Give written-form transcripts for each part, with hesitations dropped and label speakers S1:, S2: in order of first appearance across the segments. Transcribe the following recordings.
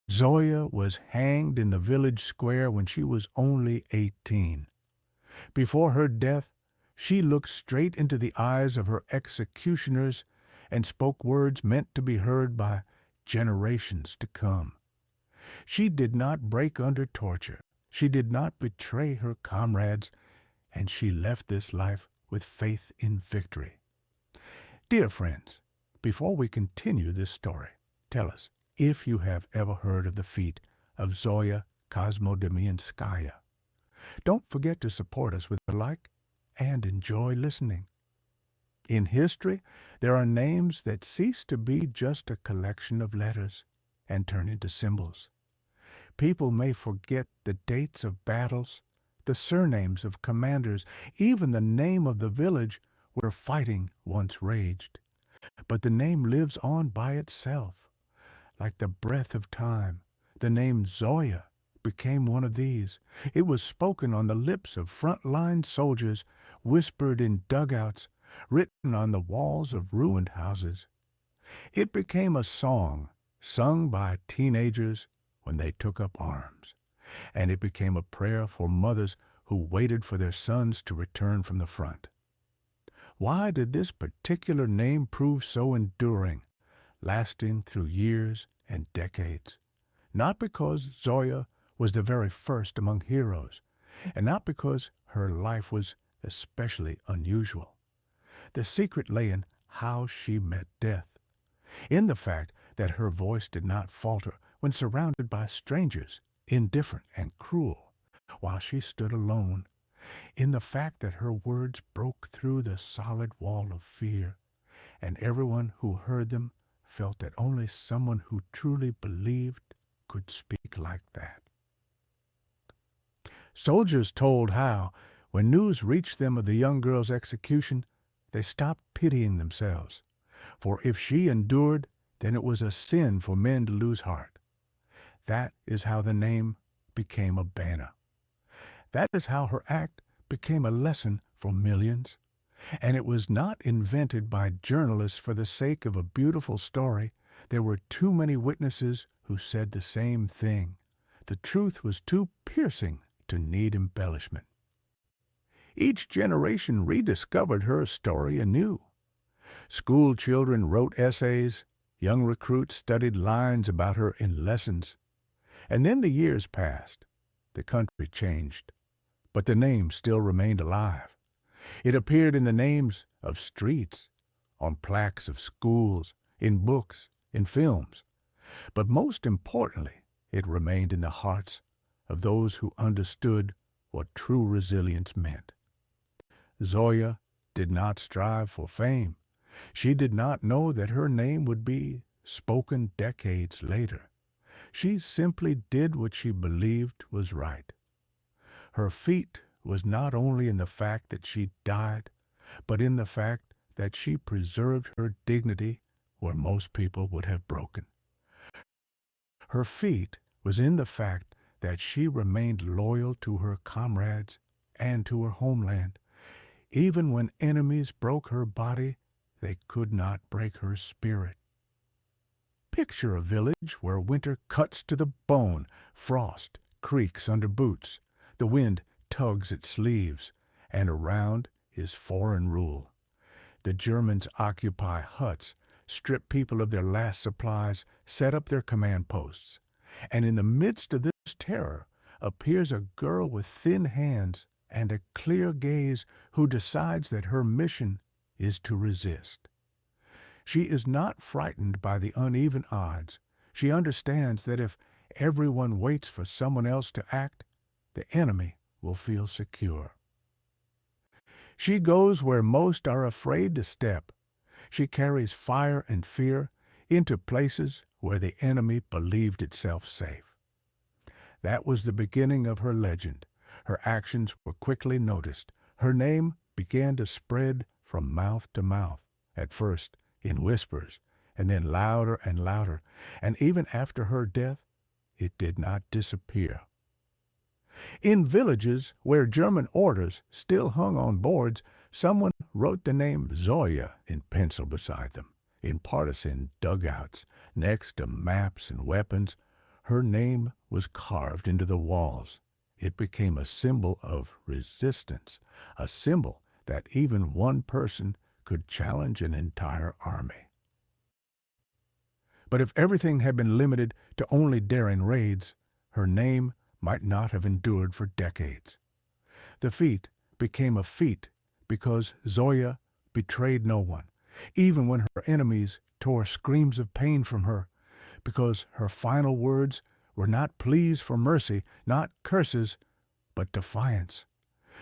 S1: Zoya was hanged in the village square when she was only 18. Before her death, she looked straight into the eyes of her executioners and spoke words meant to be heard by generations to come. She did not break under torture. She did not betray her comrades, and she left this life with faith in victory. Dear friends, before we continue this story, tell us if you have ever heard of the feat of Zoya Kosmodemyanskaya. Don't forget to support us with a like and enjoy listening. In history, there are names that cease to be just a collection of letters and turn into symbols. People may forget the dates of battles, the surnames of commanders, even the name of the village where fighting once raged. But the name lives on by itself. Like the breath of time, the name Zoya became one of these. It was spoken on the lips of front-line soldiers, whispered in dugouts, written on the walls of ruined houses. It became a song sung by teenagers when they took up arms, and it became a prayer for mothers who waited for their sons to return from the front. Why did this particular name prove so enduring, lasting through years and decades? Not because Zoya was the very first among heroes, and not because her life was especially unusual. The secret lay in how she met death, in the fact that her voice did not falter when surrounded by strangers, indifferent and cruel, while she stood alone, in the fact that her words broke through the solid wall of fear, and everyone who heard them felt that only someone who truly believed could speak like that. Soldiers told how, when news reached them of the young girl's execution, they stopped pitying themselves. For if she endured, then it was a sin for men to lose heart. That is how the name became a banner. That is how her act became a lesson for millions. And it was not invented by journalists for the sake of a beautiful story. There were too many witnesses who said the same thing. The truth was too piercing to need embellishment. Each generation rediscovered her story anew. School children wrote essays, young recruits studied lines about her in lessons. And then the years passed. The country changed, but the name still remained alive. It appeared in the names of streets, on plaques of schools, in books, in films. But most importantly, it remained in the hearts of those who understood what true resilience meant. Zoya did not strive for fame. She did not know that her name would be spoken decades later. She simply did what she believed was right. Her feat was not only in the fact that she died, but in the fact that she preserved her dignity where most people would have broken. Her feat was in the fact that she remained loyal to her comrades and to her homeland. Even when enemies broke her body, they could not break her spirit. Picture a village where winter cuts to the bone, frost creaks under boots, the wind tugs at sleeves, and around is foreign rule. The Germans occupy huts, strip people of their last supplies, set up their command posts. And in the midst of this terror appears a girl with thin hands and a clear gaze who decides that her mission is to resist. She is not frightened by the uneven odds. She understands that if everyone waits for someone else to act, the enemy will feel secure. She goes where most are afraid to step. She carries fire and fear into places where the enemy believed itself safe. That was the beginning of her legend. Her actions were quickly noticed. Her name began to spread from mouth to mouth, at first in whispers, and then louder and louder, and even after her death, it did not disappear. In villages where German orders still hung on boards, someone wrote the name Zoya in pencil beside them. In partisan dugouts, next to maps and weapons, Her name was carved into the walls. It became a symbol of resistance, a symbol that even one person could challenge an entire army. But if everything had been limited to only daring raids, her name might not have endured for decades. The feat became a feat because Zoya betrayed no one, even when her enemies tore screams of pain from her, because her final words were not pleas for mercy, not curses, but defiance.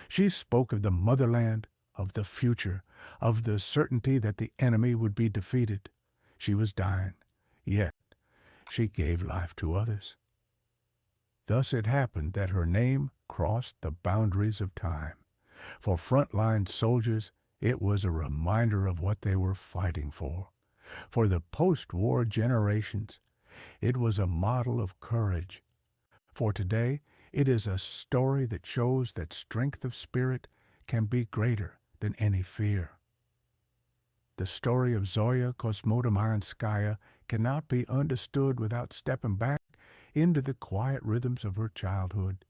S1: She spoke of the motherland, of the future, of the certainty that the enemy would be defeated. She was dying, yet she gave life to others. Thus it happened that her name crossed the boundaries of time. For frontline soldiers, it was a reminder of what they were fighting for. For the post-war generations, it was a model of courage. For today, it is a story that shows that strength of spirit can be greater than any fear. The story of Zoya Kosmodemyanskaya cannot be understood without stepping back into the quiet rhythms of her childhood,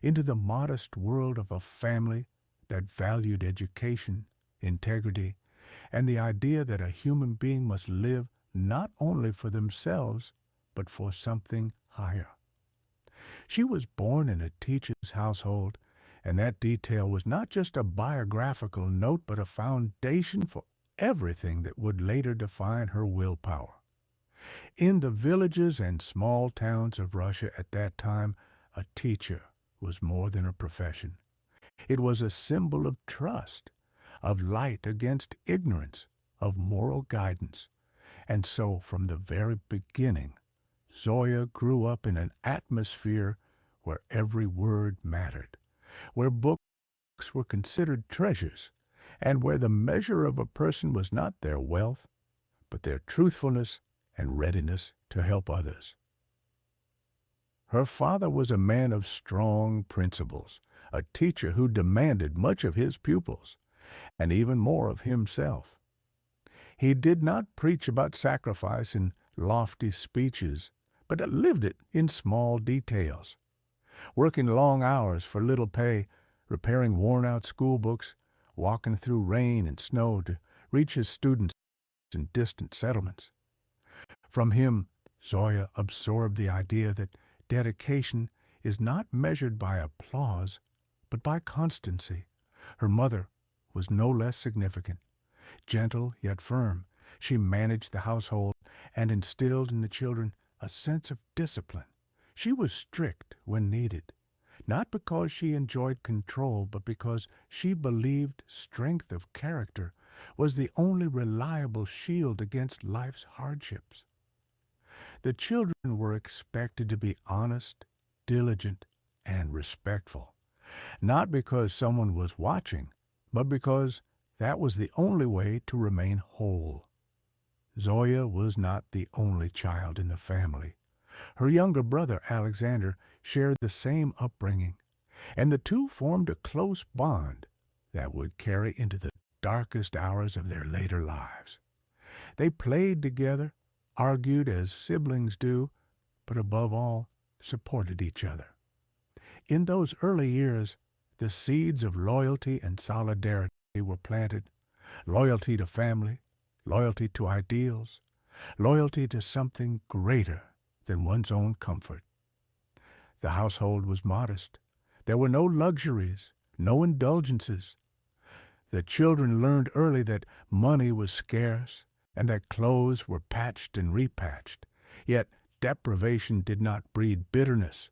S1: into the modest world of a family that valued education, integrity, and the idea that a human being must live not only for themselves, but for something higher. She was born in a teacher's household, and that detail was not just a biographical note, but a foundation for everything that would later define her willpower. In the villages and small towns of Russia at that time, a teacher was more than a profession. It was a symbol of trust, of light against ignorance, of moral guidance. And so, from the very beginning, Zoya grew up in an atmosphere where every word mattered, where books were considered treasures, and where the measure of a person was not their wealth, but their truthfulness and readiness to help others. Her father was a man of strong principles, a teacher who demanded much of his pupils, and even more of himself. He did not preach about sacrifice in lofty speeches, but lived it in small details. Working long hours for little pay, repairing worn-out school books, walking through rain and snow to reach his students in distant settlements. From him, Zoya absorbed the idea that dedication is not measured by applause, but by constancy. Her mother was no less significant. Gentle yet firm, she managed the household and instilled in the children a sense of discipline. She was strict when needed, not because she enjoyed control, but because she believed strength of character was the only reliable shield against life's hardships. The children were expected to be honest, diligent, and respectful, not because someone was watching, but because that was the only way to remain whole. Zoya was not the only child in the family. Her younger brother, Alexander, shared the same upbringing, and the two formed a close bond that would carry into the darkest hours of their later lives. They played together, argued as siblings do, but above all, supported each other. In those early years, the seeds of loyalty and solidarity were planted. Loyalty to family, loyalty to ideals, loyalty to something greater than one's own comfort. The household was modest. There were no luxuries, no indulgences. The children learned early that money was scarce and that clothes were patched and repatched. Yet deprivation did not breed bitterness.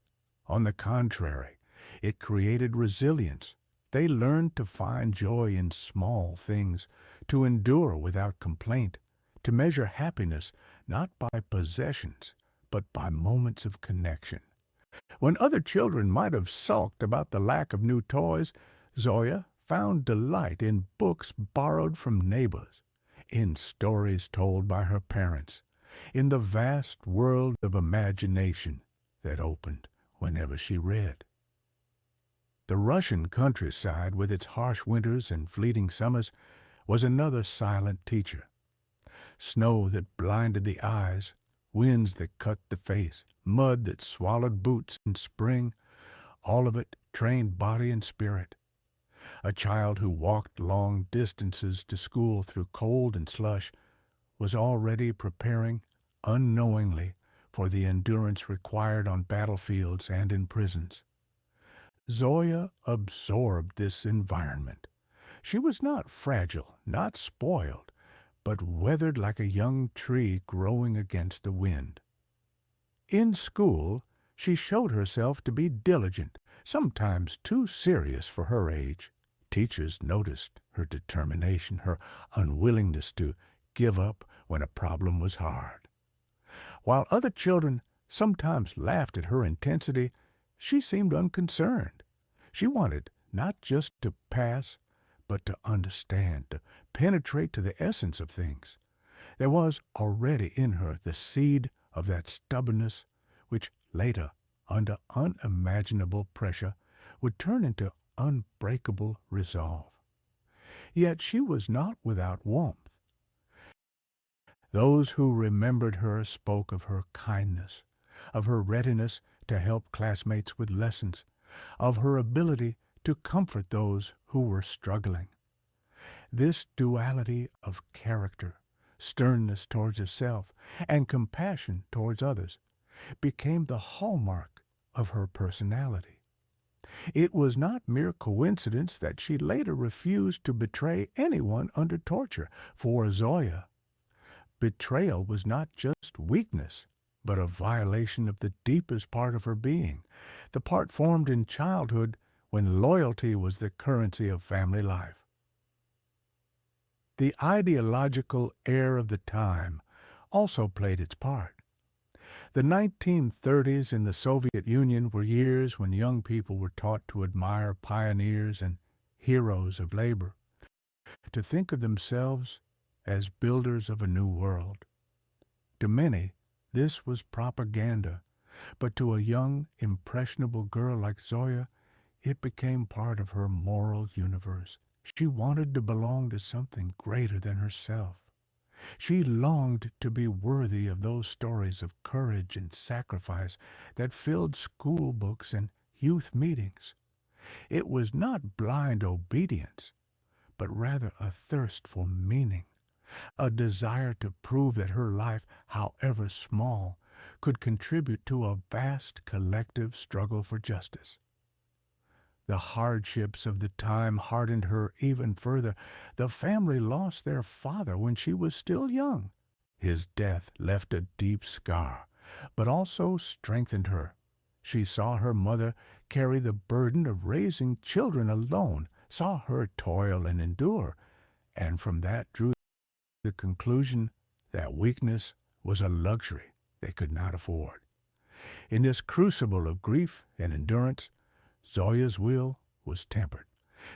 S1: On the contrary, it created resilience. They learned to find joy in small things, to endure without complaint, to measure happiness not by possessions, but by moments of connection. When other children might have sulked about the lack of new toys, Zoya found delight in books borrowed from neighbors, in stories told by her parents, in the vast world of imagination that opened whenever she read. The Russian countryside, with its harsh winters and fleeting summers, was another silent teacher. Snow that blinded the eyes, winds that cut the face, mud that swallowed boots in spring, all of it trained body and spirit. A child who walked long distances to school through cold and slush was already preparing, unknowingly, for the endurance required on battlefields and in prisons. Zoya absorbed this environment. She was not fragile, not spoiled, but weathered like a young tree growing against the wind. In school, she showed herself to be diligent, sometimes too serious for her age. Teachers noticed her determination, her unwillingness to give up when a problem was hard. While other children sometimes laughed at her intensity, she seemed unconcerned. She wanted not just to pass, but to understand, to penetrate to the essence of things. There was already in her the seed of that stubbornness which later, under unimaginable pressure, would turn into unbreakable resolve. Yet she was not without warmth. Those who remembered her spoke of her kindness, of her readiness to help classmates with lessons, of her ability to comfort those who were struggling. This duality of character, sternness towards herself and compassion towards others, became the hallmark of her personality. It was not mere coincidence that she later refused to betray anyone under torture. For Zoya, betrayal was not just weakness, but a violation of the deepest part of her being, the part formed in childhood when loyalty was the currency of family life. The ideological air of the time also played its part. The 1930s in the Soviet Union were years when young people were taught to admire pioneers and heroes of labor, to think of themselves as builders of a new world. To many, this was propaganda, but to a young, impressionable girl like Zoya, it became part of her moral universe. She wanted to belong to something greater than herself. She longed to be worthy of those stories of courage and sacrifice that filled school books and youth meetings. It was not blind obedience, but rather a thirst for meaning, a desire to prove that her life, however small, could contribute to a vast collective struggle for justice. The hardships of the time hardened her even further. The family lost their father when she was still young. His death left a deep scar, but also strengthened her. She saw her mother carry the burden of raising children alone, saw her toil and endure, and from that drew the conclusion that weakness was a luxury they could not afford. In this crucible of grief and endurance, Zoya's will was tempered.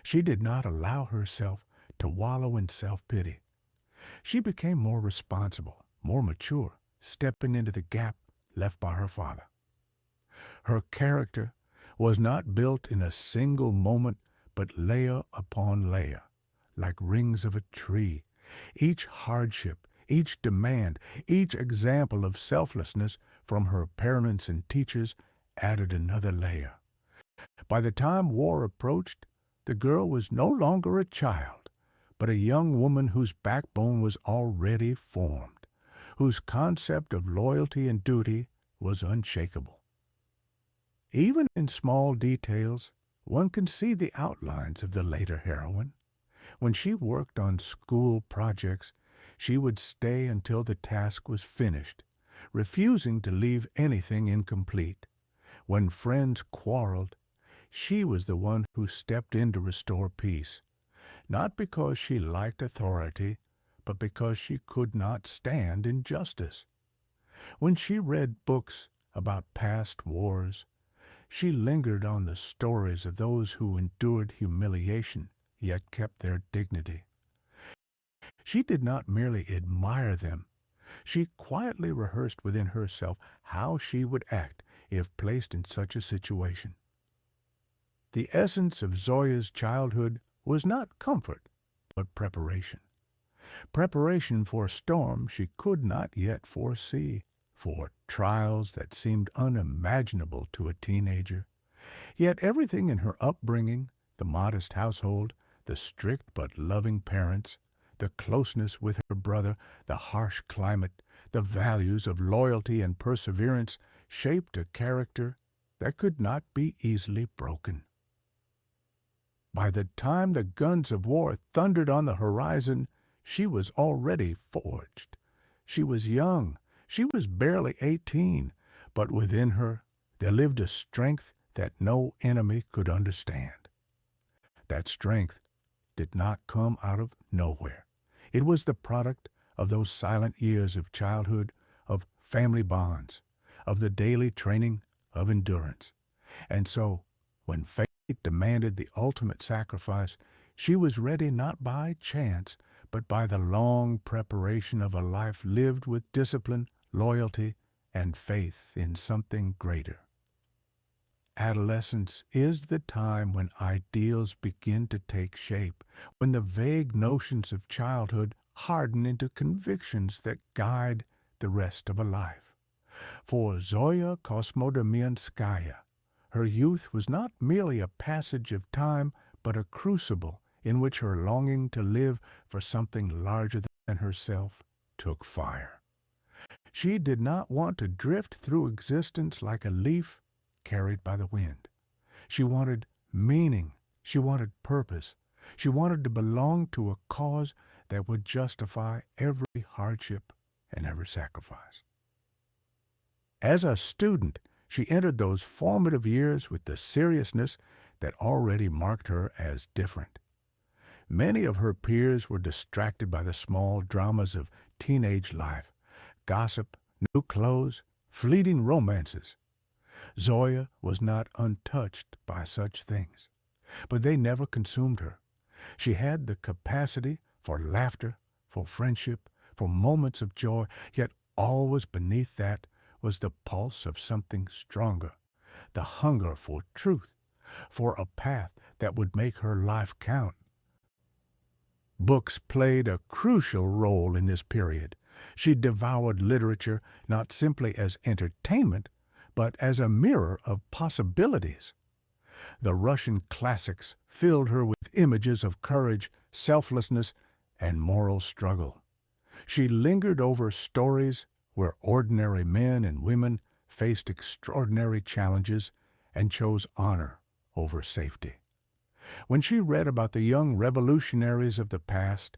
S1: She did not allow herself to wallow in self-pity. She became more responsible, more mature, stepping into the gap left by her father. Her character was not built in a single moment, but layer upon layer, like rings of a tree. Each hardship, each demand, each example of selflessness from her parents and teachers added another layer. By the time war approached, the girl was no longer a child, but a young woman whose backbone was already formed, whose concept of loyalty and duty was unshakable. Even in small details, one can see the outlines of the later heroine. When she worked on school projects, she would stay until the task was finished, refusing to leave anything incomplete. When friends quarreled, she was the one who stepped in to restore peace, not because she liked authority, but because she could not stand injustice. When she read books about past wars, she lingered on the stories of those who endured humiliation, yet kept their dignity. She did not merely admire them. She quietly rehearsed within herself how she would act if placed in such a situation. The essence of Zoya's childhood was not comfort, but preparation. Preparation for a storm she could not yet foresee. for trials that seemed unimaginable to a teenager. Yet everything in her upbringing, the modest household, the strict but loving parents, the closeness with her brother, the harsh climate, the values of loyalty and perseverance shaped a character that could not be easily broken. By the time the guns of war thundered on the horizon, she was already forged. She was young. She was barely 18, but within her there lived a strength that no enemy could understand. That strength did not come out of nowhere. It was the product of those silent years of childhood, of family bonds, of the daily training of endurance. And so, when fate demanded the ultimate sacrifice, she was ready not by chance, but by the long preparation of a life lived with discipline, loyalty, and faith in something greater. Adolescence is the time when ideals begin to take shape, when the vague notions of childhood harden into convictions that guide the rest of a life. For Zoya Kosmodemyanskaya, her youth was not merely a passage of time, but a crucible in which her longing to live for something larger than herself took fire. She did not want to drift through existence like a leaf carried by the wind. She wanted meaning. She wanted purpose. She wanted to belong to a cause that would justify every hardship and every sacrifice. As a student, she entered those formative years with the seriousness that already marked her as different. Many of her peers were distracted by the small dramas of teenage life, gossip, new clothes, fleeting romances. Zoya was not untouched by such things, but they never consumed her. She had the capacity for laughter, for friendship, for moments of joy, yet always beneath that was the pulse of something stronger, the hunger for truth, for a path that would make her life count. Books played a crucial role in this period. She devoured literature not simply as entertainment, but as a mirror of possibilities. The Russian classics filled her with images of courage, selflessness, and moral struggle. She lingered over stories where ordinary men and women faced extraordinary challenges and chose honor over safety. When she read about the young revolutionaries of the past,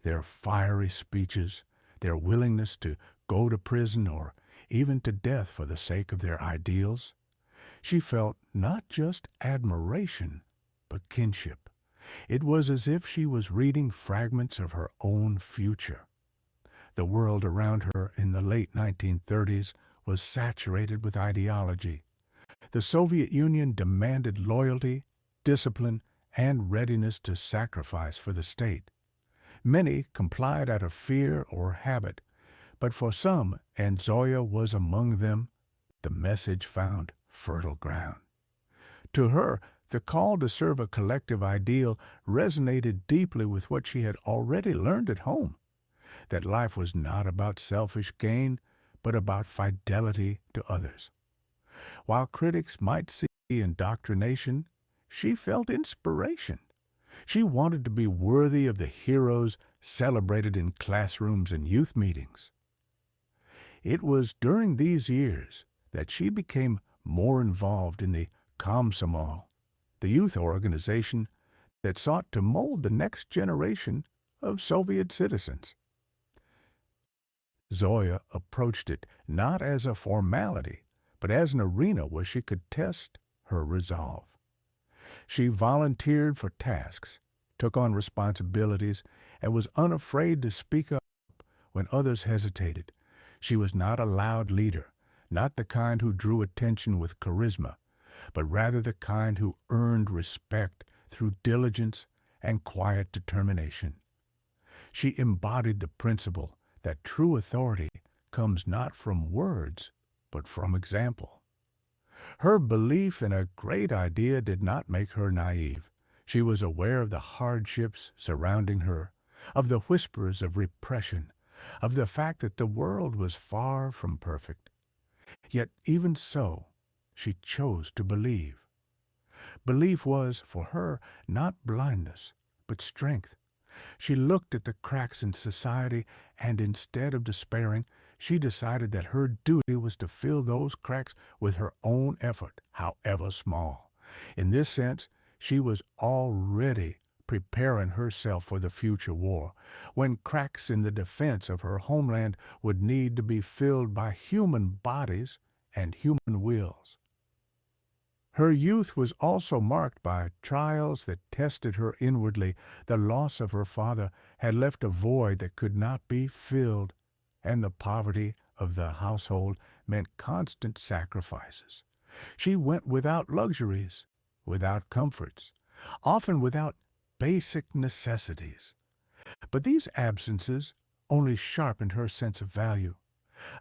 S1: their fiery speeches, their willingness to go to prison or even to death for the sake of their ideals, she felt not just admiration, but kinship. It was as if she was reading fragments of her own future. The world around her in the late 1930s was saturated with ideology. The Soviet Union demanded loyalty, discipline, and readiness to sacrifice for the state. Many complied out of fear or habit, but for some, and Zoya was among them, the message found fertile ground. To her, the call to serve a collective ideal resonated deeply with what she had already learned at home, that life was not about selfish gain, but about fidelity to others. While critics might see indoctrination, she felt inspiration. She wanted to be worthy of the heroes celebrated in classrooms and youth meetings. It was during these years that she became more involved in the Komsomol, the youth organization that sought to mold the next generation of Soviet citizens. Zoya approached it not as a formality, but as an arena where she could test her resolve. She volunteered for tasks, took on responsibilities, and was unafraid to speak up when others hesitated. She was not a loud leader, not the kind who drew attention with charisma, but rather the kind who earned respect through diligence and quiet determination. She embodied the principle that true authority comes not from words, but from example. Her belief in a great idea did not make her naive. She was aware of the hardships surrounding her, of the whispers of repression, of the fact that the world was far from perfect. Yet even so, she chose to believe. Belief was, for her, not blindness, but strength. She looked at the cracks in society, and instead of despairing, she decided that her duty was to fill those cracks with her own effort, however small. In this sense, she was already preparing herself for the future war, when cracks in the defense of her homeland would need to be filled by human bodies and human wills. Her youth was also marked by trials that tested her inwardly. The loss of her father had left a void that could not be filled, and the poverty of the household meant constant sacrifices. She went without luxuries, without comforts, often without basic necessities. But these absences only sharpened her sense of value.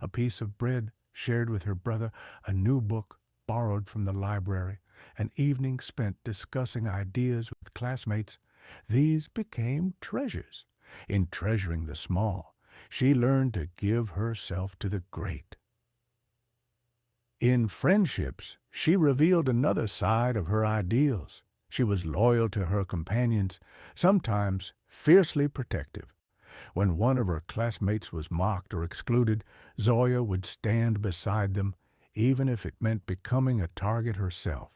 S1: A piece of bread shared with her brother, a new book borrowed from the library, an evening spent discussing ideas with classmates, these became treasures. In treasuring the small, she learned to give herself to the great. In friendships, she revealed another side of her ideals. She was loyal to her companions, sometimes fiercely protective. When one of her classmates was mocked or excluded, Zoya would stand beside them, even if it meant becoming a target herself.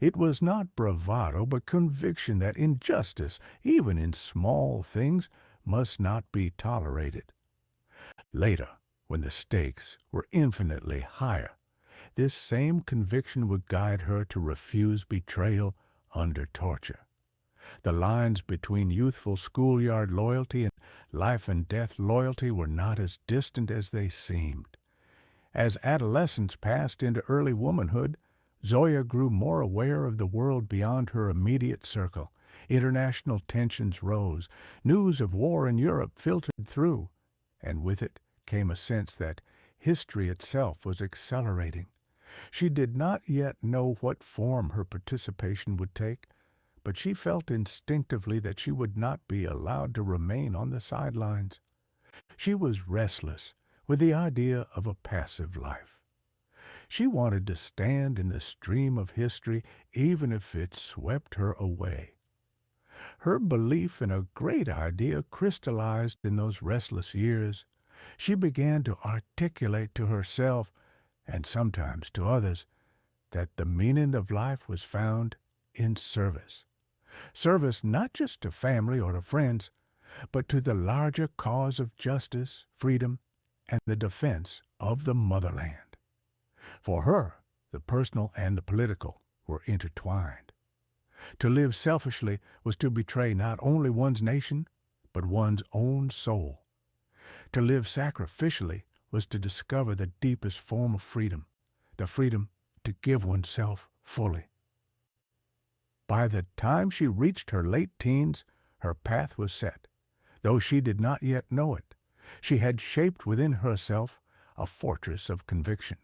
S1: It was not bravado, but conviction that injustice, even in small things, must not be tolerated. Later, when the stakes were infinitely higher, this same conviction would guide her to refuse betrayal under torture. The lines between youthful schoolyard loyalty and life-and-death loyalty were not as distant as they seemed. As adolescence passed into early womanhood, Zoya grew more aware of the world beyond her immediate circle. International tensions rose, news of war in Europe filtered through, and with it came a sense that history itself was accelerating. She did not yet know what form her participation would take, but she felt instinctively that she would not be allowed to remain on the sidelines. She was restless with the idea of a passive life. She wanted to stand in the stream of history even if it swept her away. Her belief in a great idea crystallized in those restless years. She began to articulate to herself, and sometimes to others, that the meaning of life was found in service. Service not just to family or to friends, but to the larger cause of justice, freedom, and the defense of the motherland. For her, the personal and the political were intertwined. To live selfishly was to betray not only one's nation, but one's own soul. To live sacrificially was to discover the deepest form of freedom, the freedom to give oneself fully. By the time she reached her late teens, her path was set. Though she did not yet know it, she had shaped within herself a fortress of conviction.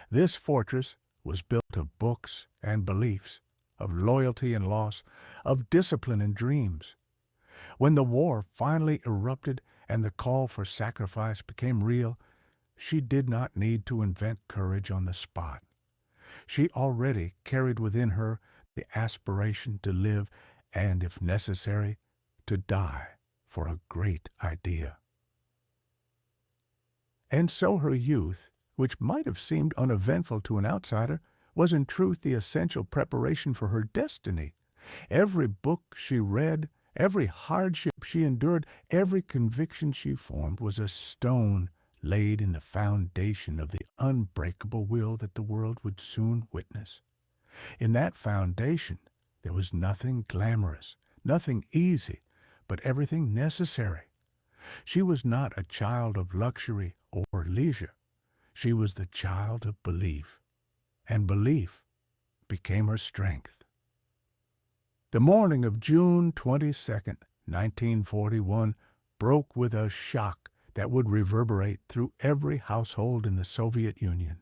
S1: This fortress was built of books and beliefs, of loyalty and loss, of discipline and dreams. When the war finally erupted and the call for sacrifice became real, she did not need to invent courage on the spot. She already carried within her the aspiration to live and, if necessary, to die for a great idea. And so her youth, which might have seemed uneventful to an outsider, was in truth the essential preparation for her destiny. Every book she read, every hardship she endured, every conviction she formed was a stone laid in the foundation of the unbreakable will that the world would soon witness. In that foundation there was nothing glamorous, nothing easy, but everything necessary. She was not a child of luxury or leisure. She was the child of belief, and belief became her strength. The morning of June 22nd, 1941, broke with a shock that would reverberate through every household in the Soviet Union.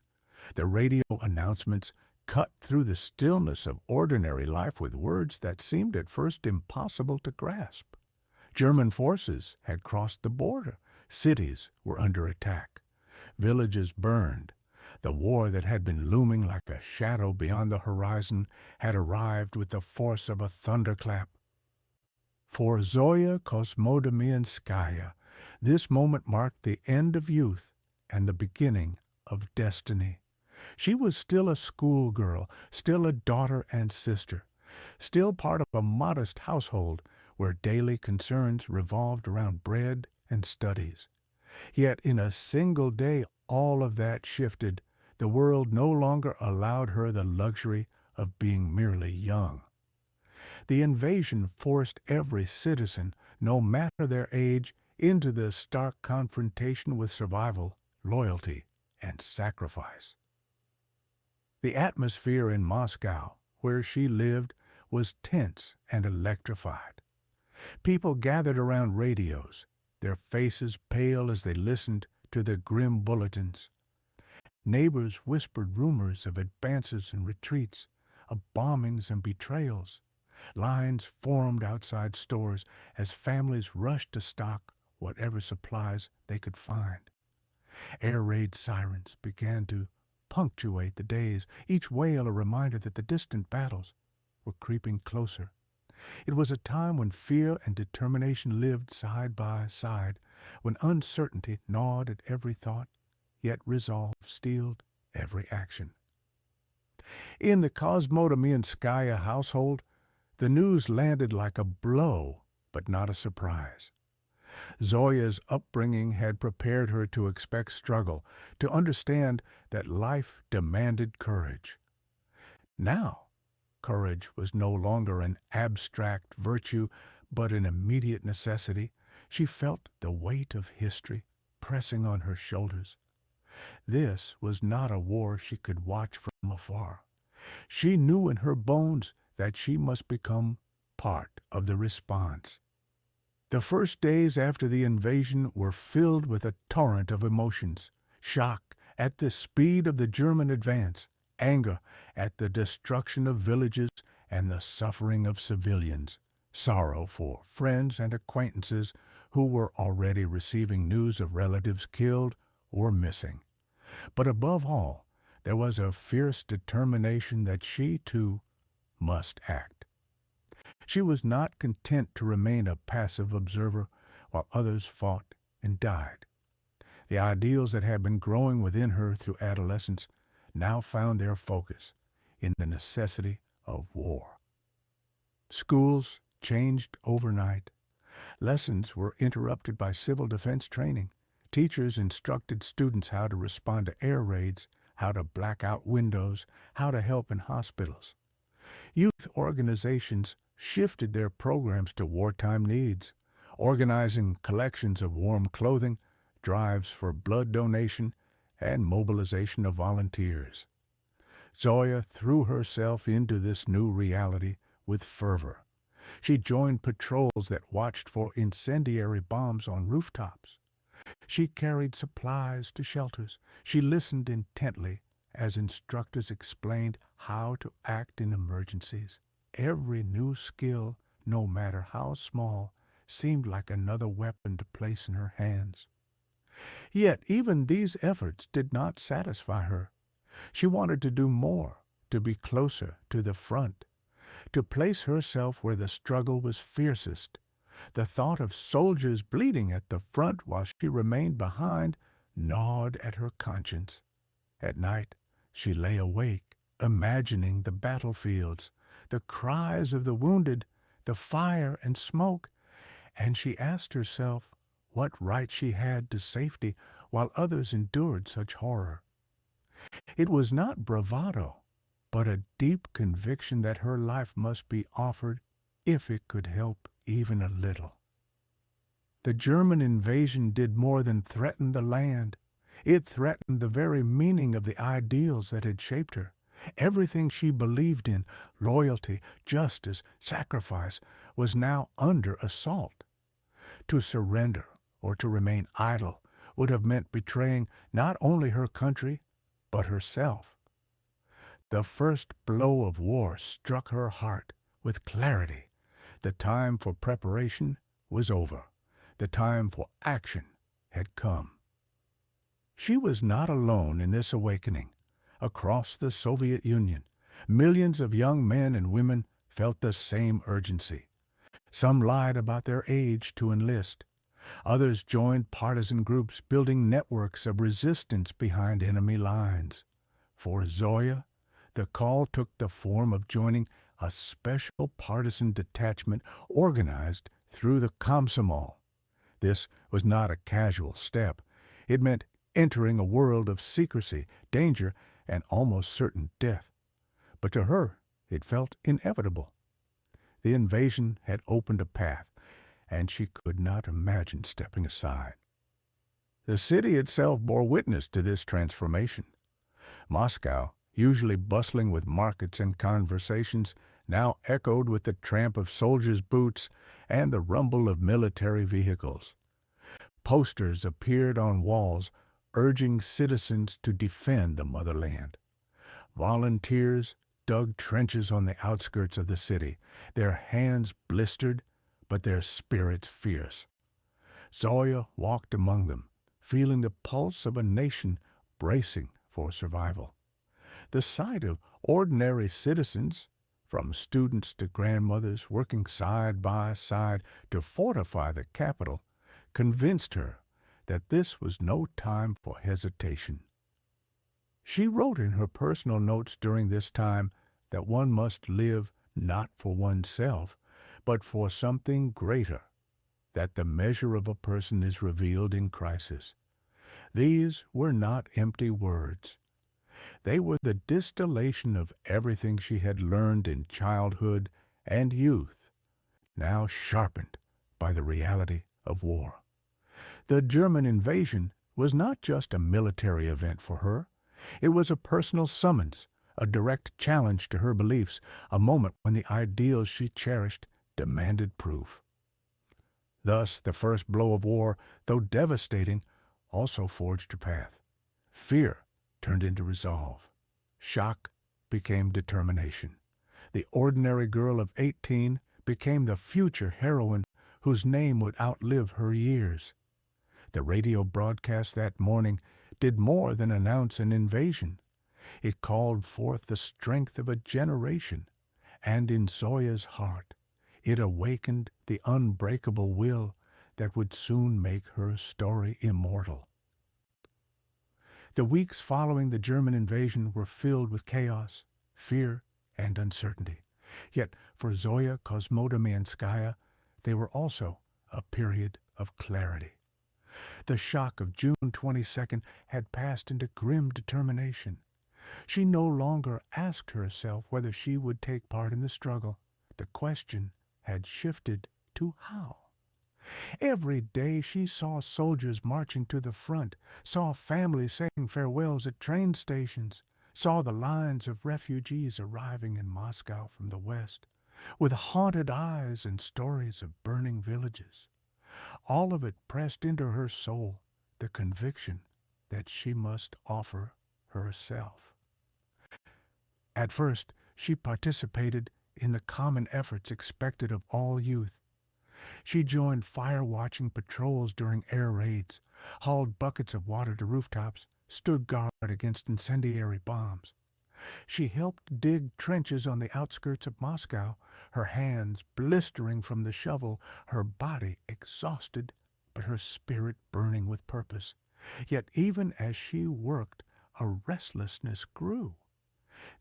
S1: The radio announcements cut through the stillness of ordinary life with words that seemed at first impossible to grasp. German forces had crossed the border, Cities were under attack. Villages burned. The war that had been looming like a shadow beyond the horizon had arrived with the force of a thunderclap. For Zoya Kosmodemyanskaya, this moment marked the end of youth and the beginning of destiny. She was still a schoolgirl, still a daughter and sister, still part of a modest household where daily concerns revolved around bread and studies. Yet in a single day all of that shifted. The world no longer allowed her the luxury of being merely young. The invasion forced every citizen, no matter their age, into the stark confrontation with survival, loyalty, and sacrifice. The atmosphere in Moscow, where she lived, was tense and electrified. People gathered around radios, their faces pale as they listened to the grim bulletins. Neighbors whispered rumors of advances and retreats, of bombings and betrayals. Lines formed outside stores as families rushed to stock whatever supplies they could find. Air raid sirens began to punctuate the days, each wail a reminder that the distant battles were creeping closer. It was a time when fear and determination lived side by side, when uncertainty gnawed at every thought, yet resolve steeled every action. In the Kosmodemyanskaya household, the news landed like a blow, but not a surprise. Zoya's upbringing had prepared her to expect struggle, to understand that life demanded courage. Now, courage was no longer an abstract virtue, but an immediate necessity. She felt the weight of history pressing on her shoulders. This was not a war she could watch from afar. She knew in her bones that she must become part of the response. The first days after the invasion were filled with a torrent of emotions: shock at the speed of the German advance, anger at the destruction of villages and the suffering of civilians, sorrow for friends and acquaintances who were already receiving news of relatives killed or missing. But above all, there was a fierce determination that she, too, must act. She was not content to remain a passive observer while others fought and died. The ideals that had been growing within her through adolescence now found their focus in the necessity of war. Schools changed overnight. Lessons were interrupted by civil defense training. Teachers instructed students how to respond to air raids, how to black out windows, how to help in hospitals. Youth organizations shifted their programs to wartime needs, organizing collections of warm clothing, drives for blood donation, and mobilization of volunteers. Zoya threw herself into this new reality with fervor. She joined patrols that watched for incendiary bombs on rooftops. She carried supplies to shelters. She listened intently as instructors explained how to act in emergencies. Every new skill, no matter how small, seemed like another weapon to place in her hands. Yet even these efforts did not satisfy her. She wanted to do more, to be closer to the front, to place herself where the struggle was fiercest. The thought of soldiers bleeding at the front while she remained behind gnawed at her conscience. At night, she lay awake, imagining the battlefields, the cries of the wounded, the fire and smoke, and she asked herself what right she had to safety while others endured such horror. It was not bravado, but a deep conviction that her life must be offered if it could help even a little. The German invasion did more than threaten the land. It threatened the very meaning of the ideals that had shaped her. Everything she believed in, loyalty, justice, sacrifice, was now under assault. To surrender or to remain idle would have meant betraying not only her country, but herself. The first blow of war struck her heart with clarity. The time for preparation was over. The time for action had come. She was not alone in this awakening. Across the Soviet Union, millions of young men and women felt the same urgency. Some lied about their age to enlist. Others joined partisan groups, building networks of resistance behind enemy lines. For Zoya, the call took the form of joining a special partisan detachment organized through the Komsomol. This was not a casual step. It meant entering a world of secrecy, danger, and almost certain death. But to her, it felt inevitable. The invasion had opened a path, and she could not imagine stepping aside. The city itself bore witness to this transformation. Moscow, usually bustling with markets and conversations, now echoed with the tramp of soldiers' boots and the rumble of military vehicles. Posters appeared on walls urging citizens to defend the motherland. Volunteers dug trenches on the outskirts of the city, their hands blistered, but their spirits fierce. Zoya walked among them, feeling the pulse of a nation bracing for survival. The sight of ordinary citizens, from students to grandmothers working side by side to fortify the capital, convinced her that this was no time for hesitation. She wrote in her personal notes during this time that one must live not for oneself, but for something greater, that the measure of a person is revealed in crisis. These were not empty words. They were the distillation of everything she had learned in childhood and youth, now sharpened by the reality of war. The German invasion was not just a military event for her. It was a personal summons, a direct challenge to her beliefs, a moment when the ideals she cherished demanded proof. Thus, the first blow of war, though devastating, also forged a path. Fear turned into resolve. Shock became determination. The ordinary girl of 18 became the future heroine whose name would outlive her years. The radio broadcast that morning did more than announce an invasion. It called forth the strength of a generation, and in Zoya's heart it awakened the unbreakable will that would soon make her story immortal. The weeks following the German invasion were filled with chaos, fear, and uncertainty. Yet for Zoya Kosmodemyanskaya, they were also a period of clarity. The shock of June 22nd had passed into grim determination. She no longer asked herself whether she would take part in the struggle. The question had shifted to how. Every day she saw soldiers marching to the front, saw families saying farewells at train stations, saw the lines of refugees arriving in Moscow from the west, with haunted eyes and stories of burning villages. All of it pressed into her soul the conviction that she must offer herself. At first, she participated in the common efforts expected of all youth. She joined fire-watching patrols during air raids, hauled buckets of water to rooftops, stood guard against incendiary bombs. She helped dig trenches on the outskirts of Moscow, her hands blistering from the shovel, her body exhausted, but her spirit burning with purpose. Yet even as she worked, a restlessness grew.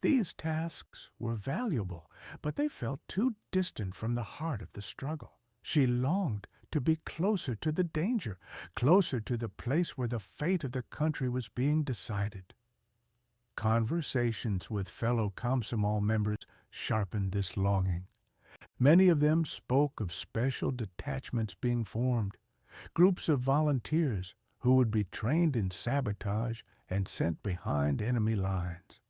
S1: These tasks were valuable, but they felt too distant from the heart of the struggle. She longed to be closer to the danger, closer to the place where the fate of the country was being decided. Conversations with fellow Komsomol members sharpened this longing. Many of them spoke of special detachments being formed, groups of volunteers who would be trained in sabotage and sent behind enemy lines.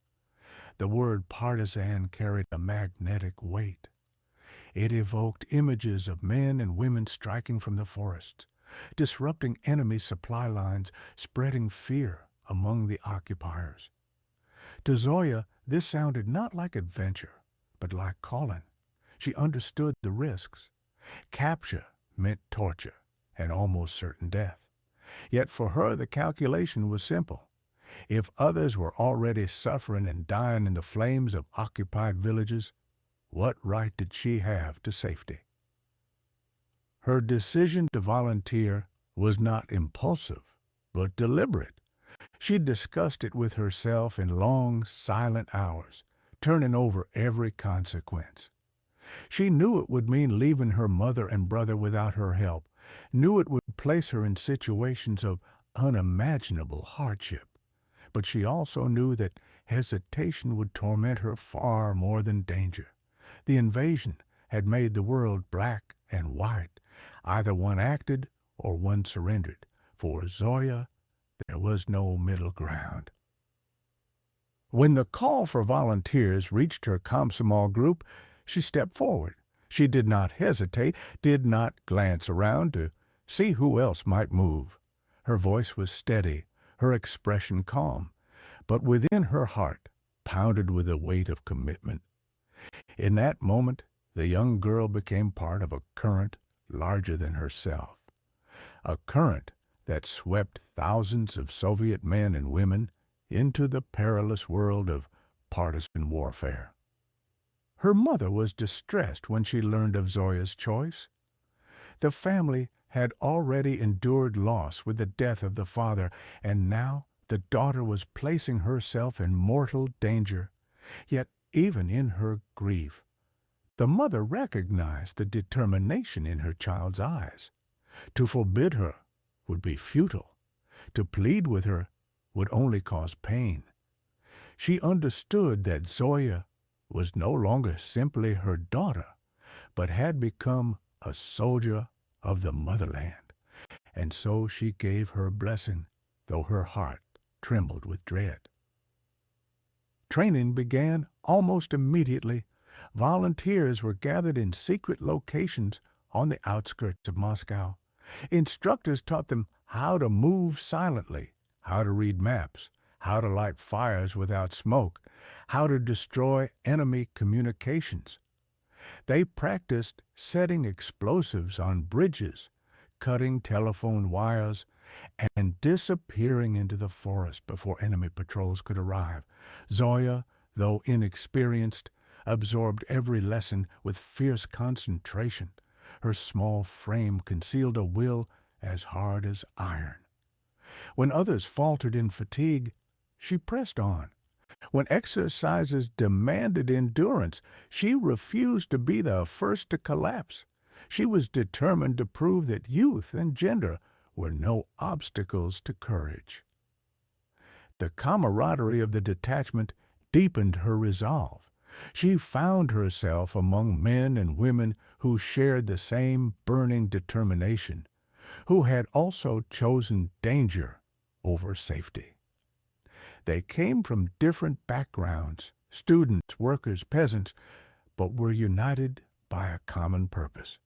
S1: The word partisan carried a magnetic weight. It evoked images of men and women striking from the forests, disrupting enemy supply lines, spreading fear among the occupiers. To Zoya, this sounded not like adventure, but like calling. She understood the risks. Capture meant torture and almost certain death. Yet for her the calculation was simple. If others were already suffering and dying in the flames of occupied villages, what right did she have to safety? Her decision to volunteer was not impulsive, but deliberate. She discussed it with herself in long, silent hours, turning over every consequence. She knew it would mean leaving her mother and brother without her help, knew it would place her in situations of unimaginable hardship. But she also knew that hesitation would torment her far more than danger. The invasion had made the world black and white. Either one acted or one surrendered. For Zoya, there was no middle ground. When the call for volunteers reached her Komsomol group, she stepped forward. She did not hesitate, did not glance around to see who else might move. Her voice was steady, her expression calm, but within her heart pounded with the weight of commitment. In that moment, the young girl became part of a current larger than herself, a current that swept thousands of Soviet men and women into the perilous world of partisan warfare. Her mother was distressed when she learned of Zoya's choice. The family had already endured loss with the death of the father, and now the daughter was placing herself in mortal danger. Yet even in her grief, the mother recognized the determination in her child's eyes. To forbid her would be futile. To plead with her would only cause pain. She understood that Zoya was no longer simply her daughter, but had become a soldier of the motherland. And so she gave her blessing, though her heart trembled with dread. Training began almost immediately. Volunteers were gathered in secret locations on the outskirts of Moscow. Instructors taught them how to move silently, how to read maps, how to light fires without smoke, how to destroy enemy communications. They practiced setting explosives on bridges, cutting telephone wires, and disappearing into the forest before enemy patrols could arrive. Zoya, though inexperienced, absorbed every lesson with fierce concentration. Her small frame concealed a will as hard as iron. When others faltered in fatigue, she pressed on. When exercises demanded endurance, she refused to be the first to collapse. She was determined to prove that youth and gender were no obstacles to courage. The camaraderie of the detachment deepened her resolve. She found herself among men and women who shared the same burning determination, who had also chosen danger over safety. They came from different backgrounds, students, workers, peasants, but were united by a common purpose.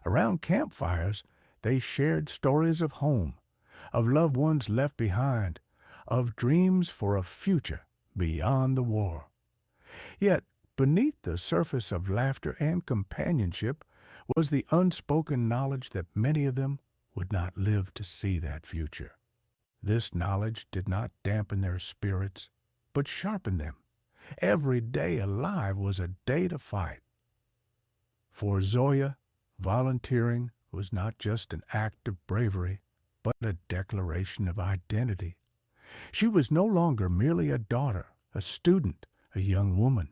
S1: Around campfires, they shared stories of home, of loved ones left behind, of dreams for a future beyond the war. Yet, beneath the surface of laughter and companionship was the unspoken knowledge that many of them would not live to see that future. This knowledge did not dampen their spirits, but sharpened them. Every day alive was a day to fight. For Zoya, volunteering was not just an act of bravery, but a declaration of identity. She was no longer merely a daughter, a student, a young woman.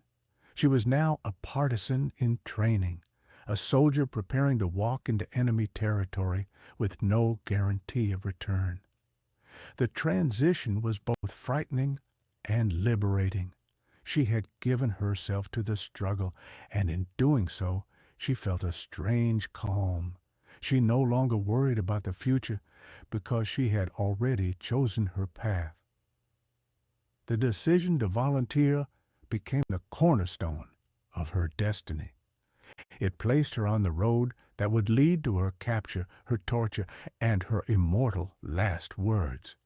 S1: She was now a partisan in training, a soldier preparing to walk into enemy territory with no guarantee of return. The transition was both frightening and liberating. She had given herself to the struggle, and in doing so, she felt a strange calm. She no longer worried about the future because she had already chosen her path. The decision to volunteer became the cornerstone of her destiny. It placed her on the road that would lead to her capture, her torture, and her immortal last words.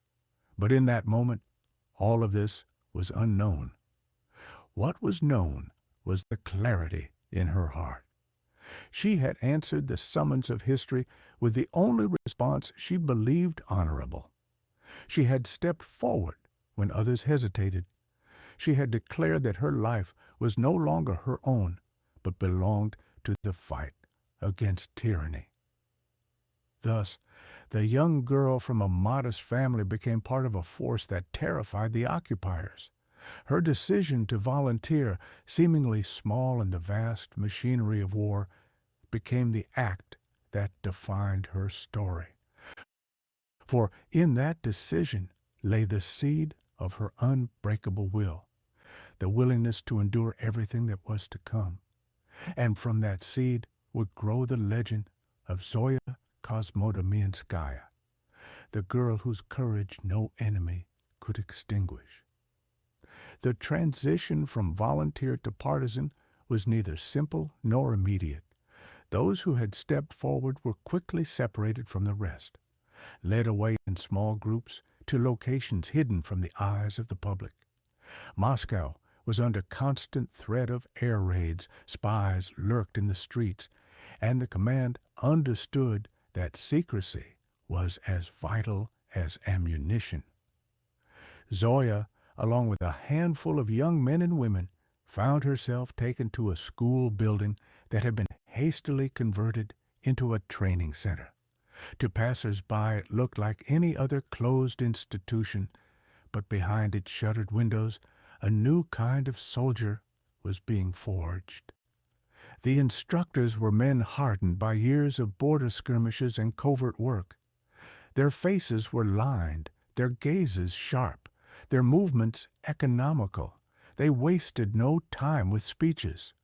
S1: But in that moment, all of this was unknown. What was known was the clarity in her heart. She had answered the summons of history with the only response she believed honorable. She had stepped forward when others hesitated. She had declared that her life was no longer her own, but belonged to the fight against tyranny. Thus, the young girl from a modest family became part of a force that terrified the occupiers. Her decision to volunteer, seemingly small in the vast machinery of war, became the act that defined her story. For in that decision lay the seed of her unbreakable will, the willingness to endure everything that was to come. And from that seed would grow the legend of Zoya Kosmodemyanskaya, the girl whose courage no enemy could extinguish. The transition from volunteer to partisan was neither simple nor immediate. Those who had stepped forward were quickly separated from the rest, led away in small groups to locations hidden from the eyes of the public. Moscow was under constant threat of air raids, spies lurked in the streets, and the command understood that secrecy was as vital as ammunition. Zoya, along with a handful of young men and women, found herself taken to a school building that had been hastily converted into a training center. To passers-by it looked like any other closed institution, but behind its shuttered windows a new kind of soldier was being forged. The instructors were men hardened by years of border skirmishes and covert work. Their faces were lined, their gazes sharp, their movements economical. They wasted no time with speeches.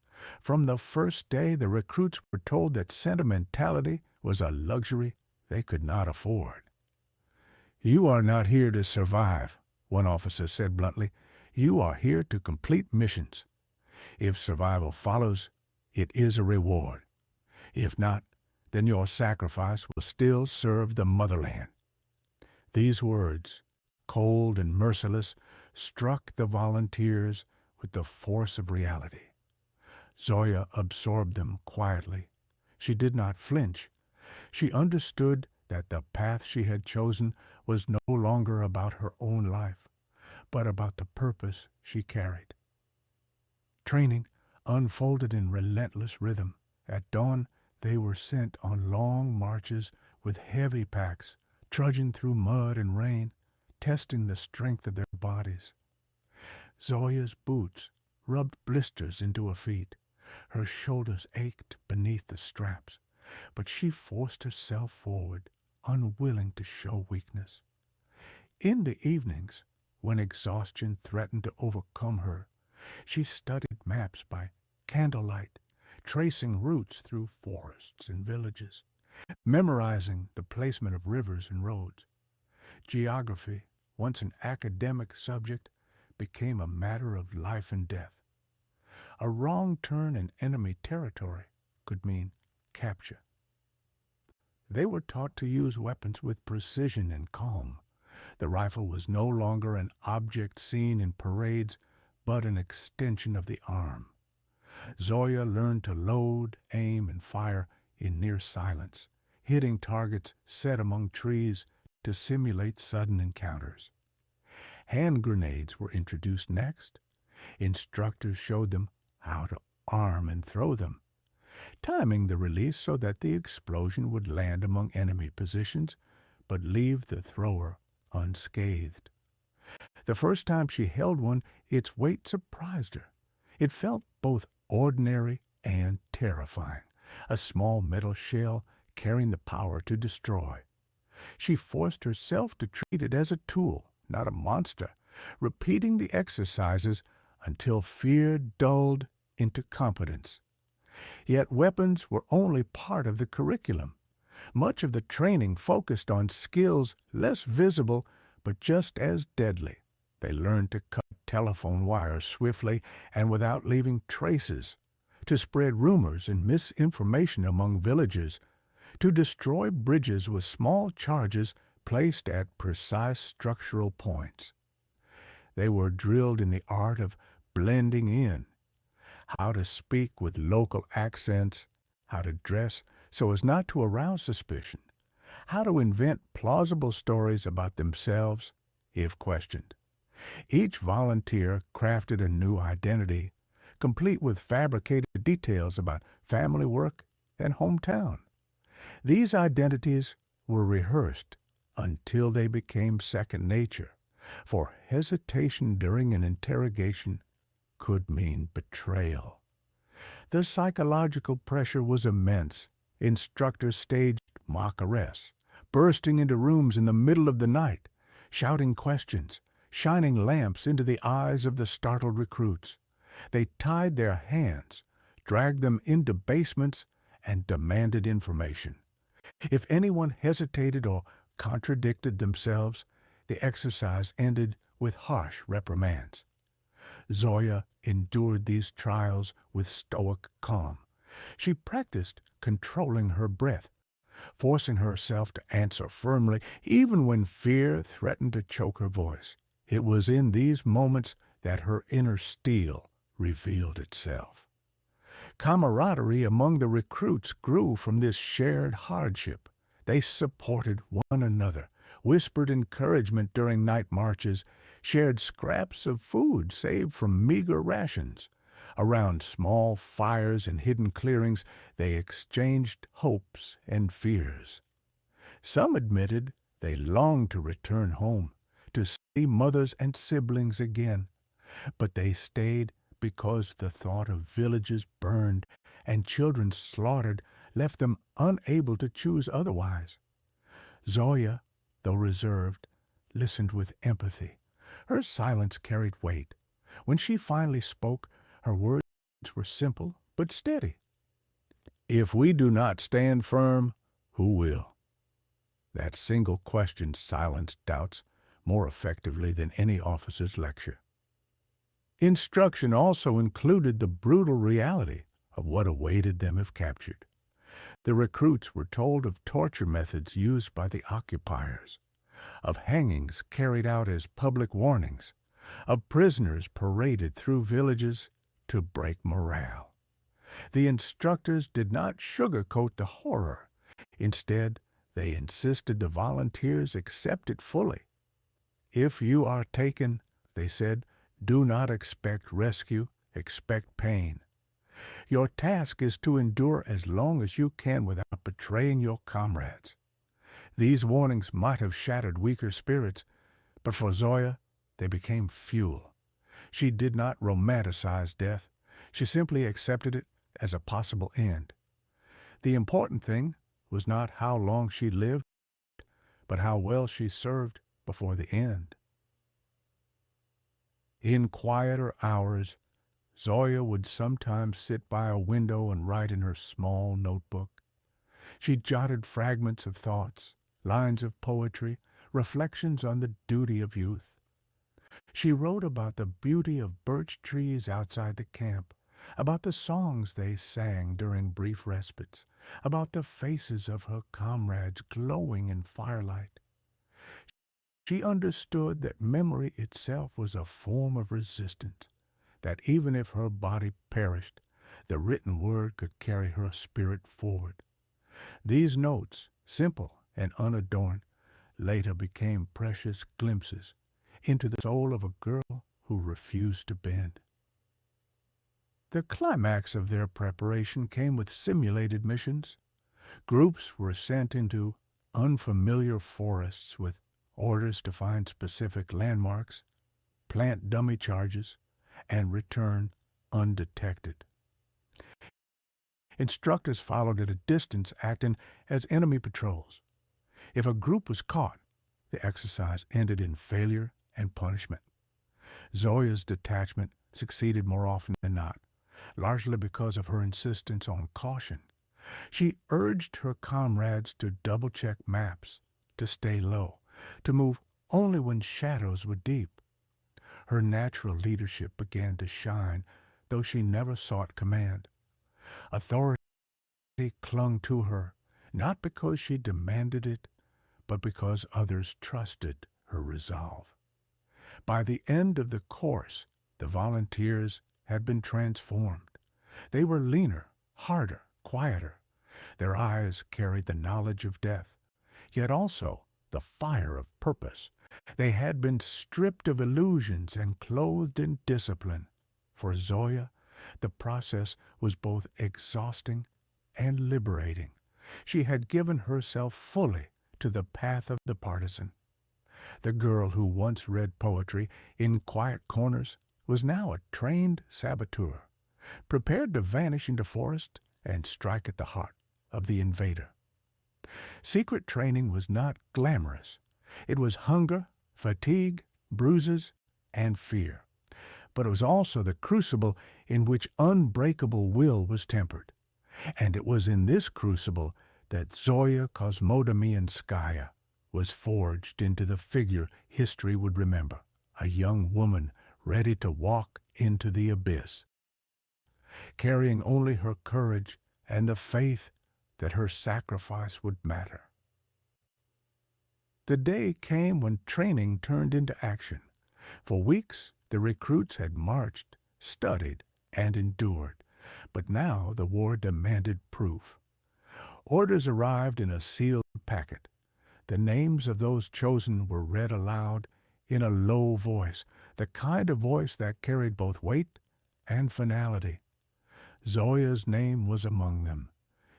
S1: From the first day, the recruits were told that sentimentality was a luxury they could not afford. "You are not here to survive," one officer said bluntly. "You are here to complete missions. If survival follows, it is a reward. If not, then your sacrifice will still serve the motherland." These words, cold and merciless, struck the volunteers with the force of reality. Zoya absorbed them quietly. She did not flinch. She understood that the path she had chosen was no longer about her own life, but about the purpose she carried. Training unfolded in relentless rhythm. At dawn, they were sent on long marches with heavy packs, trudging through mud and rain, testing the strength of their bodies. Zoya's boots rubbed blisters into her feet. Her shoulders ached beneath the straps, but she forced herself forward, unwilling to show weakness. In the evenings, when exhaustion threatened to overcome her, she studied maps by candlelight, tracing routes through forests and villages, memorizing the placement of rivers and roads. Geography, once an academic subject, became a matter of life and death. A wrong turn in enemy territory could mean capture. They were taught to use weapons with precision and calm. The rifle was no longer an object seen in parades, but an extension of the arm. Zoya learned to load, aim, and fire in near silence, hitting targets set among trees to simulate sudden encounters. Hand grenades were introduced next. Instructors showed them how to arm and throw them, timing the release so that the explosion would land among enemy positions, but leave the thrower unscathed. The first time she held one, its weight surprised her. It felt both ordinary and terrifying, a small metal shell carrying the power to destroy. She forced herself to treat it as a tool, not a monster, repeating the exercises until fear dulled into competence. Yet weapons were only part of the curriculum. Much of the training focused on skills less visible but just as deadly. They learned to cut telephone wires swiftly and without leaving traces, to spread rumors and misinformation among villagers, to destroy bridges with small charges placed at precise structural points. They were drilled in the art of blending in, how to speak with local accents, how to dress so as not to arouse suspicion, how to invent plausible stories about themselves if questioned. Each volunteer crafted a new identity, complete with fabricated details about family work and hometown. These identities were rehearsed until they became second nature, for hesitation during an interrogation could mean betrayal. The psychological pressure was immense. Instructors staged mock arrests, bursting into rooms in the middle of the night, shouting questions, shining lamps into the eyes of the startled recruits. They tied their hands, dragged them into basements, and demanded information. If anyone hesitated or contradicted themselves, the exercise ended with harsh reprimands. Zoya endured these trials with stoic calm. She practiced controlling her breath, forcing herself to answer firmly even when fear threatened to choke her voice. It was in these moments that her inner steel revealed itself. Camaraderie among the recruits grew from this shared hardship. They supported one another, whispered encouragement during night marches, shared scraps of food saved from meager rations. Around small fires in hidden clearings, they exchanged hopes and fears. Some admitted they longed to return home, to see mothers and siblings again, but they stayed because the thought of villages burned and children slaughtered left them unable to choose otherwise. Zoya, though reserved, listened with empathy. Her silence carried weight. When she finally spoke, her words were simple but steady. If we do not stand firm, who will? That single question silenced doubts more effectively than any officer's lecture. Instruction also included the brutal reality of what awaited them if captured. The recruits were told of torture methods used by the occupiers, of hangings carried out as public warnings, of prisoners paraded through villages to break morale. The instructors did not sugarcoat the horror. Instead, they insisted the volunteers accept it fully. If you are taken, they said, do not expect rescue, expect pain. Your task is to endure as long as you can without betraying your comrades. These warnings might have shattered weaker spirits, but for Zoya, they became fuel. She did not romanticize death. She simply accepted it as a possible end. The important thing was not how long she lived, but how well she served before the end. In quieter hours, Zoya would sometimes sit by a window and write in her small notebook. She jotted fragments of thoughts, lines of poetry, reflections on the duty of youth. She wrote about the beauty of birch trees outside the camp, about the songs they sang during brief respites, about the faces of her comrades glowing in firelight. She understood that memory itself was a form of resistance, that even if her body perished, the written word could carry her spirit forward. These notes, simple and unadorned, later became precious glimpses into the soul of a girl who refused to bend. The climax of their preparation came with simulated missions. Groups were sent into unfamiliar forests with orders to find specific landmarks, plant dummy charges, and return undetected. Instructors followed at a distance, acting as enemy patrols. If a group was caught, the exercise ended in failure and punishment. Zoya's detachment succeeded more often than not, largely because of her insistence on caution. She urged her comrades to double-check maps, to stay low, to move only when shadows were deep. Her natural leadership began to shine, though she never sought command. Authority clung to her, not because she demanded it, but because others trusted her resolve. By the end of the course, the volunteers had been transformed. They were leaner, harder, quieter, Their eyes carried the knowledge of death, yet also the fire of purpose. They had been stripped of illusions and clothed in discipline. For Zoya, the process was both exhausting and liberating. She had given herself fully to the path of the partisan. The girl who once read poetry in quiet corners was now a trained saboteur, prepared to vanish into forest and strike at the heart of the invader. Secret training was not glamorous. It was hunger, fatigue, bruises, and fear. But it was also the crucible in which unbreakable will was tempered. And it was in this crucible that Zoya Kosmodemyanskaya was forged into the figure history would remember, a young woman ready to walk into the abyss, carrying only her courage and the faith that her sacrifice would matter. The day came when training turned into action. For weeks, the recruits had marched, studied, and endured, but now the war demanded proof. Orders arrived in a sealed packet. The names of those chosen were read aloud in a low voice, the kind of voice that carried both weight and finality. Zoya's name was among them.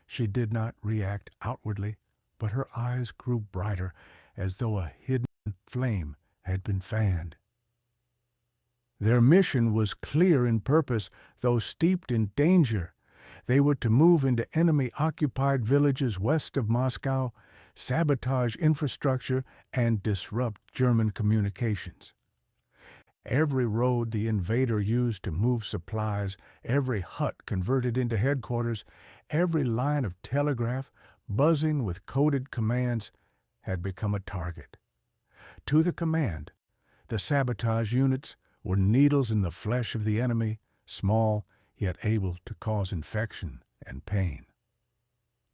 S1: She did not react outwardly, but her eyes grew brighter as though a hidden flame had been fanned. Their mission was clear in purpose, though steeped in danger. They were to move into enemy-occupied villages west of Moscow, sabotage infrastructure, and disrupt German communications. Every road the invader used to move supplies, every hut converted into headquarters, every line of telegraph buzzing with coded commands had become a target. To the command, the sabotage units were needles in the flesh of the enemy, small yet able to cause infection and pain.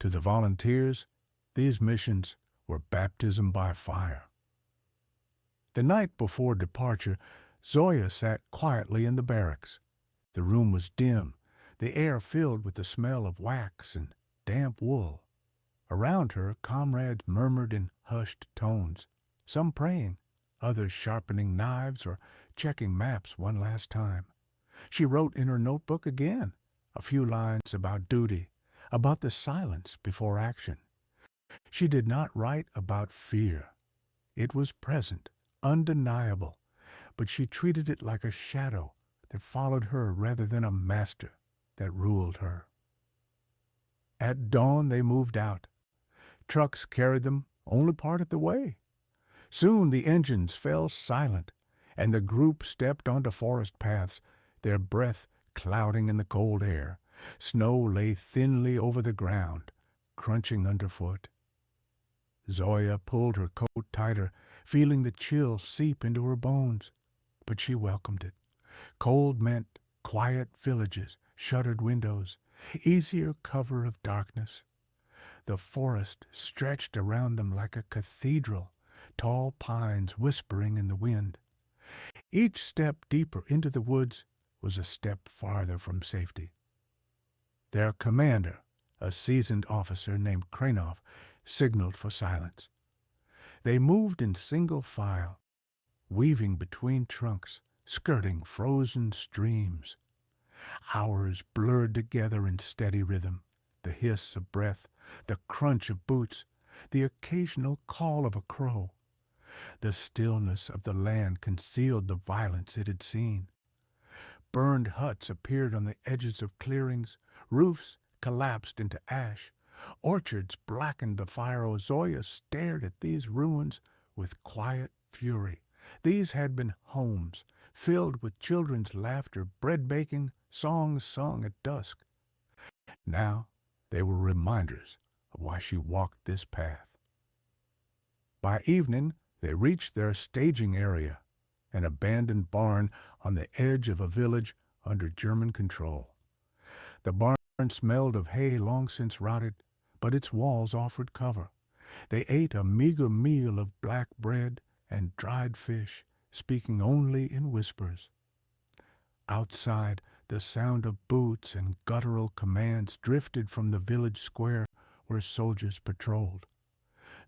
S1: To the volunteers, these missions were baptism by fire. The night before departure, Zoya sat quietly in the barracks. The room was dim, the air filled with the smell of wax and damp wool. Around her, comrades murmured in hushed tones, some praying, others sharpening knives or checking maps one last time. She wrote in her notebook again, a few lines about duty, about the silence before action. She did not write about fear. It was present, undeniable, but she treated it like a shadow that followed her rather than a master that ruled her. At dawn they moved out. Trucks carried them only part of the way. Soon the engines fell silent, and the group stepped onto forest paths, their breath clouding in the cold air. Snow lay thinly over the ground, crunching underfoot. Zoya pulled her coat tighter, feeling the chill seep into her bones. But she welcomed it. Cold meant quiet villages, shuttered windows, easier cover of darkness. The forest stretched around them like a cathedral, tall pines whispering in the wind. Each step deeper into the woods was a step farther from safety. Their commander, a seasoned officer named Krenov, signaled for silence. They moved in single file, weaving between trunks, skirting frozen streams. Hours blurred together in steady rhythm, the hiss of breath, the crunch of boots, the occasional call of a crow. The stillness of the land concealed the violence it had seen. Burned huts appeared on the edges of clearings, roofs collapsed into ash, orchards blackened the fire. Zoya stared at these ruins with quiet fury. These had been homes, filled with children's laughter, bread baking, songs sung at dusk. Now they were reminders of why she walked this path. By evening, they reached their staging area, an abandoned barn on the edge of a village under German control. The barn smelled of hay long since rotted, but its walls offered cover. They ate a meager meal of black bread and dried fish, speaking only in whispers. Outside, the sound of boots and guttural commands drifted from the village square where soldiers patrolled.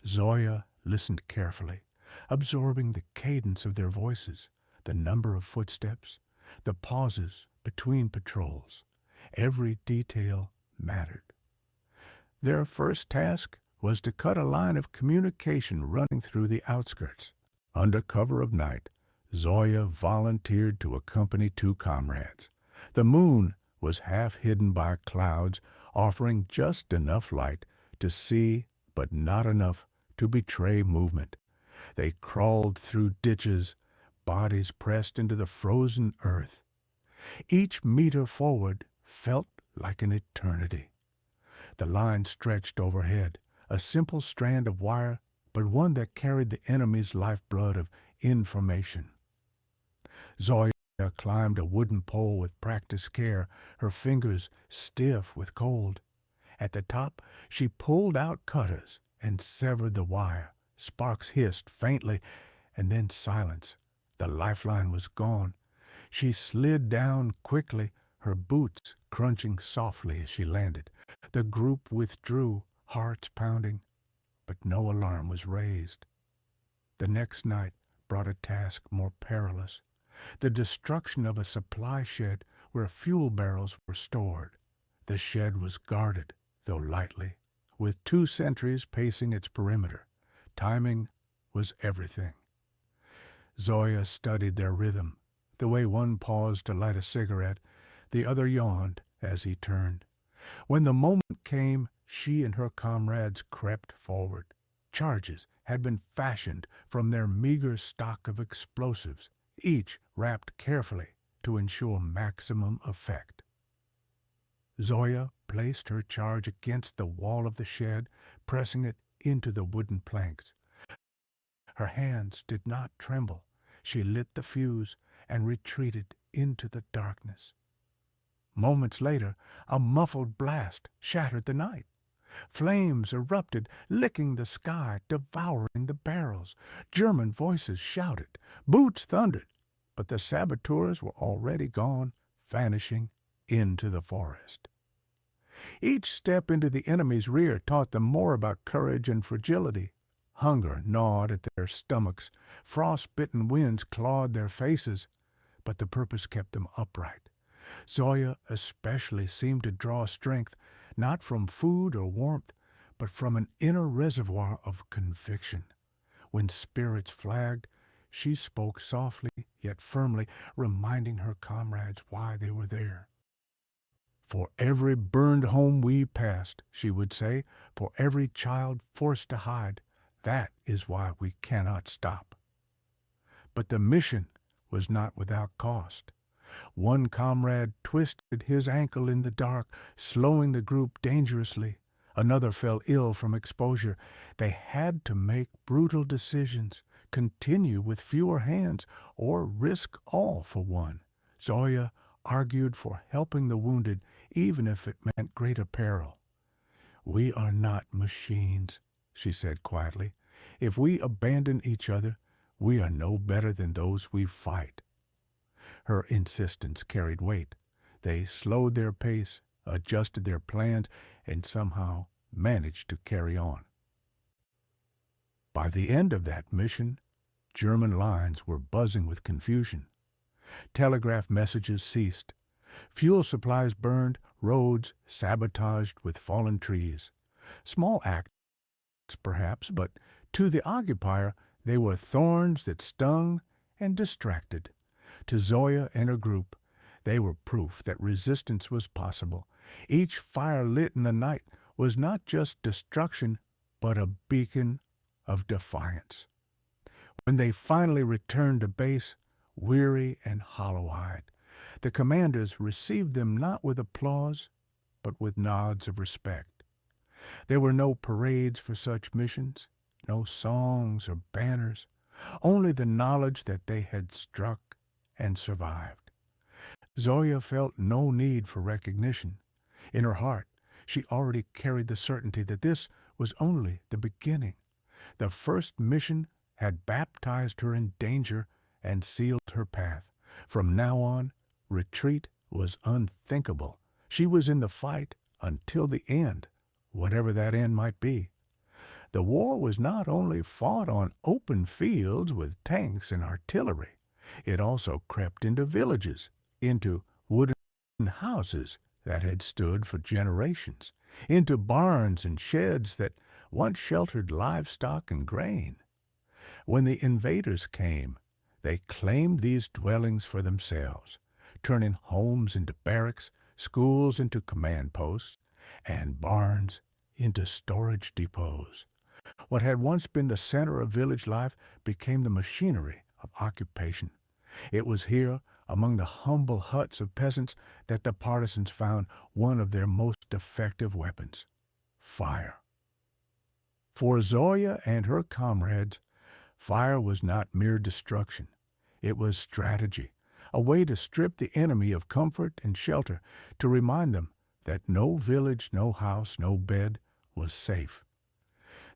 S1: Zoya listened carefully, absorbing the cadence of their voices, the number of footsteps, the pauses between patrols. Every detail mattered. Their first task was to cut a line of communication running through the outskirts. Under cover of night, Zoya volunteered to accompany two comrades. The moon was half hidden by clouds, offering just enough light to see, but not enough to betray movement. They crawled through ditches, bodies pressed into the frozen earth. Each meter forward felt like an eternity. The line stretched overhead, a simple strand of wire, but one that carried the enemy's lifeblood of information. Zoya climbed a wooden pole with practiced care, her fingers stiff with cold. At the top, she pulled out cutters and severed the wire. Sparks hissed faintly, and then silence. The lifeline was gone. She slid down quickly, her boots crunching softly as she landed. The group withdrew, hearts pounding, but no alarm was raised. The next night brought a task more perilous: the destruction of a supply shed where fuel barrels were stored. The shed was guarded, though lightly, with 2 sentries pacing its perimeter. Timing was everything. Zoya studied their rhythm, the way one paused to light a cigarette, the other yawned as he turned. When the moment came, she and her comrades crept forward. Charges had been fashioned from their meager stock of explosives, each wrapped carefully to ensure maximum effect. Zoya placed her charge against the wall of the shed, pressing it into the wooden planks. Her hands did not tremble. She lit the fuse and retreated into the darkness. Moments later, a muffled blast shattered the night. Flames erupted, licking the sky, devouring the barrels. German voices shouted, boots thundered, but the saboteurs were already gone, vanishing into the forest. Each step into the enemy's rear taught them more about courage and fragility. Hunger gnawed at their stomachs, frost-bitten winds clawed their faces, but the purpose kept them upright. Zoya especially seemed to draw strength, not from food or warmth, but from an inner reservoir of conviction. When spirits flagged, she spoke softly yet firmly, reminding her comrades why they were there. For every burned home we passed, she would say, for every child forced to hide, that is why we cannot stop. But the mission was not without cost. One comrade twisted his ankle in the dark, slowing the group dangerously. Another fell ill from exposure. They had to make brutal decisions, continue with fewer hands, or risk all for one. Zoya argued for helping the wounded, even if it meant greater peril. "We are not machines," she said quietly. "If we abandon each other, we are no better than those we fight." Her insistence carried weight. They slowed their pace, adjusted their plans, and somehow managed to carry on. By the end of that mission, German lines were buzzing with confusion. Telegraph messages ceased. Fuel supplies burned, roads sabotaged with fallen trees. Small acts, perhaps, but to the occupier they were thorns that stung and distracted. To Zoya and her group, they were proof that resistance was possible. Each fire lit in the night was not just destruction, but a beacon of defiance. When they finally returned to base, weary and hollow-eyed, the commanders received them not with applause, but with nods of respect. There were no parades for such missions, no songs or banners, only the knowledge that they had struck and survived. Zoya felt no need for recognition. In her heart, she already carried the certainty that this was only the beginning. The first mission had baptized her in danger and sealed her path. From now on, retreat was unthinkable. She was in the fight until the end, whatever that end might be. The war was not only fought on open fields with tanks and artillery, it also crept into villages, into wooden houses that had stood for generations, into barns and sheds that once sheltered livestock and grain. When the invaders came, they claimed these dwellings for themselves, turning homes into barracks, schools into command posts, and barns into storage depots. What had once been the center of village life became the machinery of occupation. It was here, among the humble huts of peasants, that the partisans found one of their most effective weapons: fire. For Zoya and her comrades, fire was not mere destruction. It was strategy, a way to strip the enemy of comfort and shelter, to remind them that no village, no house, no bed was safe.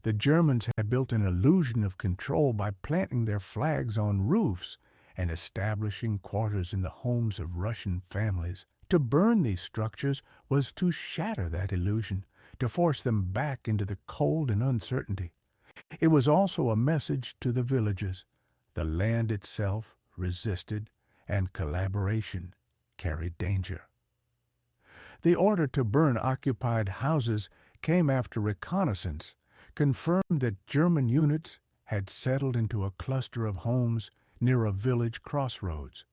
S1: The Germans had built an illusion of control by planting their flags on roofs and establishing quarters in the homes of Russian families. To burn these structures was to shatter that illusion, to force them back into the cold and uncertainty. It was also a message to the villagers. The land itself resisted, and collaboration carried danger. The order to burn occupied houses came after reconnaissance confirmed that German units had settled into a cluster of homes near a village crossroads.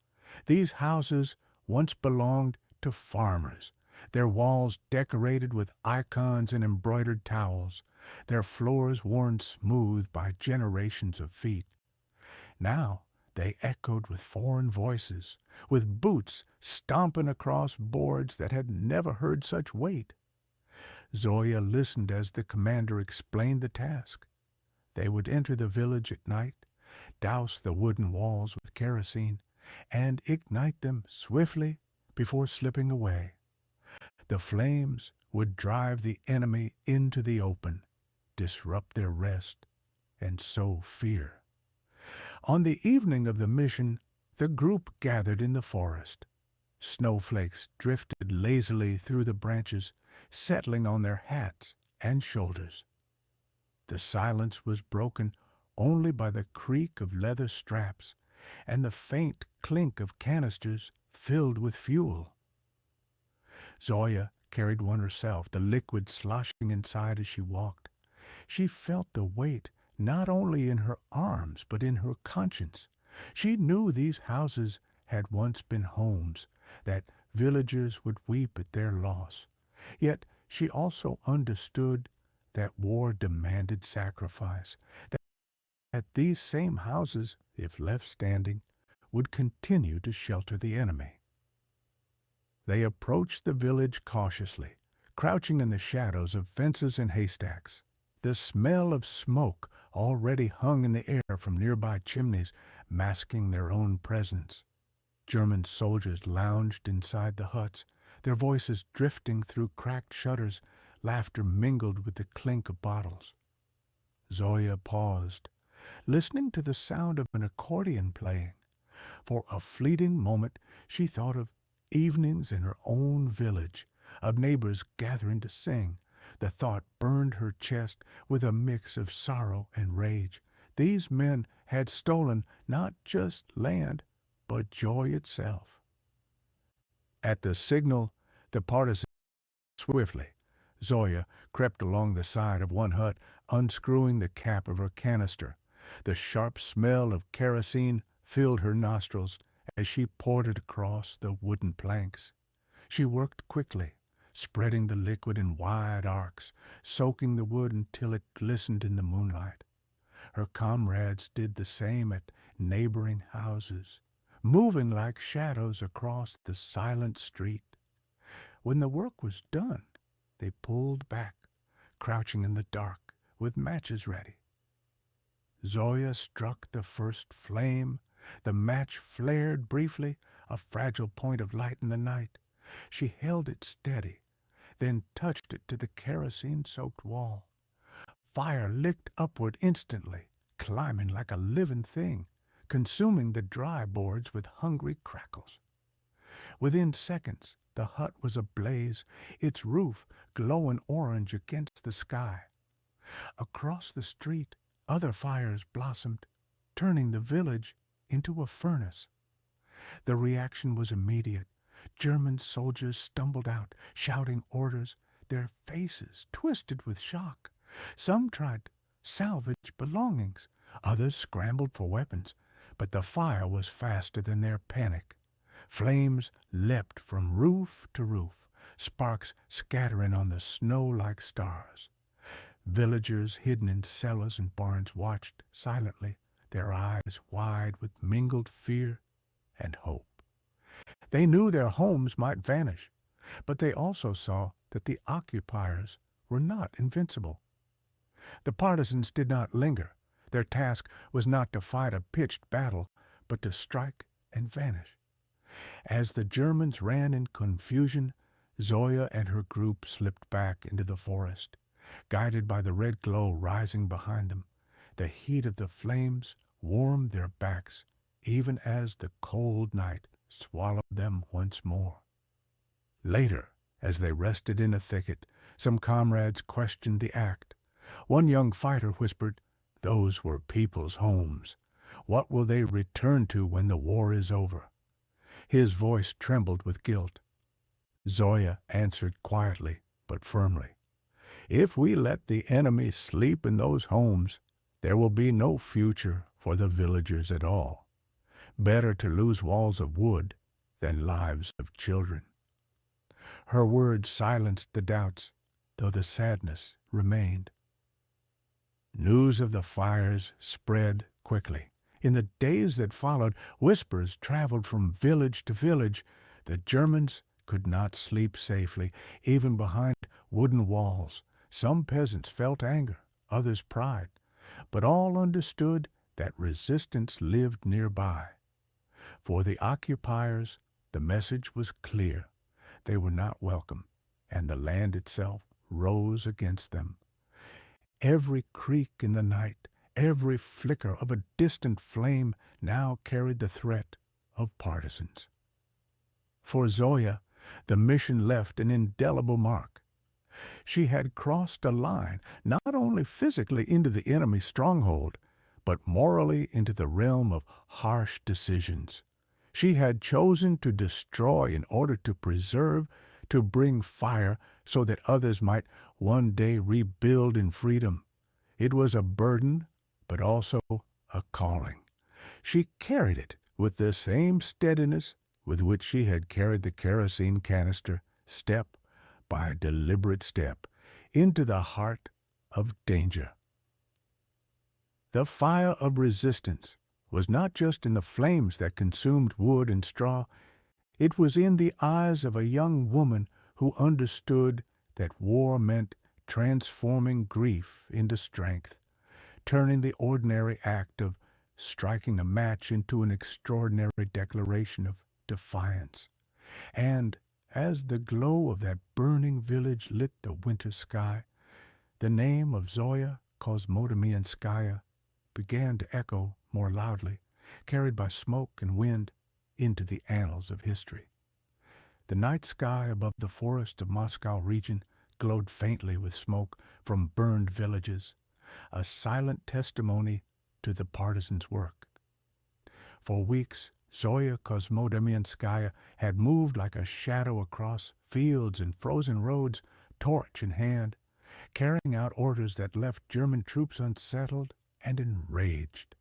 S1: These houses once belonged to farmers, their walls decorated with icons and embroidered towels, their floors worn smooth by generations of feet. Now they echoed with foreign voices, with boots stomping across boards that had never heard such weight. Zoya listened as the commander explained the task. They would enter the village at night, douse the wooden walls with kerosene, and ignite them swiftly before slipping away. The flames would drive the enemy into the open, disrupt their rest, and sow fear. On the evening of the mission, the group gathered in the forest. Snowflakes drifted lazily through the branches, settling on their hats and shoulders. The silence was broken only by the creak of leather straps and the faint clink of canisters filled with fuel. Zoya carried one herself, the liquid sloshing inside as she walked. She felt the weight not only in her arms but in her conscience. She knew these houses had once been homes, that villagers would weep at their loss. Yet she also understood that war demanded sacrifice, that these same houses, if left standing, would continue to shelter the enemy. They approached the village cautiously, crouching in the shadows of fences and haystacks. The smell of smoke already hung in the air from nearby chimneys, masking their own presence. German soldiers lounged inside the huts, their voices drifting through cracked shutters, laughter mingled with the clink of bottles. Zoya paused, listening to the sound of an accordion playing. For a fleeting moment she thought of evenings in her own village, of neighbors gathering to sing. The thought burned her chest with a mix of sorrow and rage. These men had stolen not just land, but joy itself. At the signal, the partisans swiftly. Zoya crept along the side of one hut, unscrewing the cap of her canister. The sharp smell of kerosene filled her nostrils as she poured it across the wooden planks. She worked quickly, spreading the liquid in wide arcs, soaking the wood until it glistened in the moonlight. Her comrades did the same at neighboring houses, moving like shadows across the silent street. When the work was done, they pulled back, crouching in the dark, with matches ready. Zoya struck the first flame. The match flared briefly, a fragile point of light in the night. She held it steady, then touched it to the kerosene-soaked wall. Fire licked upward instantly, climbing like a living thing, consuming the dry boards with hungry crackles. Within seconds, The hut was ablaze, its roof glowing orange against the sky. Across the street, other fires blossomed, turning the village into a furnace. The reaction was immediate. German soldiers stumbled out, shouting orders, their faces twisted with shock. Some tried to salvage belongings. Others scrambled for weapons, but the fire was faster than their panic. Flames leapt from roof to roof, sparks scattering on the snow like stars. Villagers hidden in cellars and barns watched silently, their eyes wide with mingled fear and hope. They knew their homes might vanish, but they also saw that the occupiers were not invincible. The partisans did not linger. Their task was not to fight a pitched battle, but to strike and vanish. As the Germans ran in confusion, Zoya and her group slipped back into the forest, guided by the red glow rising behind them. The heat of the flames warmed their backs, even as the cold night swallowed them once more. Later, as they rested in a thicket, some comrades questioned the act. One young fighter whispered, "Those were people's homes. What will they return to when the war is over?" His voice trembled with guilt. Zoya answered quietly but firmly, "If we let the enemy sleep in those homes, there will be no future for the villagers at all. Better to lose walls of wood than lives of children." Her words silenced the doubts, though the sadness remained. News of the fires spread quickly. In the days that followed, whispers traveled from village to village. The Germans could not sleep safely, even behind wooden walls. Some peasants felt anger, others pride, but all understood that resistance lived nearby. For the occupiers, the message was clear. They were not welcome, and the land itself rose against them. Every creak in the night, every flicker of a distant flame now carried the threat of partisans. For Zoya, the mission left an indelible mark. She had crossed a line not only physically into the enemy's stronghold, but morally into the realm of harsh decisions. She had chosen to destroy in order to preserve, to bring fire so that others might one day rebuild in freedom. It was a burden, but also a calling. She carried it with the same steadiness with which she had carried the kerosene canister, step by deliberate step, into the heart of danger. The fire of resistance was not just in the flames that consumed wood and straw. It was in the eyes of a young woman who understood that war meant transforming grief into strength, turning the ordinary act of striking a match into an extraordinary declaration of defiance. And as the glow of that burning village lit the winter sky, the name of Zoya Kosmodemyanskaya began to echo more loudly, carried by smoke and wind into the annals of history. The night sky above the forest of Moscow region glowed faintly with smoke from burned villages, a silent testimony to the partisans' work. For weeks, Zoya Kosmodemyanskaya had moved like a shadow across fields and frozen roads, torch in hand, carrying out orders that left German troops unsettled and enraged.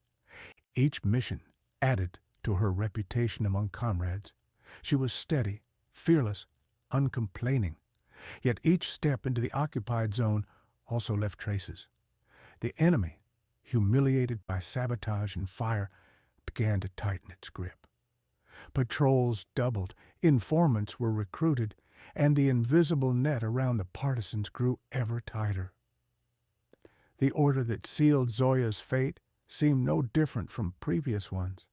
S1: Each mission added to her reputation among comrades. She was steady, fearless, uncomplaining. Yet each step into the occupied zone also left traces. The enemy, humiliated by sabotage and fire, began to tighten its grip. Patrols doubled, informants were recruited, and the invisible net around the partisans grew ever tighter. The order that sealed Zoya's fate seemed no different from previous ones.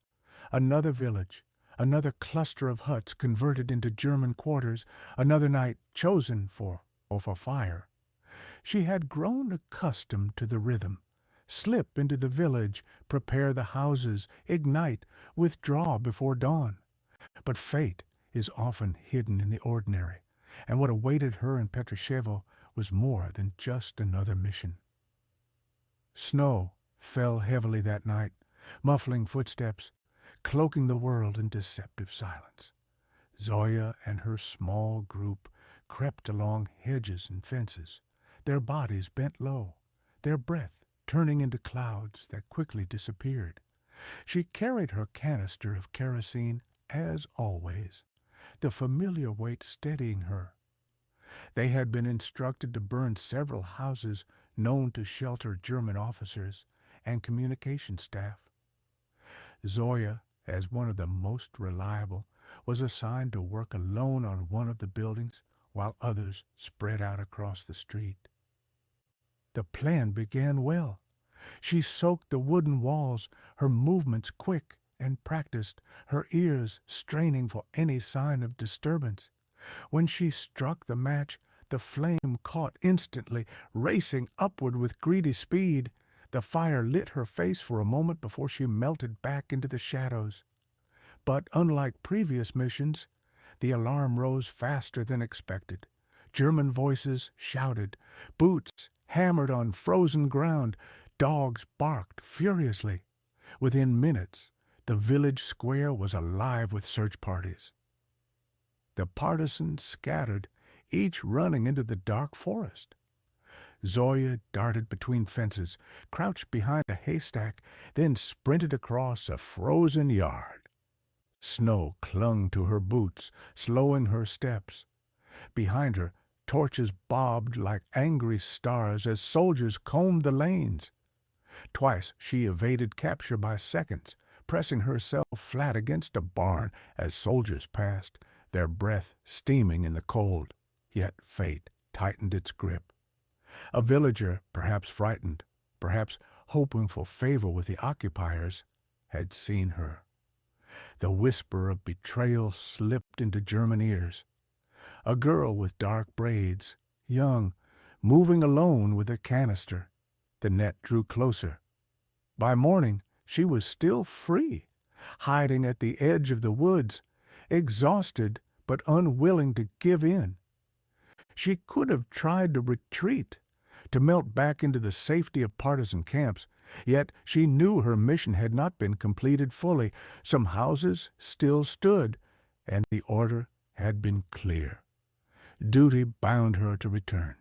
S1: Another village, another cluster of huts converted into German quarters, another night chosen for fire. She had grown accustomed to the rhythm. Slip into the village, prepare the houses, ignite, withdraw before dawn. But fate, is often hidden in the ordinary, and what awaited her in Petrishchevo was more than just another mission. Snow fell heavily that night, muffling footsteps, cloaking the world in deceptive silence. Zoya and her small group crept along hedges and fences, their bodies bent low, their breath turning into clouds that quickly disappeared. She carried her canister of kerosene, as always, the familiar weight steadying her. They had been instructed to burn several houses known to shelter German officers and communication staff. Zoya, as one of the most reliable, was assigned to work alone on one of the buildings while others spread out across the street. The plan began well. She soaked the wooden walls, her movements quick and practiced, her ears straining for any sign of disturbance. When she struck the match, the flame caught instantly, racing upward with greedy speed. The fire lit her face for a moment before she melted back into the shadows. But unlike previous missions, the alarm rose faster than expected. German voices shouted, boots hammered on frozen ground, dogs barked furiously. Within minutes, the village square was alive with search parties. The partisans scattered, each running into the dark forest. Zoya darted between fences, crouched behind a haystack, then sprinted across a frozen yard. Snow clung to her boots, slowing her steps. Behind her, torches bobbed like angry stars as soldiers combed the lanes. Twice she evaded capture by seconds, pressing herself flat against a barn as soldiers passed, their breath steaming in the cold. Yet fate tightened its grip. A villager, perhaps frightened, perhaps hoping for favor with the occupiers, had seen her. The whisper of betrayal slipped into German ears. A girl with dark braids, young, moving alone with a canister. The net drew closer. By morning, she was still free, hiding at the edge of the woods, exhausted but unwilling to give in. She could have tried to retreat, to melt back into the safety of partisan camps, yet she knew her mission had not been completed fully. Some houses still stood, and the order had been clear. Duty bound her to return.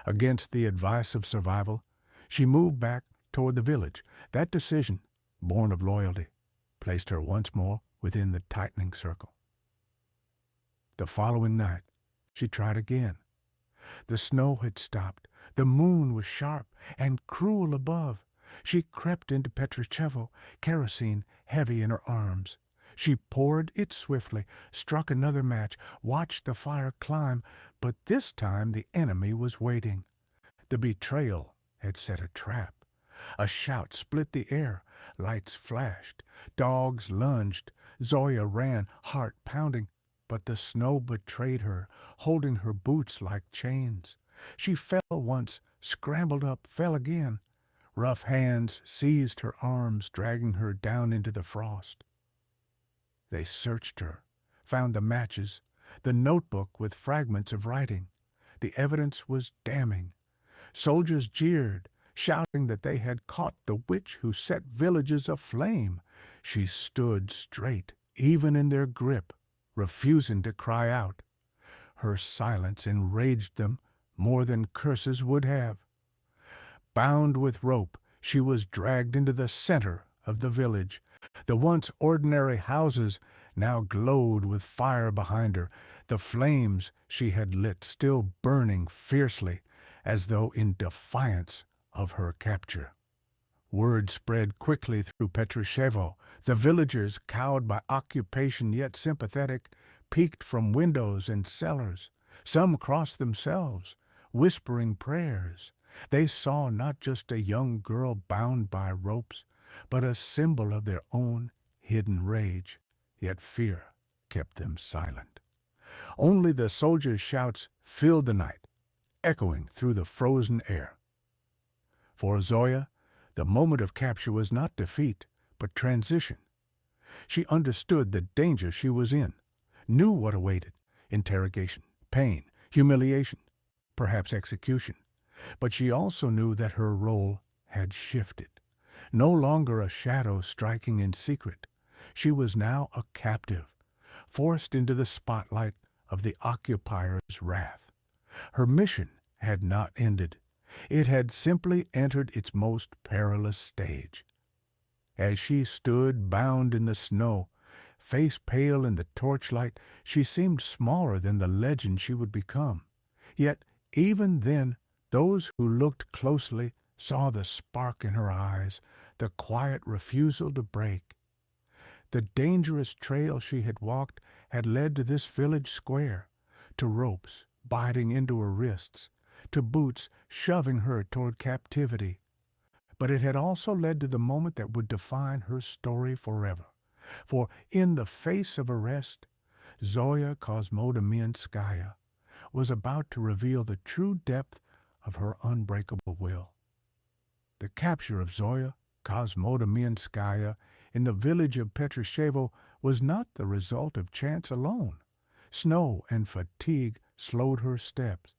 S1: Against the advice of survival, she moved back toward the village. That decision, born of loyalty, placed her once more within the tightening circle. The following night, she tried again. The snow had stopped. The moon was sharp and cruel above. She crept into Petrishchevo, kerosene heavy in her arms. She poured it swiftly, struck another match, watched the fire climb, but this time the enemy was waiting. The betrayal had set a trap. A shout split the air. Lights flashed. Dogs lunged. Zoya ran, heart pounding. But the snow betrayed her, holding her boots like chains. She fell once, scrambled up, fell again. Rough hands seized her arms, dragging her down into the frost. They searched her, found the matches, the notebook with fragments of writing. The evidence was damning. Soldiers jeered, shouting that they had caught the witch who set villages aflame. She stood straight, even in their grip, refusing to cry out. Her silence enraged them more than curses would have. Bound with rope, she was dragged into the center of the village. The once ordinary houses now glowed with fire behind her, the flames she had lit still burning fiercely, as though in defiance of her capture. Word spread quickly through Petrishchevo. The villagers, cowed by occupation yet sympathetic, peeked from windows and cellars. Some crossed themselves, whispering prayers. They saw not just a young girl bound by ropes, but a symbol of their own hidden rage. Yet fear kept them silent. Only the soldiers' shouts filled the night, echoing through the frozen air. For Zoya, the moment of capture was not defeat, but transition. She understood the danger she was in. knew what awaited: interrogation, pain, humiliation, perhaps execution. But she also knew that her role had shifted. No longer a shadow striking in secret, she was now a captive, forced into the spotlight of the occupier's wrath. Her mission had not ended. It had simply entered its most perilous stage. As she stood bound in the snow, face pale in the torchlight, she seemed smaller than the legend she would become. Yet, even then, those who looked closely saw the spark in her eyes, the quiet refusal to break. The dangerous trail she had walked had led to this village square, to ropes biting into her wrists, to boots shoving her toward captivity. But it had also led to the moment that would define her story forever. For in the face of arrest, Zoya Kosmodemyanskaya was about to reveal the true depth of her unbreakable will. The capture of Zoya Kosmodemyanskaya in the village of Petrishchevo was not the result of chance alone. Snow and fatigue slowed her steps.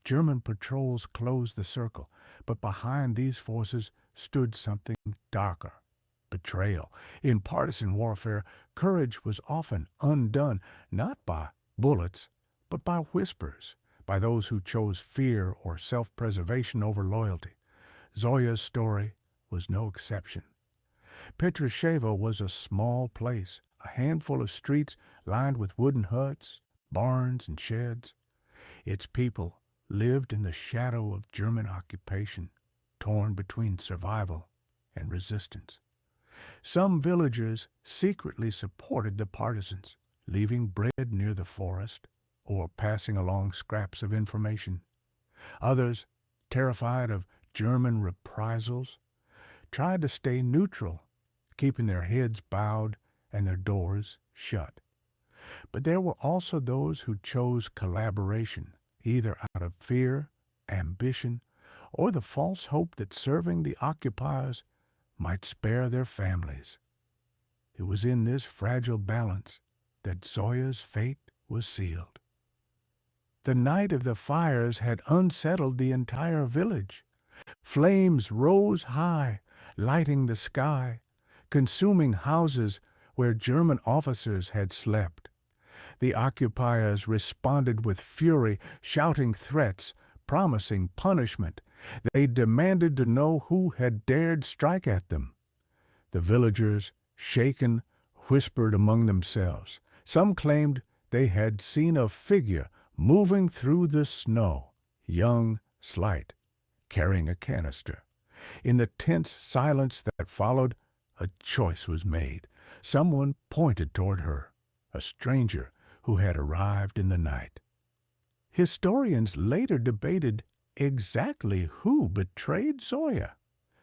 S1: German patrols closed the circle, but behind these forces stood something darker: betrayal. In partisan warfare, courage was often undone not by bullets, but by whispers, by those who chose fear or self-preservation over loyalty. Zoya's story was no exception. Petrishchevo was a small place, a handful of streets lined with wooden huts, barns, and sheds. Its people lived in the shadow of German occupation, torn between survival and resistance. Some villagers secretly supported the partisans, leaving bread near the forest or passing along scraps of information. Others, terrified of German reprisals, tried to stay neutral, keeping their heads bowed and their doors shut. But there were also those who chose collaboration, either out of fear, ambition, or the false hope that serving the occupiers might spare their families. It was in this fragile balance that Zoya's fate was sealed. The night of the fires had unsettled the entire village. Flames rose high, lighting the sky, consuming houses where German officers had slept. The occupiers responded with fury, shouting threats, promising punishment. They demanded to know who had dared strike at them. The villagers, shaken, whispered among themselves. Some claimed they had seen a figure moving through the snow, young, slight, carrying a canister. In the tense silence that followed, a choice was made. Someone pointed toward her, a stranger who had arrived in the night. Historians later debated exactly who betrayed Zoya.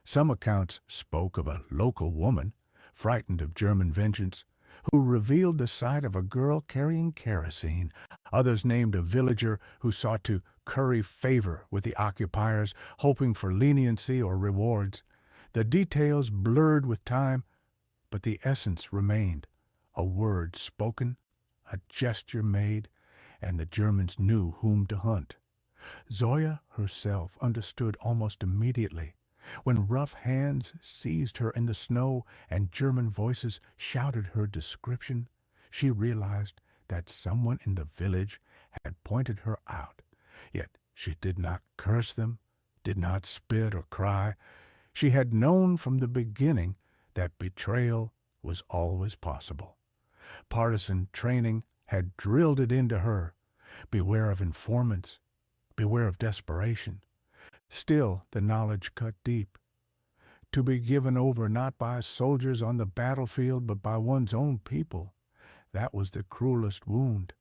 S1: Some accounts spoke of a local woman, frightened of German vengeance, who revealed the sight of a girl carrying kerosene. Others named a villager who sought to curry favor with the occupiers, hoping for leniency or rewards. The details blurred with time, but the essence remained: a word spoken, a gesture made, and the Germans knew whom to hunt. Zoya herself understood almost immediately. When rough hands seized her in the snow and German voices shouted her description, she realized that someone in the village had pointed her out. Yet she did not curse them, did not spit or cry. She had known from the beginning that betrayal was always possible. Partisan training had drilled it into her. Beware of informants, beware of desperation. Still, the knowledge cut deep. To be given over not by soldiers on the battlefield, but by one's own people, that was the cruelest wound.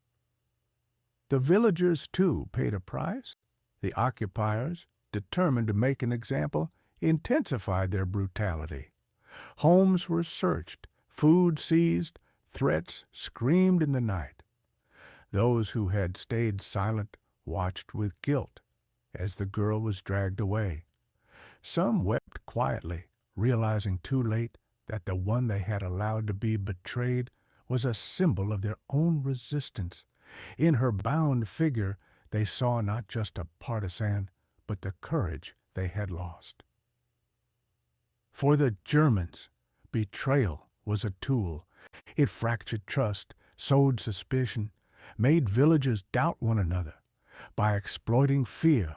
S1: The villagers, too, paid a price. The occupiers, determined to make an example, intensified their brutality. Homes were searched, food seized, threats screamed in the night. Those who had stayed silent watched with guilt as the girl was dragged away. Some wept quietly, realizing too late that the one they had allowed to be betrayed was a symbol of their own resistance. In her bound figure, they saw not just a partisan, but the courage they had lost. For the Germans, betrayal was a tool. It fractured trust, sowed suspicion, made villagers doubt one another. By exploiting fear,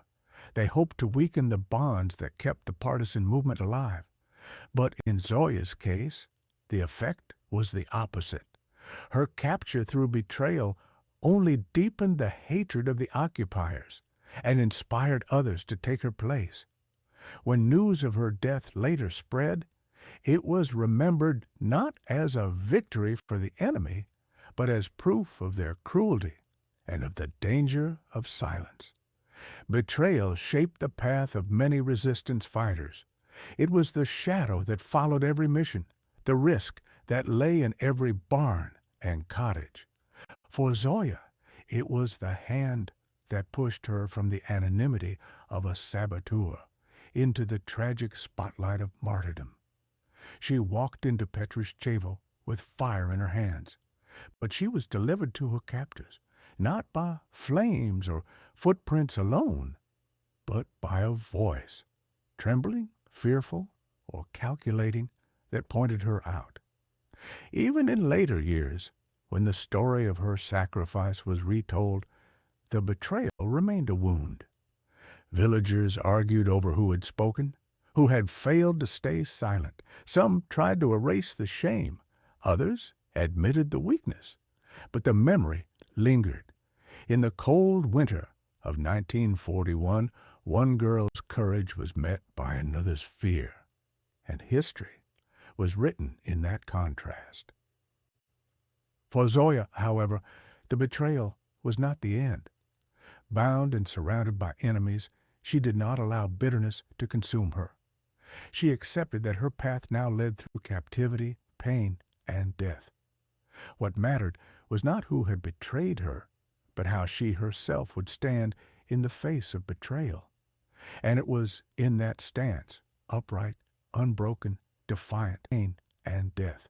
S1: they hoped to weaken the bonds that kept the partisan movement alive. But in Zoya's case, the effect was the opposite. Her capture through betrayal only deepened the hatred of the occupiers and inspired others to take her place. When news of her death later spread, it was remembered not as a victory for the enemy, but as proof of their cruelty and of the danger of silence. Betrayal shaped the path of many resistance fighters. It was the shadow that followed every mission, the risk that lay in every barn and cottage. For Zoya, it was the hand that pushed her from the anonymity of a saboteur into the tragic spotlight of martyrdom. She walked into Petrishchevo with fire in her hands, but she was delivered to her captors, not by flames or footprints alone, but by a voice, trembling, fearful, or calculating, that pointed her out. Even in later years, when the story of her sacrifice was retold, the betrayal remained a wound. Villagers argued over who had spoken, who had failed to stay silent. Some tried to erase the shame. Others admitted the weakness. But the memory lingered. In the cold winter of 1941, one girl's courage was met by another's fear, and history was written in that contrast. For Zoya, however, the betrayal was not the end. Bound and surrounded by enemies, she did not allow bitterness to consume her. She accepted that her path now led through captivity, pain, and death. What mattered was not who had betrayed her, but how she herself would stand in the face of betrayal. And it was in that stance, upright, unbroken, defiant, pain, and death.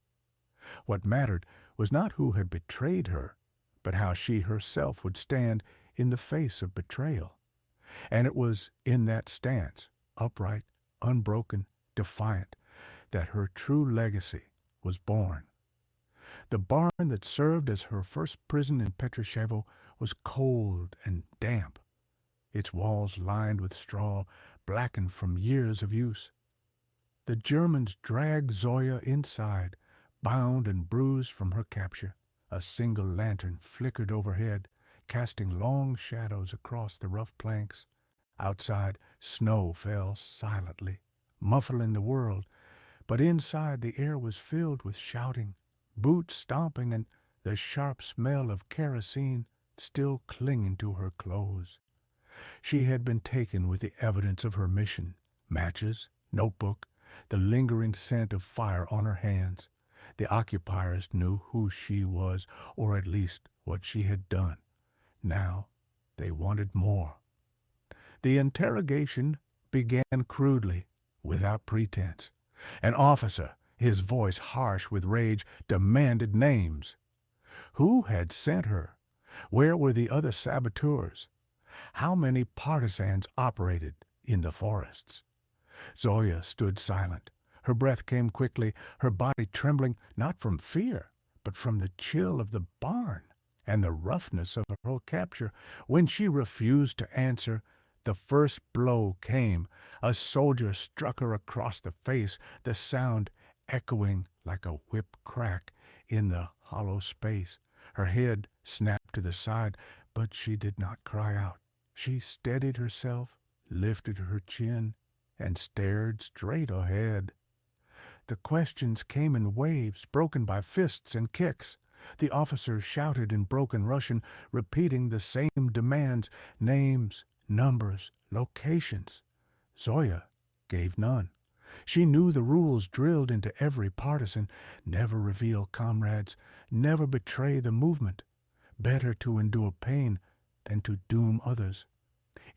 S1: What mattered was not who had betrayed her, but how she herself would stand in the face of betrayal. And it was in that stance, upright, unbroken, defiant, that her true legacy was born. The barn that served as her first prison in Petrishchevo was cold and damp, its walls lined with straw, blackened from years of use. The Germans dragged Zoya inside, bound and bruised from her capture. A single lantern flickered overhead, casting long shadows across the rough planks. Outside, snow fell silently, muffling the world, but inside the air was filled with shouting, boots stomping, and the sharp smell of kerosene still clinging to her clothes. She had been taken with the evidence of her mission, matches, notebook, the lingering scent of fire on her hands. The occupiers knew who she was, or at least what she had done. Now they wanted more. The interrogation began crudely, without pretense. An officer, his voice harsh with rage, demanded names. Who had sent her? Where were the other saboteurs? How many partisans operated in the forests? Zoya stood silent. Her breath came quickly, her body trembling not from fear, but from the chill of the barn and the roughness of her capture. When she refused to answer, the first blow came. A soldier struck her across the face, the sound echoing like a whip crack in the hollow space. Her head snapped to the side, but she did not cry out. She steadied herself, lifted her chin, and stared straight ahead. The questions came in waves, broken by fists and kicks. The officers shouted in broken Russian, repeating the same demands, names, numbers, locations. Zoya gave none. She knew the rules drilled into every partisan: never reveal comrades, never betray the movement. Better to endure pain than to doom others.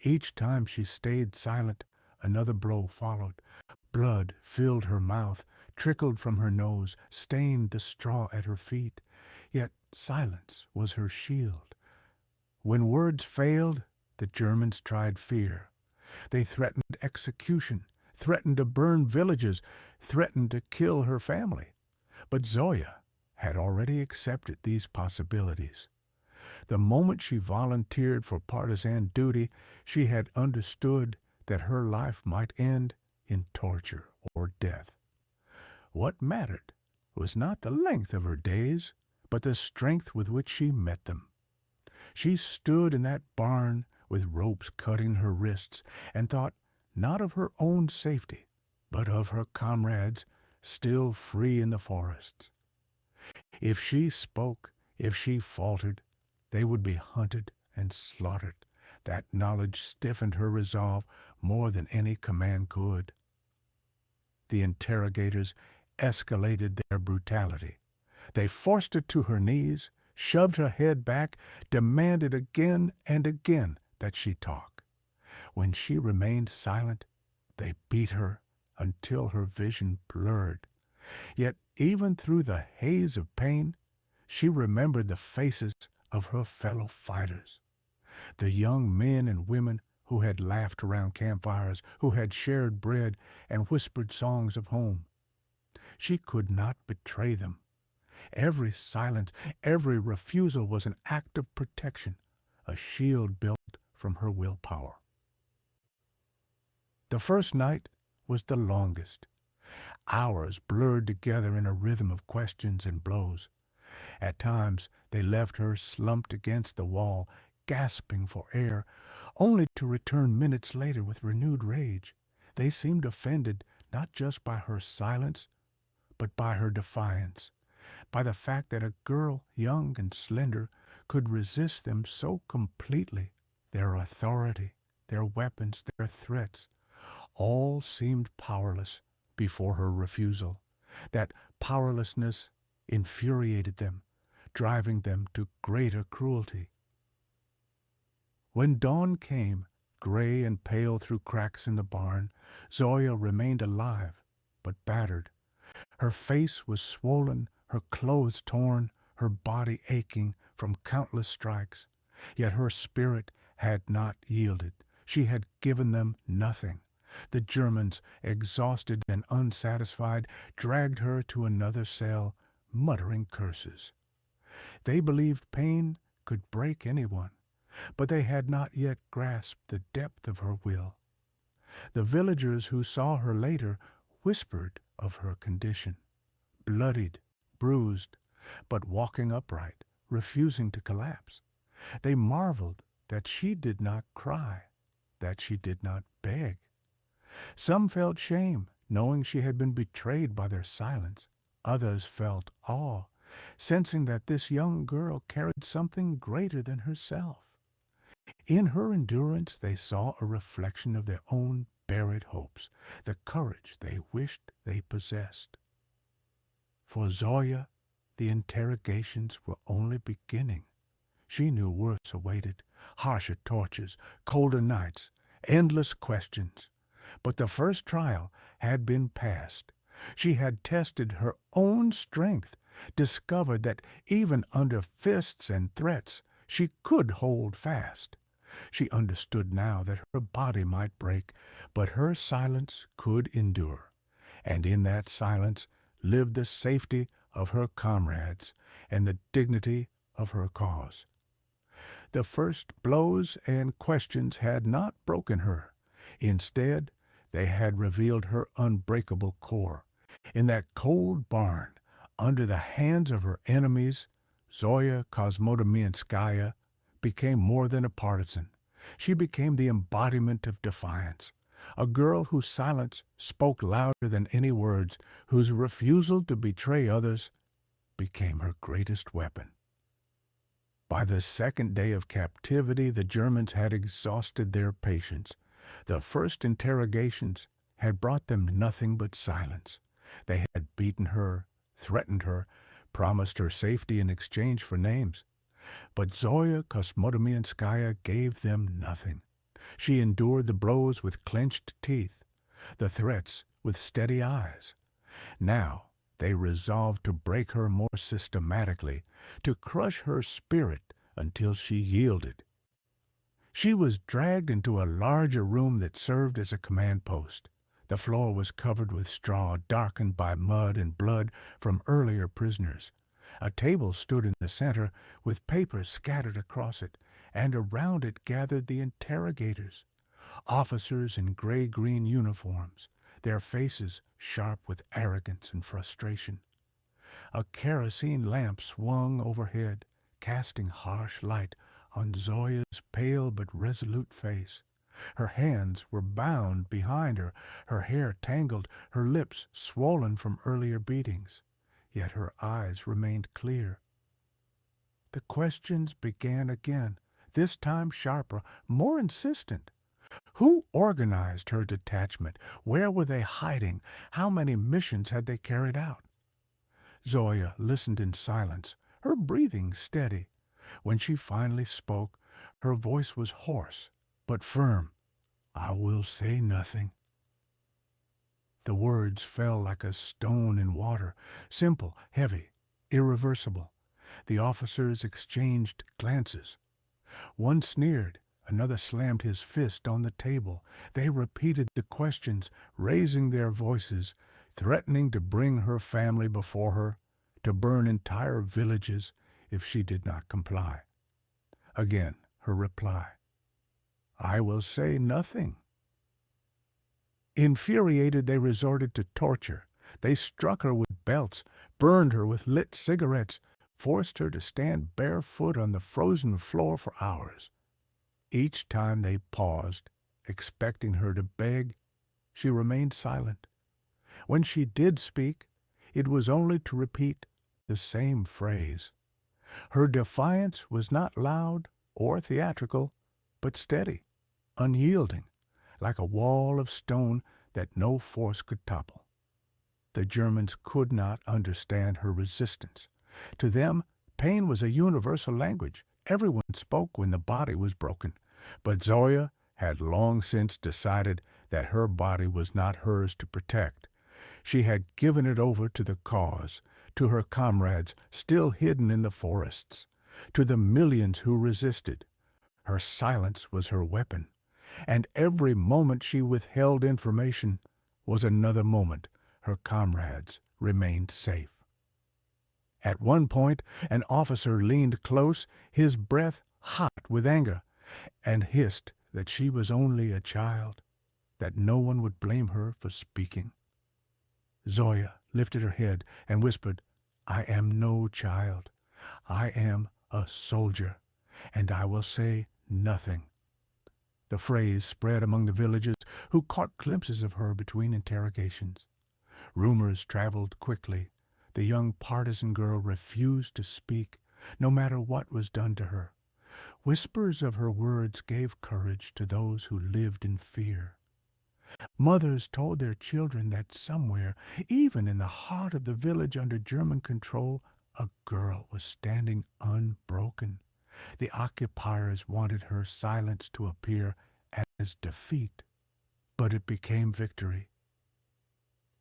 S1: Each time she stayed silent, another blow followed. Blood filled her mouth, trickled from her nose, stained the straw at her feet. Yet silence was her shield. When words failed, the Germans tried fear. They threatened execution, threatened to burn villages, threatened to kill her family. But Zoya had already accepted these possibilities. The moment she volunteered for partisan duty, she had understood that her life might end in torture or death. What mattered was not the length of her days, but the strength with which she met them. She stood in that barn with ropes cutting her wrists and thought not of her own safety, but of her comrades still free in the forests. If she spoke, if she faltered, they would be hunted and slaughtered. That knowledge stiffened her resolve more than any command could. The interrogators escalated their brutality. They forced her to her knees, shoved her head back, demanded again and again that she talk. When she remained silent, they beat her until her vision blurred. Yet even through the haze of pain, she remembered the faces of her fellow fighters, the young men and women who had laughed around campfires, who had shared bread and whispered songs of home. She could not betray them. Every silence, every refusal was an act of protection, a shield built from her willpower. The first night was the longest. Hours blurred together in a rhythm of questions and blows. At times they left her slumped against the wall, gasping for air, only to return minutes later with renewed rage. They seemed offended not just by her silence, but by her defiance, by the fact that a girl, young and slender, could resist them so completely. Their authority, their weapons, their threats, all seemed powerless before her refusal. That powerlessness infuriated them, driving them to greater cruelty. When dawn came, gray and pale through cracks in the barn, Zoya remained alive, but battered. Her face was swollen, her clothes torn, her body aching from countless strikes. Yet her spirit had not yielded. She had given them nothing. The Germans, exhausted and unsatisfied, dragged her to another cell, muttering curses. They believed pain could break anyone, but they had not yet grasped the depth of her will. The villagers who saw her later whispered of her condition, bloodied, bruised, but walking upright, refusing to collapse. They marveled that she did not cry, that she did not beg. Some felt shame, knowing she had been betrayed by their silence. Others felt awe, sensing that this young girl carried something greater than herself. In her endurance they saw a reflection of their own buried hopes, the courage they wished they possessed. For Zoya, the interrogations were only beginning. She knew worse awaited, harsher tortures, colder nights, endless questions. But the first trial had been passed. She had tested her own strength, discovered that even under fists and threats, she could hold fast. She understood now that her body might break, but her silence could endure. And in that silence lived the safety of her comrades and the dignity of her cause. The first blows and questions had not broken her. Instead, they had revealed her unbreakable core. In that cold barn, under the hands of her enemies, Zoya Kosmodemyanskaya became more than a partisan. She became the embodiment of defiance, a girl whose silence spoke louder than any words, whose refusal to betray others became her greatest weapon. By the second day of captivity, the Germans had exhausted their patience. The first interrogations had brought them nothing but silence. They had beaten her, threatened her, promised her safety in exchange for names. But Zoya Kosmodemyanskaya gave them nothing. She endured the blows with clenched teeth, the threats with steady eyes. Now they resolved to break her more systematically, to crush her spirit until she yielded. She was dragged into a larger room that served as a command post. The floor was covered with straw, darkened by mud and blood from earlier prisoners. A table stood in the center, with papers scattered across it, and around it gathered the interrogators, officers in gray-green uniforms, their faces sharp with arrogance and frustration. A kerosene lamp swung overhead, casting harsh light on Zoya's pale but resolute face. Her hands were bound behind her hair tangled, her lips swollen from earlier beatings. Yet her eyes remained clear. The questions began again, this time sharper, more insistent. Who organized her detachment? Where were they hiding? How many missions had they carried out? Zoya listened in silence, her breathing steady. When she finally spoke, her voice was hoarse, but firm. "I will say nothing." The words fell like a stone in water, simple, heavy, irreversible. The officers exchanged glances. One sneered, another slammed his fist on the table. They repeated the questions, raising their voices, threatening to bring her family before her, to burn entire villages if she did not comply. Again her reply, "I will say nothing." Infuriated, they resorted to torture. They struck her with belts, burned her with lit cigarettes, forced her to stand barefoot on the frozen floor for hours. Each time they paused, expecting her to beg, she remained silent. When she did speak, it was only to repeat the same phrase. Her defiance was not loud or theatrical, but steady, unyielding, like a wall of stone that no force could topple. The Germans could not understand her resistance. To them, pain was a universal language. Everyone spoke when the body was broken. But Zoya had long since decided that her body was not hers to protect. She had given it over to the cause, to her comrades still hidden in the forests, to the millions who resisted. Her silence was her weapon, and every moment she withheld information was another moment her comrades remained safe. At one point, an officer leaned close, his breath hot with anger, and hissed that she was only a child, that no one would blame her for speaking. Zoya lifted her head and whispered, "I am no child. I am a soldier, and I will say nothing." The phrase spread among the villagers, who caught glimpses of her between interrogations. Rumors traveled quickly. The young partisan girl refused to speak, no matter what was done to her. Whispers of her words gave courage to those who lived in fear. Mothers told their children that somewhere, even in the heart of the village under German control, a girl was standing unbroken. The occupiers wanted her silence to appear as defeat, but it became victory.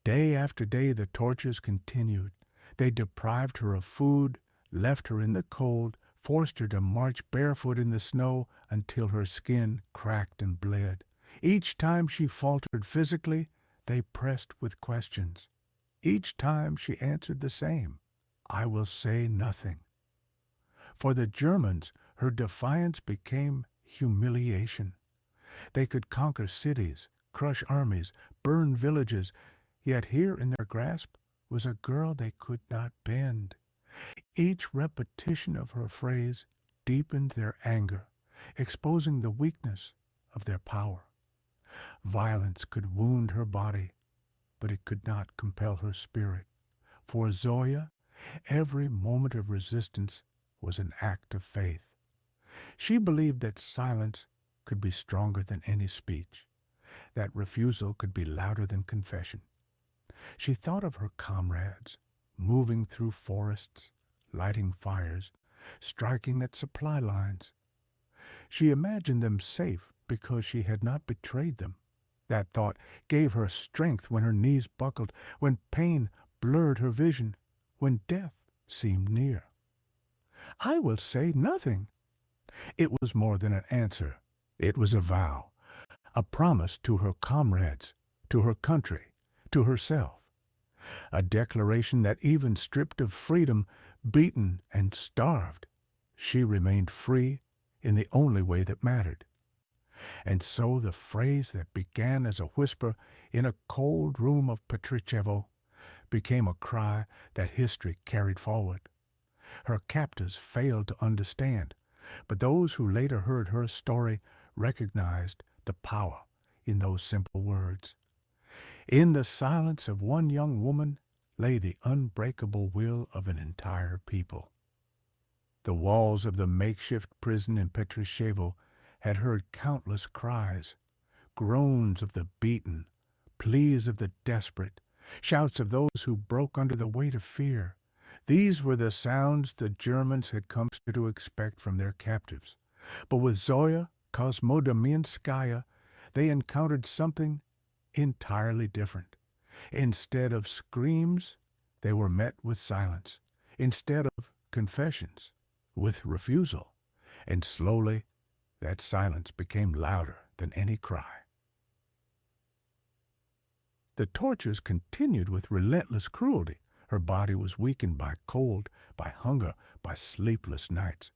S1: Day after day the tortures continued. They deprived her of food, left her in the cold, forced her to march barefoot in the snow until her skin cracked and bled. Each time she faltered physically, they pressed with questions. Each time she answered the same, "I will say nothing." For the Germans, her defiance became humiliation. They could conquer cities, crush armies, burn villages, yet here in their grasp was a girl they could not bend. Each repetition of her phrase deepened their anger, exposing the weakness of their power. Violence could wound her body, but it could not compel her spirit. For Zoya, every moment of resistance was an act of faith. She believed that silence could be stronger than any speech, that refusal could be louder than confession. She thought of her comrades, moving through forests, lighting fires, striking at supply lines. She imagined them safe because she had not betrayed them. That thought gave her strength when her knees buckled, when pain blurred her vision, when death seemed near. I will say nothing. It was more than an answer. It was a vow, a promise to her comrades, to her country, to herself. A declaration that even stripped of freedom, beaten and starved, she remained free in the only way that mattered. And so the phrase that began as a whisper in a cold room of Petrishchevo became a cry that history carried forward. Her captors failed to understand, but those who later heard her story recognized the power in those simple words. In the silence of one young woman lay the unbreakable will of an entire people. The walls of the makeshift prison in Petrishchevo had heard countless cries, groans of the beaten, pleas of the desperate, shouts of those who broke under the weight of fear. These were the sounds the Germans had come to expect from their captives. But with Zoya Kosmodemyanskaya, they encountered something entirely different. Instead of screams, they were met with silence. Instead of confessions, with refusal. And slowly, that silence became louder than any cry. The tortures continued with relentless cruelty. Her body was weakened by cold, by hunger, by sleepless nights.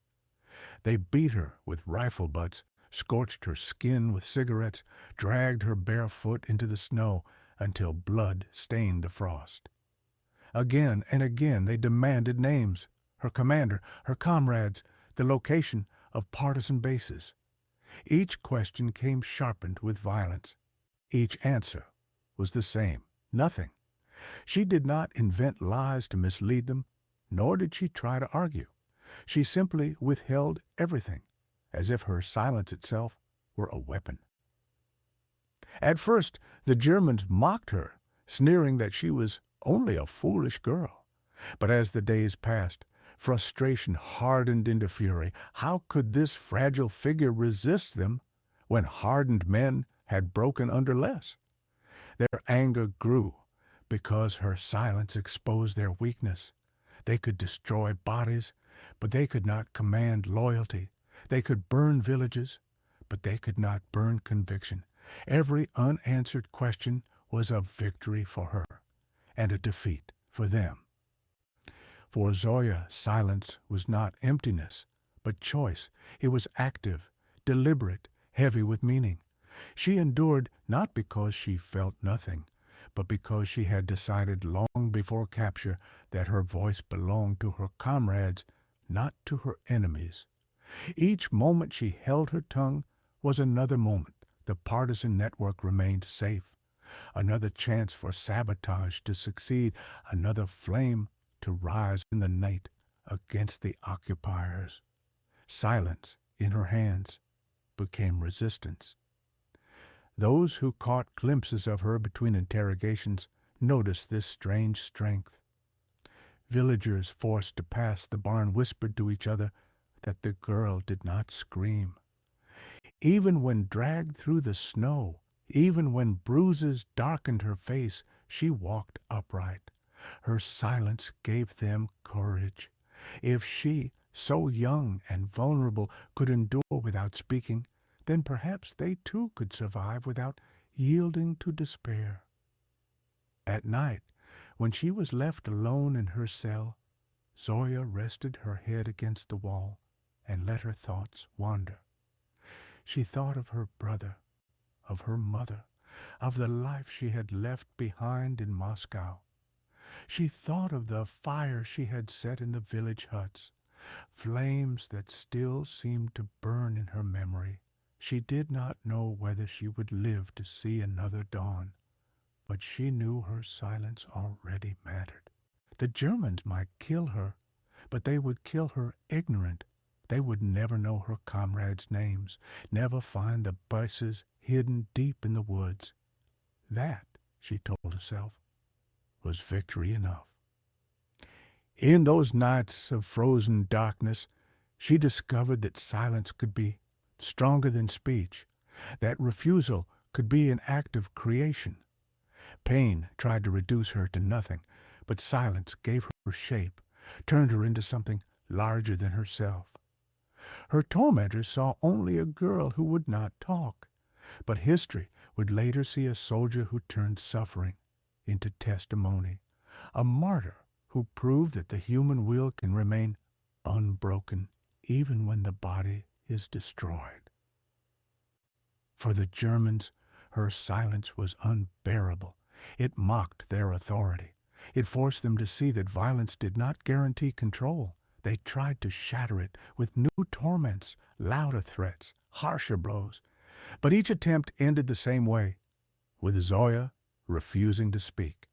S1: They beat her with rifle butts, scorched her skin with cigarettes, dragged her bare foot into the snow until blood stained the frost. Again and again they demanded names, her commander, her comrades, the location of partisan bases. Each question came sharpened with violence. Each answer was the same, nothing. She did not invent lies to mislead them, nor did she try to argue. She simply withheld everything, as if her silence itself were a weapon. At first, the Germans mocked her, sneering that she was only a foolish girl. But as the days passed, frustration hardened into fury. How could this fragile figure resist them when hardened men had broken under less? Their anger grew because her silence exposed their weakness. They could destroy bodies, but they could not command loyalty. They could burn villages, but they could not burn conviction. Every unanswered question was a victory for her and a defeat for them. For Zoya, silence was not emptiness, but choice. It was active, deliberate, heavy with meaning. She endured not because she felt nothing, but because she had decided long before capture that her voice belonged to her comrades, not to her enemies. Each moment she held her tongue was another moment the partisan network remained safe, another chance for sabotage to succeed, another flame to rise in the night against the occupiers. Silence in her hands became resistance. Those who caught glimpses of her between interrogations noticed this strange strength. Villagers forced to pass the barn whispered to each other that the girl did not scream. Even when dragged through the snow, even when bruises darkened her face, she walked upright. Her silence gave them courage. If she, so young and vulnerable, could endure without speaking, then perhaps they too could survive without yielding to despair. At night, when she was left alone in her cell, Zoya rested her head against the wall and let her thoughts wander. She thought of her brother, of her mother, of the life she had left behind in Moscow. She thought of the fire she had set in the village huts, flames that still seemed to burn in her memory. She did not know whether she would live to see another dawn, but she knew her silence already mattered. The Germans might kill her, but they would kill her ignorant. They would never know her comrades' names, never find the bases hidden deep in the woods. That, she told herself, was victory enough. In those nights of frozen darkness, she discovered that silence could be stronger than speech, that refusal could be an act of creation. Pain tried to reduce her to nothing, but silence gave her shape, turned her into something larger than herself. Her tormentors saw only a girl who would not talk, but history would later see a soldier who turned suffering into testimony, a martyr who proved that the human will can remain unbroken even when the body is destroyed. For the Germans, her silence was unbearable. It mocked their authority. It forced them to see that violence did not guarantee control. They tried to shatter it with new torments, louder threats, harsher blows. But each attempt ended the same way, with Zoya refusing to speak.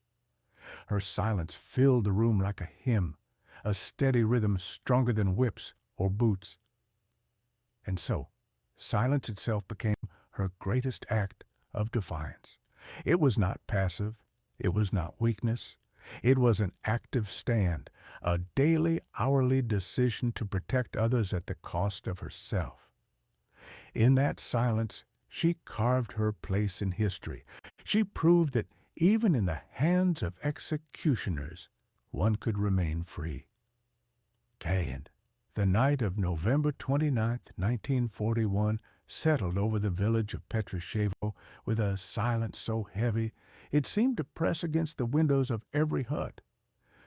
S1: Her silence filled the room like a hymn, a steady rhythm stronger than whips or boots. And so, silence itself became her greatest act of defiance. It was not passive. It was not weakness. It was an active stand, a daily, hourly decision to protect others at the cost of herself. In that silence, she carved her place in history. She proved that even in the hands of executioners, one could remain free. And the night of November 29th, 1941, settled over the village of Petrishchevo with a silence so heavy it seemed to press against the windows of every hut.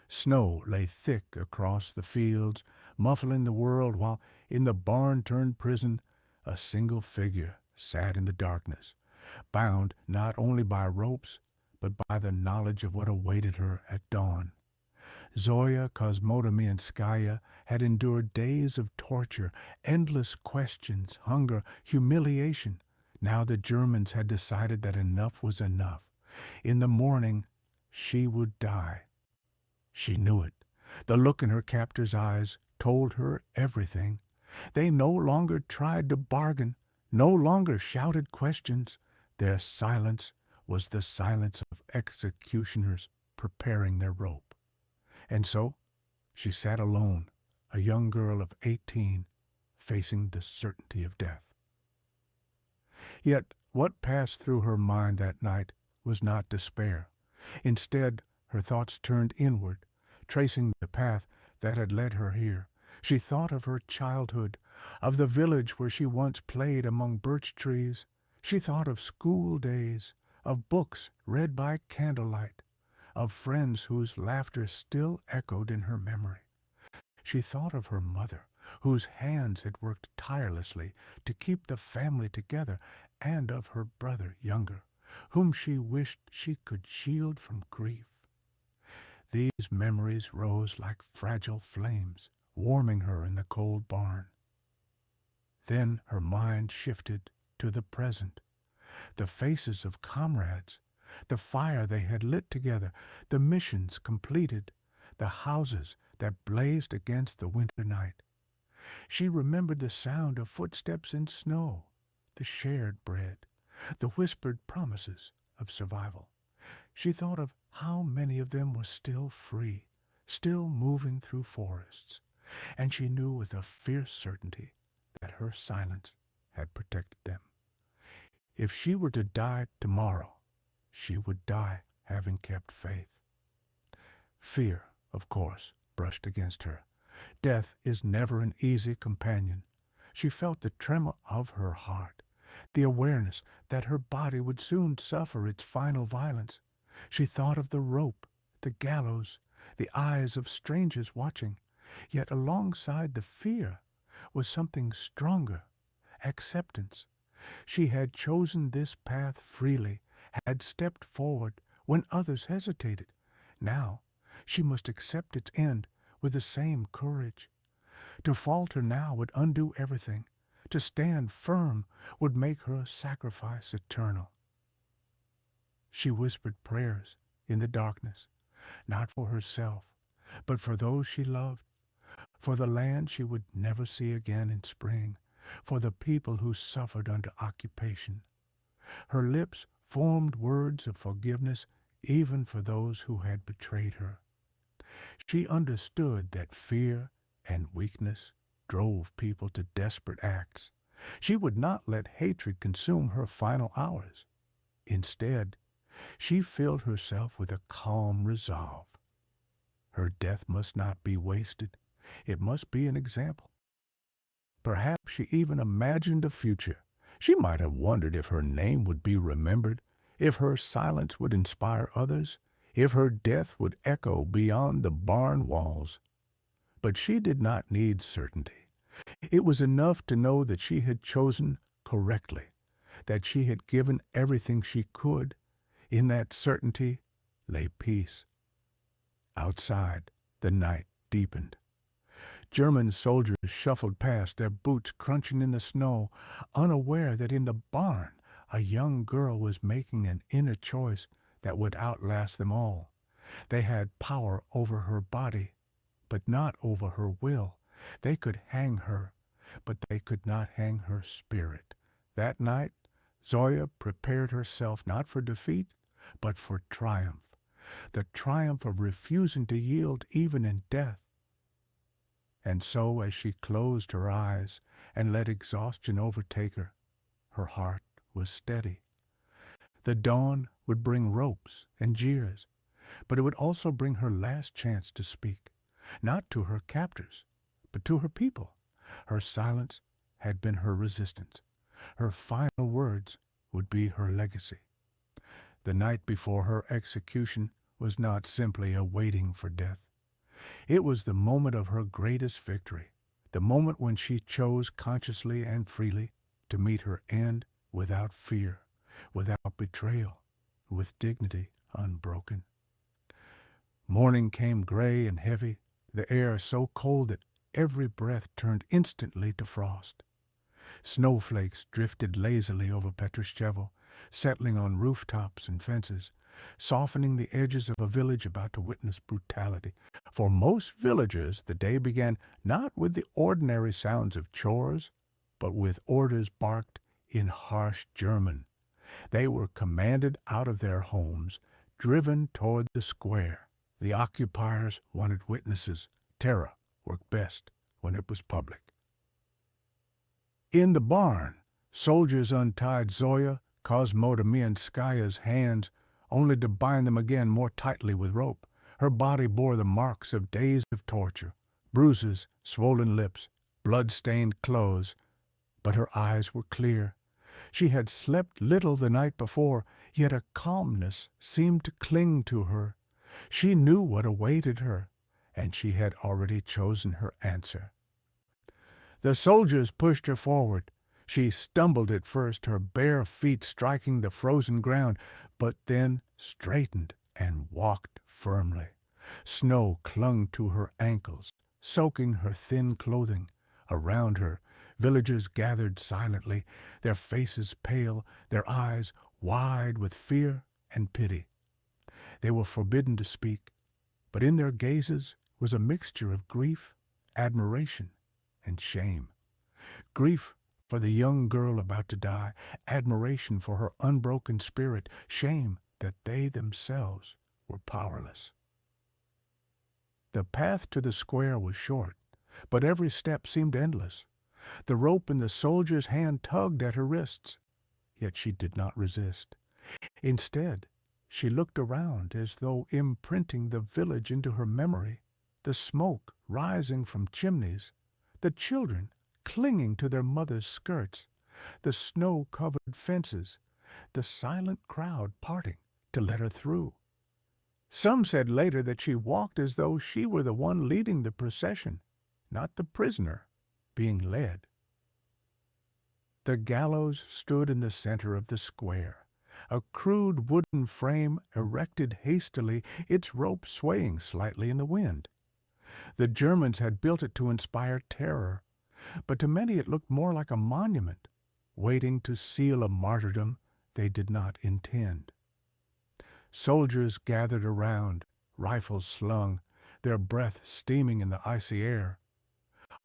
S1: Snow lay thick across the fields, muffling the world, while in the barn-turned prison a single figure sat in the darkness, bound not only by ropes, but by the knowledge of what awaited her at dawn. Zoya Kosmodemyanskaya had endured days of torture, endless questions, hunger, humiliation. Now the Germans had decided that enough was enough. In the morning, she would die. She knew it. The look in her captor's eyes told her everything. They no longer tried to bargain, no longer shouted questions. Their silence was the silence of executioners preparing their rope. And so she sat alone, a young girl of 18, facing the certainty of death. Yet what passed through her mind that night was not despair. Instead, her thoughts turned inward, tracing the path that had led her here. She thought of her childhood, of the village where she once played among birch trees. She thought of school days, of books read by candlelight, of friends whose laughter still echoed in her memory. She thought of her mother, whose hands had worked tirelessly to keep the family together, and of her brother, younger, whom she wished she could shield from grief. These memories rose like fragile flames, warming her in the cold barn. Then her mind shifted to the present, the faces of comrades, the fire they had lit together, the missions completed, the houses that blazed against the winter night. She remembered the sound of footsteps in snow, the shared bread, the whispered promises of survival. She thought of how many of them were still free, still moving through forests, and she knew with a fierce certainty that her silence had protected them. If she were to die tomorrow, she would die having kept faith. Fear, of course, brushed against her. Death is never an easy companion. She felt the tremor of her heart, the awareness that her body would soon suffer its final violence. She thought of the rope, the gallows, the eyes of strangers watching. Yet alongside the fear was something stronger, acceptance. She had chosen this path freely, had stepped forward when others hesitated. Now she must accept its end with the same courage. To falter now would undo everything. To stand firm would make her sacrifice eternal. She whispered prayers in the darkness, not for herself, but for those she loved, for the land she would never see again in spring, for the people who suffered under occupation. Her lips formed words of forgiveness even for those who had betrayed her. She understood that fear and weakness drove people to desperate acts. She would not let hatred consume her final hours. Instead, she filled herself with a calm resolve. Her death must not be wasted. It must be an example. Perhaps she even imagined a future. She might have wondered if her name would be remembered, if her silence would inspire others, if her death would echo beyond the barn walls. But she did not need certainty. It was enough to know that she had chosen correctly, that she had given everything she could. In that certainty lay peace. Outside, the night deepened. German soldiers shuffled past, their boots crunching in the snow, unaware that in the barn a young girl was making an inner choice that would outlast them all. They had power over her body, but not over her will. They could hang her, but they could not hang her spirit. That night, Zoya prepared herself not for defeat, but for triumph. The triumph of refusing to yield even in death. And so, as she closed her eyes and let exhaustion overtake her, her heart was steady. The dawn would bring ropes and jeers, but it would also bring her last chance to speak, not to her captors, but to her people. Her silence had been her resistance. Her final words would be her legacy. The night before her execution was not simply a waiting for death. It was the moment of her greatest victory, the moment when she chose consciously and freely to meet her end without fear, without betrayal, with dignity unbroken. Morning came gray and heavy, the air so cold that every breath turned instantly to frost. Snowflakes drifted lazily over Petrishchevo, settling on rooftops and fences, softening the edges of a village about to witness brutality. For most villagers, the day began not with the ordinary sounds of chores, but with orders barked in harsh German. They were commanded out of their homes, driven toward the square. The occupiers wanted witnesses. Terror worked best when it was public. In the barn, soldiers untied Zoya Kosmodemyanskaya's hands, only to bind them again more tightly with rope. Her body bore the marks of days of torture, bruises, swollen lips, blood-stained clothes, but her eyes were clear. She had slept little the night before, yet a calmness seemed to cling to her. She knew what awaited her, and she had already chosen her answer. The soldiers pushed her forward. She stumbled at first, her bare feet striking the frozen ground, but then straightened and walked firmly. Snow clung to her ankles, soaking her thin clothing. Around her, villagers gathered silently, their faces pale, their eyes wide with fear and pity. They were forbidden to speak, but in their gazes was a mixture of grief, admiration, and shame. Grief for the young girl about to die, admiration for her unbroken spirit, shame that they themselves were powerless. The path to the square was short, but every step seemed endless. The rope in the soldier's hand tugged at her wrists, yet she did not resist. Instead, she looked around as though imprinting the village into her memory, the smoke rising from chimneys, the children clinging to their mothers' skirts, the snow-covered fences, the silent crowd parting to let her through. Some said later that she walked as though she were the one leading the procession, not the prisoner being led. The gallows stood in the center of the square, a crude wooden frame erected hastily, its rope swaying slightly in the wind. The Germans had built it to inspire terror, but to many it looked more like a monument, waiting to seal a martyrdom they did not intend. Soldiers gathered around, rifles slung, their breath steaming in the icy air.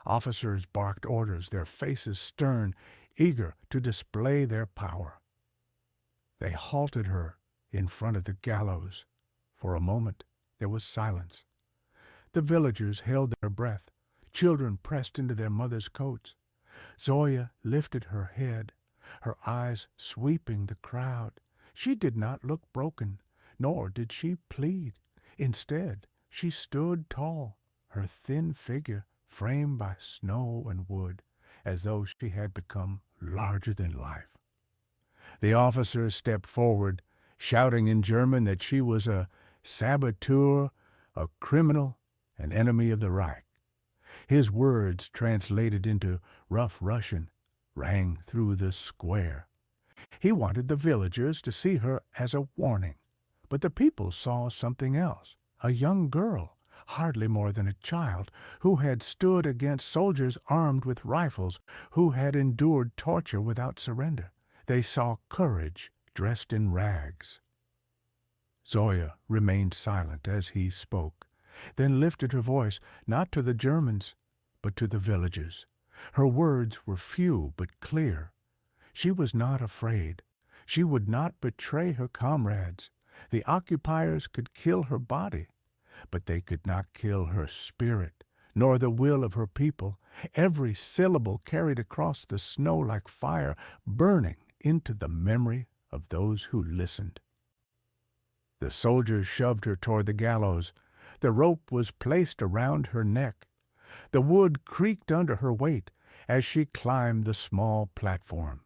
S1: Officers barked orders, their faces stern, eager to display their power. They halted her in front of the gallows. For a moment there was silence. The villagers held their breath. Children pressed into their mothers' coats. Zoya lifted her head, her eyes sweeping the crowd. She did not look broken, nor did she plead. Instead, she stood tall, her thin figure framed by snow and wood, as though she had become larger than life. The officer stepped forward, shouting in German that she was a saboteur, a criminal, an enemy of the Reich. His words, translated into rough Russian, rang through the square. He wanted the villagers to see her as a warning, but the people saw something else. A young girl, hardly more than a child, who had stood against soldiers armed with rifles, who had endured torture without surrender. They saw courage dressed in rags. Zoya remained silent as he spoke, then lifted her voice not to the Germans, but to the villagers. Her words were few but clear. She was not afraid. She would not betray her comrades. The occupiers could kill her body, but they could not kill her spirit, nor the will of her people. Every syllable carried across the snow like fire, burning into the memory of those who listened. The soldiers shoved her toward the gallows. The rope was placed around her neck. The wood creaked under her weight as she climbed the small platform.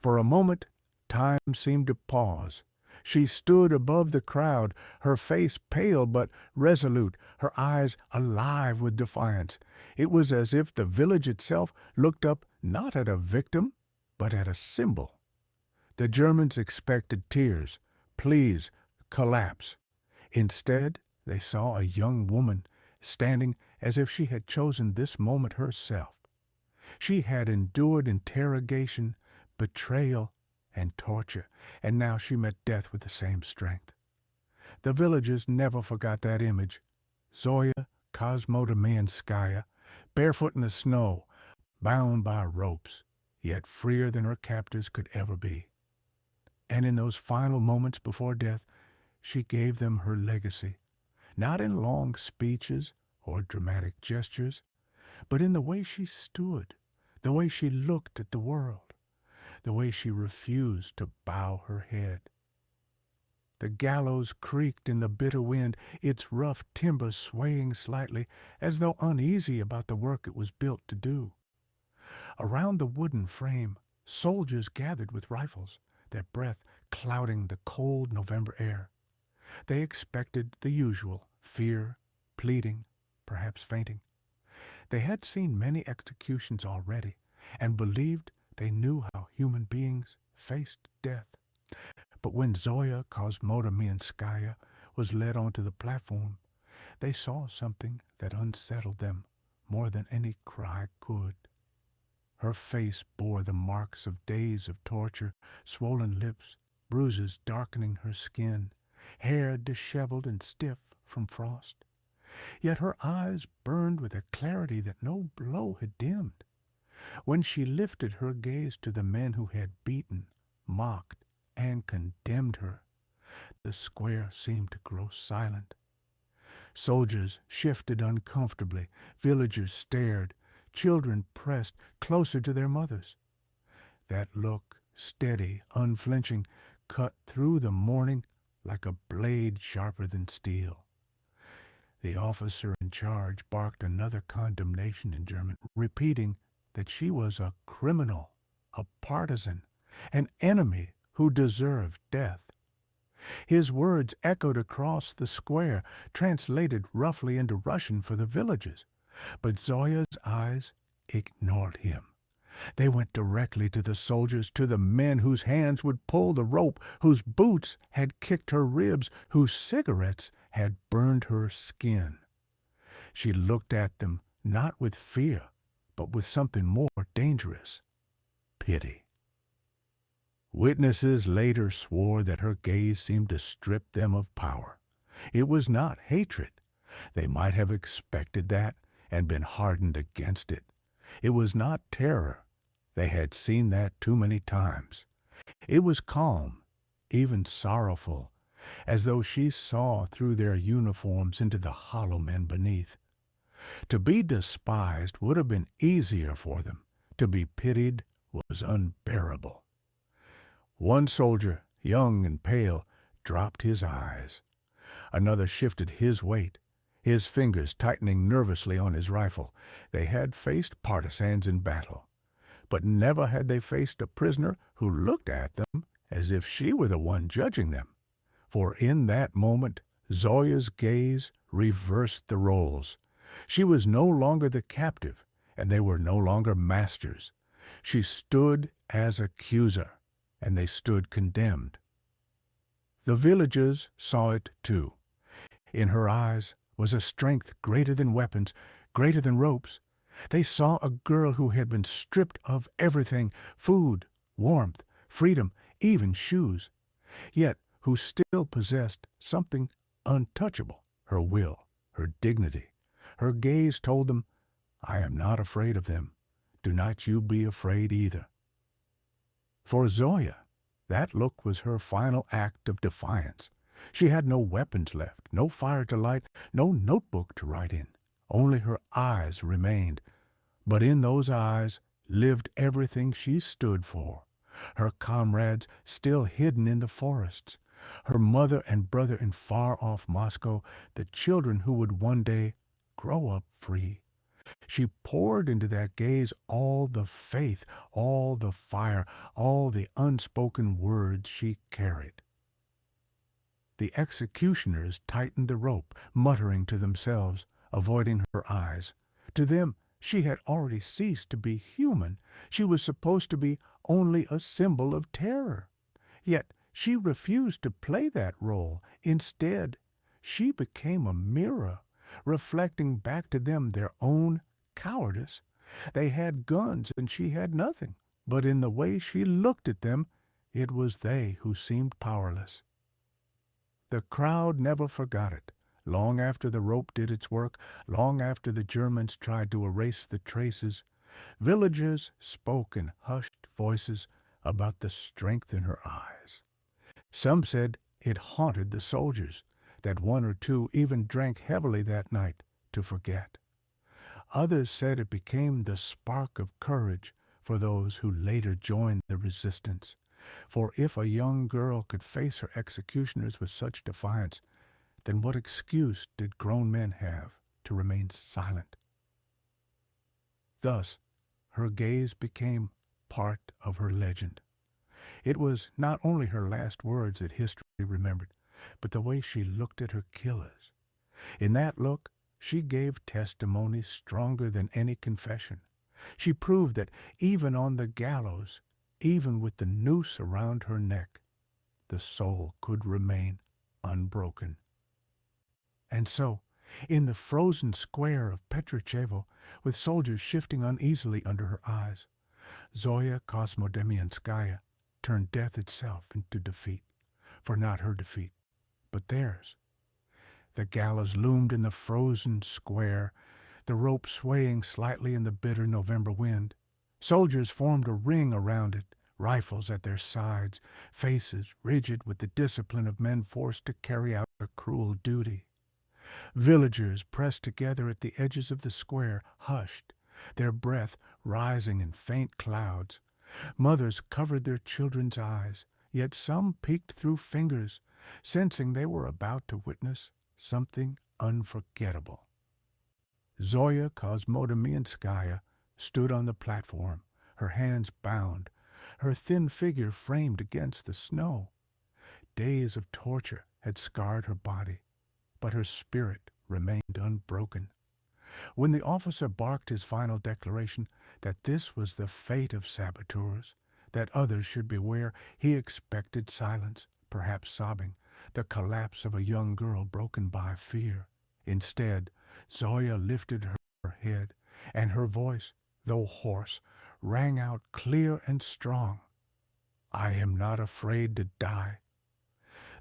S1: For a moment, time seemed to pause. She stood above the crowd, her face pale but resolute, her eyes alive with defiance. It was as if the village itself looked up not at a victim, but at a symbol. The Germans expected tears, pleas, collapse. Instead, they saw a young woman standing as if she had chosen this moment herself. She had endured interrogation, betrayal, and torture, and now she met death with the same strength. The villagers never forgot that image. Zoya Kosmodemyanskaya, barefoot in the snow, bound by ropes, yet freer than her captors could ever be. And in those final moments before death, she gave them her legacy, not in long speeches or dramatic gestures, but in the way she stood, the way she looked at the world, the way she refused to bow her head. The gallows creaked in the bitter wind, its rough timber swaying slightly, as though uneasy about the work it was built to do. Around the wooden frame, soldiers gathered with rifles, their breath clouding the cold November air. They expected the usual: fear, pleading, perhaps fainting. They had seen many executions already, and believed they knew how human beings faced death. But when Zoya Kosmodemyanskaya was led onto the platform, they saw something that unsettled them more than any cry could. Her face bore the marks of days of torture, swollen lips, bruises darkening her skin, hair disheveled and stiff from frost. Yet her eyes burned with a clarity that no blow had dimmed. When she lifted her gaze to the men who had beaten, mocked, and condemned her, the square seemed to grow silent. Soldiers shifted uncomfortably, villagers stared, children pressed closer to their mothers. That look, steady, unflinching, cut through the mourning like a blade sharper than steel. The officer in charge barked another condemnation in German, repeating that she was a criminal, a partisan, an enemy who deserved death. His words echoed across the square, translated roughly into Russian for the villagers. But Zoya's eyes ignored him. They went directly to the soldiers, to the men whose hands would pull the rope, whose boots had kicked her ribs, whose cigarettes had burned her skin. She looked at them not with fear, but with something more dangerous: pity. Witnesses later swore that her gaze seemed to strip them of power. It was not hatred. They might have expected that and been hardened against it. It was not terror. They had seen that too many times. It was calm, even sorrowful, as though she saw through their uniforms into the hollow men beneath. To be despised would have been easier for them. To be pitied was unbearable. One soldier, young and pale, dropped his eyes. Another shifted his weight, his fingers tightening nervously on his rifle. They had faced partisans in battle, but never had they faced a prisoner who looked at them as if she were the one judging them. For in that moment, Zoya's gaze reversed the roles. She was no longer the captive, and they were no longer masters. She stood as accuser, and they stood condemned. The villagers saw it too. In her eyes was a strength greater than weapons, greater than ropes. They saw a girl who had been stripped of everything, food, warmth, freedom, even shoes, yet who still possessed something untouchable, her will, her dignity. Her gaze told them, "I am not afraid of them. Do not you be afraid either." For Zoya, that look was her final act of defiance. She had no weapons left, no fire to light, no notebook to write in. Only her eyes remained. But in those eyes lived everything she stood for. Her comrades still hidden in the forests, her mother and brother in far-off Moscow, the children who would one day grow up free. She poured into that gaze all the faith, all the fire, all the unspoken words she carried. The executioners tightened the rope, muttering to themselves, avoiding her eyes. To them, she had already ceased to be human. She was supposed to be only a symbol of terror. Yet she refused to play that role. Instead, she became a mirror, reflecting back to them their own cowardice. They had guns and she had nothing, but in the way she looked at them, it was they who seemed powerless. The crowd never forgot it. Long after the rope did its work, long after the Germans tried to erase the traces, villagers spoke in hushed voices about the strength in her eyes. Some said it haunted the soldiers, that one or two even drank heavily that night to forget. Others said it became the spark of courage for those who later joined the resistance. For if a young girl could face her executioners with such defiance, then what excuse did grown men have to remain silent? Thus, her gaze became part of her legend. It was not only her last words that history remembered, but the way she looked at her killers. In that look, she gave testimony stronger than any confession. She proved that even on the gallows, even with the noose around her neck, the soul could remain unbroken. And so, in the frozen square of Petrishchevo, with soldiers shifting uneasily under her eyes, Zoya Kosmodemyanskaya turned death itself into defeat, for not her defeat, but theirs. The gallows loomed in the frozen square, the rope swaying slightly in the bitter November wind. Soldiers formed a ring around it, rifles at their sides, faces rigid with the discipline of men forced to carry out a cruel duty. Villagers pressed together at the edges of the square, hushed, their breath rising in faint clouds. Mothers covered their children's eyes, yet some peeked through fingers, sensing they were about to witness something unforgettable. Zoya Kosmodemyanskaya stood on the platform, her hands bound, her thin figure framed against the snow. Days of torture had scarred her body, but her spirit remained unbroken. When the officer barked his final declaration that this was the fate of saboteurs, that others should beware, he expected silence, perhaps sobbing, the collapse of a young girl broken by fear. Instead, Zoya lifted her head, and her voice, though hoarse, rang out clear and strong. "I am not afraid to die."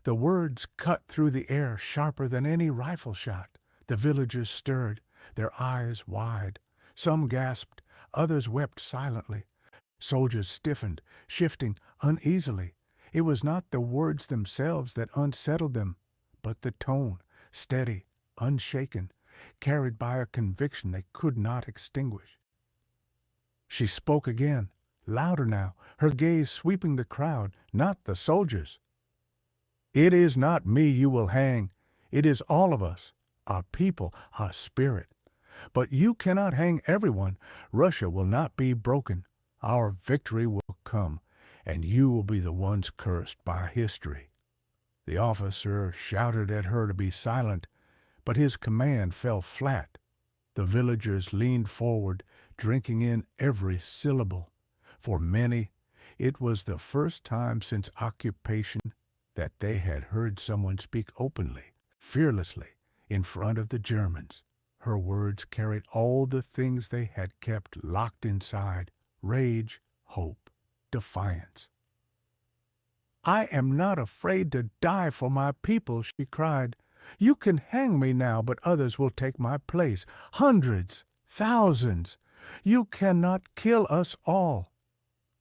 S1: The words cut through the air sharper than any rifle shot. The villagers stirred, their eyes wide. Some gasped, others wept silently. Soldiers stiffened, shifting uneasily. It was not the words themselves that unsettled them, but the tone, steady, unshaken, carried by a conviction they could not extinguish. She spoke again, louder now, her gaze sweeping the crowd, not the soldiers. It is not me you will hang. It is all of us, our people, our spirit. But you cannot hang everyone. Russia will not be broken. Our victory will come, and you will be the ones cursed by history." The officer shouted at her to be silent, but his command fell flat. The villagers leaned forward, drinking in every syllable. For many, it was the first time since occupation that they had heard someone speak openly, fearlessly, in front of the Germans. Her words carried all the things they had kept locked inside: rage, hope, defiance. "I am not afraid to die for my people," she cried. "You can hang me now, but others will take my place. Hundreds, thousands. You cannot kill us all."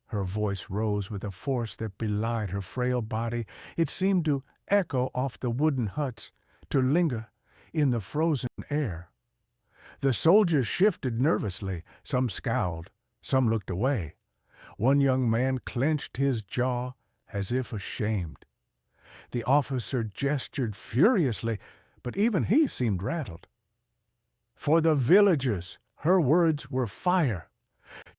S1: Her voice rose with a force that belied her frail body. It seemed to echo off the wooden huts, to linger in the frozen air. The soldiers shifted nervously. Some scowled, some looked away. One young man clenched his jaw as if ashamed. The officer gestured furiously, but even he seemed rattled. For the villagers, her words were fire.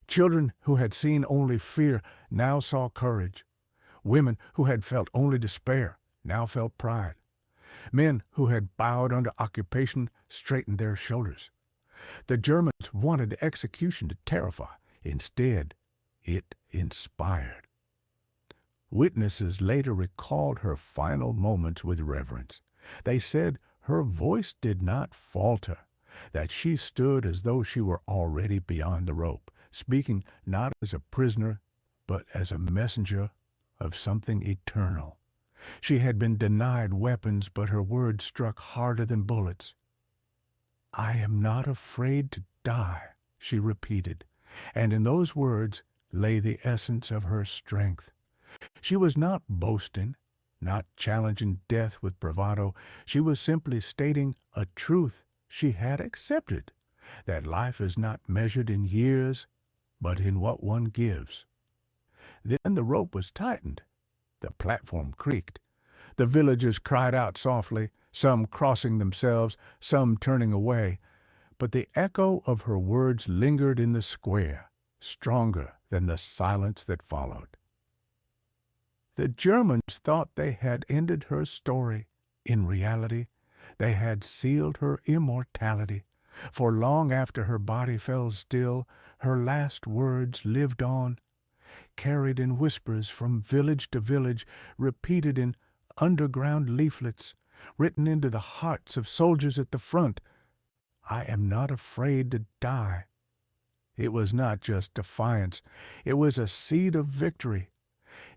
S1: Children who had seen only fear now saw courage. Women who had felt only despair now felt pride. Men who had bowed under occupation straightened their shoulders. The Germans wanted the execution to terrify. Instead, it inspired. Witnesses later recalled her final moments with reverence. They said her voice did not falter, that she stood as though she were already beyond the rope, speaking not as a prisoner, but as a messenger of something eternal. She had been denied weapons, but her words struck harder than bullets. "I am not afraid to die," she repeated, and in those words lay the essence of her strength. She was not boasting, not challenging death with bravado. She was simply stating a truth she had accepted, that life is not measured in years, but in what one gives. Then the rope was tightened. The platform creaked. The villagers cried out softly, some crossing themselves, some turning away. But the echo of her words lingered in the square, stronger than the silence that followed. The Germans thought they had ended her story. In reality, they had sealed her immortality. For long after her body fell still, her last words lived on, carried in whispers from village to village, repeated in underground leaflets, written into the hearts of soldiers at the front. "I am not afraid to die." It was not just defiance. It was a seed of victory.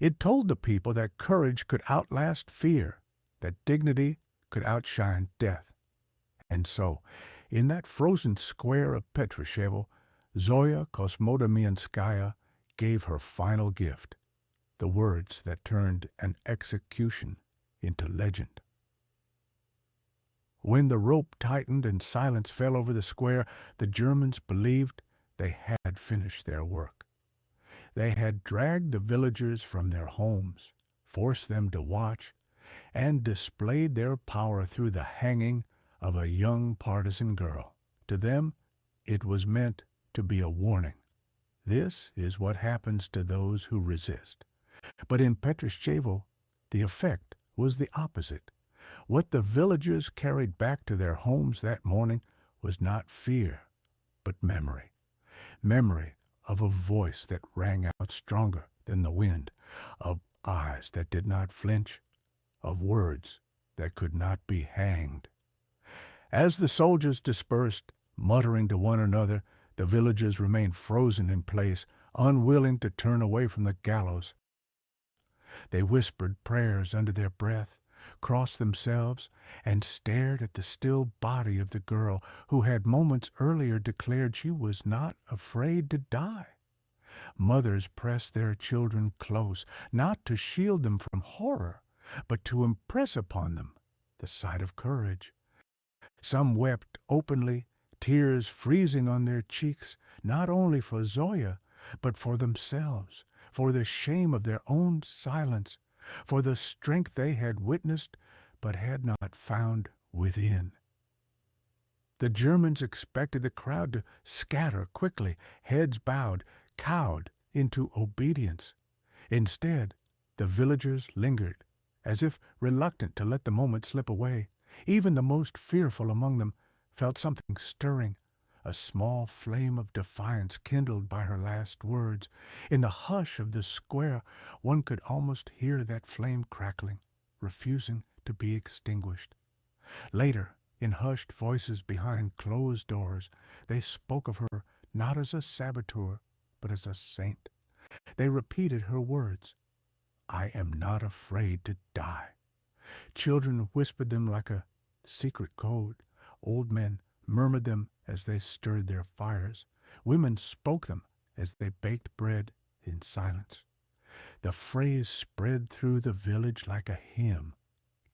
S1: It told the people that courage could outlast fear, that dignity could outshine death. And so, in that frozen square of Petrishchevo, Zoya Kosmodemyanskaya gave her final gift, the words that turned an execution into legend. When the rope tightened and silence fell over the square, the Germans believed they had finished their work. They had dragged the villagers from their homes, forced them to watch, and displayed their power through the hanging of a young partisan girl. To them, it was meant to be a warning. This is what happens to those who resist. But in Petrishchevo, the effect was the opposite. What the villagers carried back to their homes that morning was not fear, but memory. Memory of a voice that rang out stronger than the wind, of eyes that did not flinch, of words that could not be hanged. As the soldiers dispersed, muttering to one another, the villagers remained frozen in place, unwilling to turn away from the gallows. They whispered prayers under their breath, crossed themselves, and stared at the still body of the girl who had moments earlier declared she was not afraid to die. Mothers pressed their children close, not to shield them from horror, but to impress upon them the sight of courage. Some wept openly, tears freezing on their cheeks, not only for Zoya, but for themselves, for the shame of their own silence, for the strength they had witnessed but had not found within. The Germans expected the crowd to scatter quickly, heads bowed, cowed into obedience. Instead, the villagers lingered, as if reluctant to let the moment slip away. Even the most fearful among them felt something stirring, a small flame of defiance kindled by her last words. In the hush of the square, one could almost hear that flame crackling, refusing to be extinguished. Later, in hushed voices behind closed doors, they spoke of her not as a saboteur, but as a saint. They repeated her words, "I am not afraid to die." Children whispered them like a secret code. Old men murmured them as they stirred their fires. Women spoke them as they baked bread in silence. The phrase spread through the village like a hymn,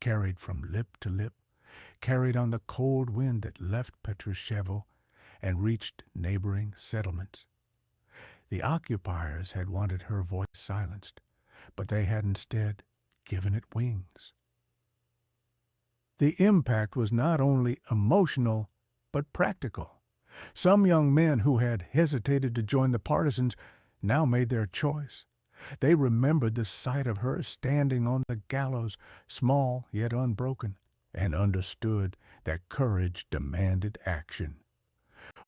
S1: carried from lip to lip, carried on the cold wind that left Petrishchevo and reached neighboring settlements. The occupiers had wanted her voice silenced, but they had instead given it wings. The impact was not only emotional, but practical. Some young men who had hesitated to join the partisans now made their choice. They remembered the sight of her standing on the gallows, small yet unbroken, and understood that courage demanded action.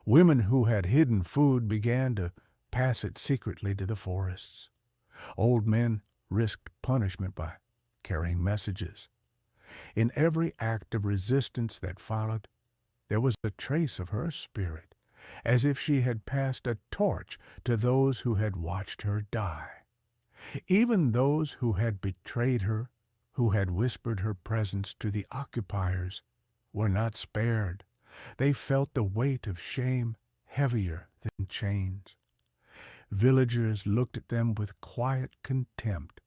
S1: Women who had hidden food began to pass it secretly to the forests. Old men risked punishment by carrying messages. In every act of resistance that followed, there was a trace of her spirit, as if she had passed a torch to those who had watched her die. Even those who had betrayed her, who had whispered her presence to the occupiers, were not spared. They felt the weight of shame heavier than chains. Villagers looked at them with quiet contempt,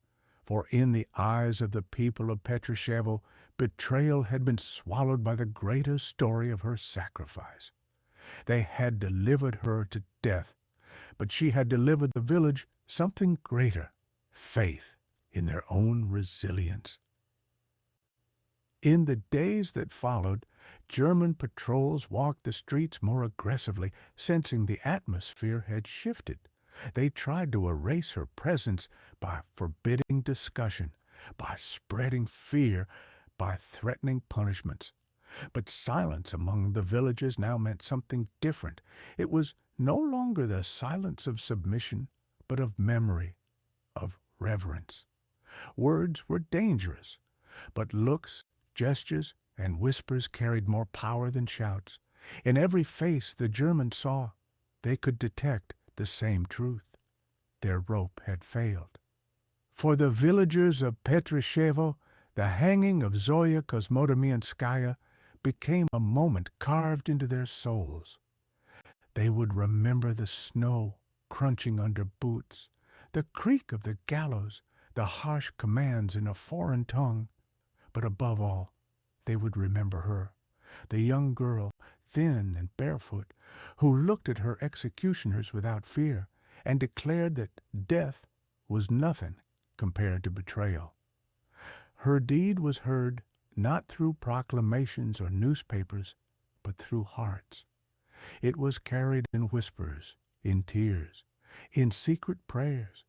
S1: for in the eyes of the people of Petrishchevo, betrayal had been swallowed by the greater story of her sacrifice. They had delivered her to death, but she had delivered the village something greater, faith in their own resilience. In the days that followed, German patrols walked the streets more aggressively, sensing the atmosphere had shifted. They tried to erase her presence by forbidding discussion, by spreading fear, by threatening punishments. But silence among the villagers now meant something different. It was no longer the silence of submission, but of memory, of reverence. Words were dangerous, but looks, gestures, and whispers carried more power than shouts. In every face the Germans saw, they could detect the same truth. Their rope had failed. For the villagers of Petrishchevo, the hanging of Zoya Kosmodemyanskaya became a moment carved into their souls. They would remember the snow crunching under boots, the creak of the gallows, the harsh commands in a foreign tongue. But above all, they would remember her, the young girl, thin and barefoot, who looked at her executioners without fear and declared that death was nothing compared to betrayal. Her deed was heard not through proclamations or newspapers, but through hearts. It was carried in whispers, in tears, in secret prayers.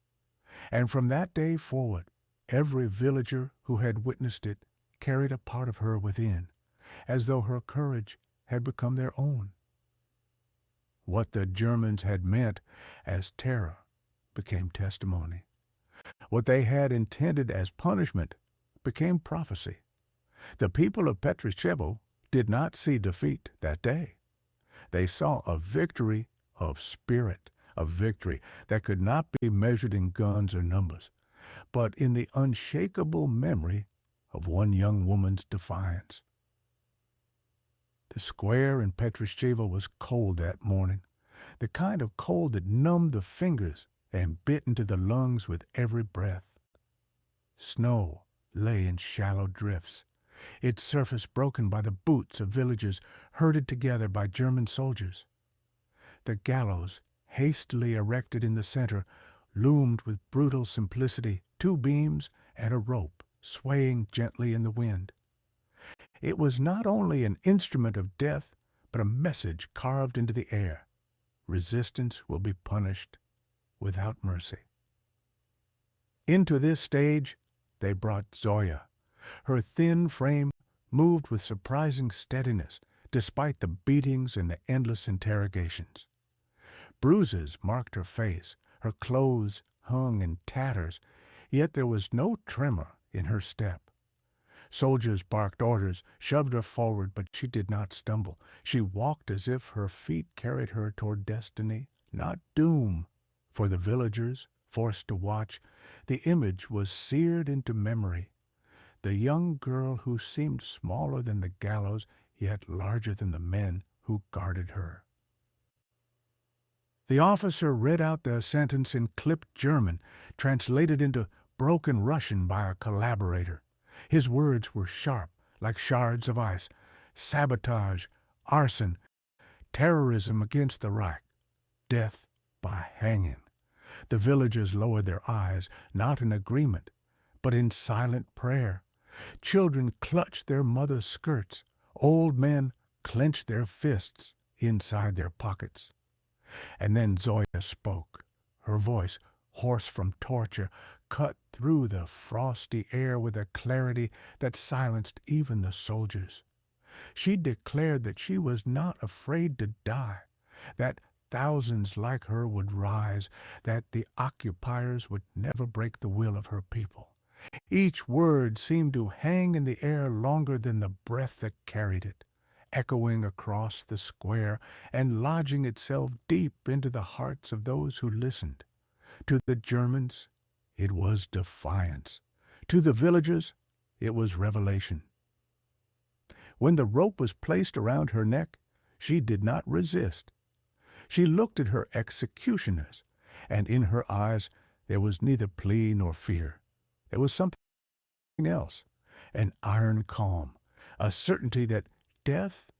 S1: And from that day forward, every villager who had witnessed it carried a part of her within, as though her courage had become their own. What the Germans had meant as terror became testimony. What they had intended as punishment became prophecy. The people of Petrishchevo did not see defeat that day. They saw a victory of spirit, a victory that could not be measured in guns or numbers, but in the unshakable memory of one young woman's defiance. The square in Petrishchevo was cold that morning, the kind of cold that numbed the fingers and bit into the lungs with every breath. Snow lay in shallow drifts, its surface broken by the boots of villagers herded together by German soldiers. The gallows, hastily erected in the center, loomed with brutal simplicity, two beams and a rope swaying gently in the wind. It was not only an instrument of death, but a message carved into the air. Resistance will be punished without mercy. Into this stage, they brought Zoya. Her thin frame moved with surprising steadiness, despite the beatings and the endless interrogations. Bruises marked her face, her clothes hung in tatters, yet there was no tremor in her step. Soldiers barked orders, shoved her forward, but she did not stumble. She walked as if her feet carried her toward destiny, not doom. For the villagers, forced to watch, the image was seared into memory. The young girl who seemed smaller than the gallows, yet larger than the men who guarded her. The officer read out the sentence in clipped German, translated into broken Russian by a collaborator. His words were sharp, like shards of ice. Sabotage, arson, terrorism against the Reich, death by hanging. The villagers lowered their eyes, not in agreement, but in silent prayer. Children clutched their mothers' skirts. Old men clenched their fists inside their pockets. And then Zoya spoke. Her voice, hoarse from torture, cut through the frosty air with a clarity that silenced even the soldiers. She declared that she was not afraid to die, that thousands like her would rise, that the occupiers would never break the will of her people. Each word seemed to hang in the air longer than the breath that carried it, echoing across the square and lodging itself deep into the hearts of those who listened. To the Germans, it was defiance. To the villagers, it was revelation. When the rope was placed around her neck, she did not resist. She looked at her executioners, and in her eyes there was neither plea nor fear. There was something else, an iron calm, a certainty that death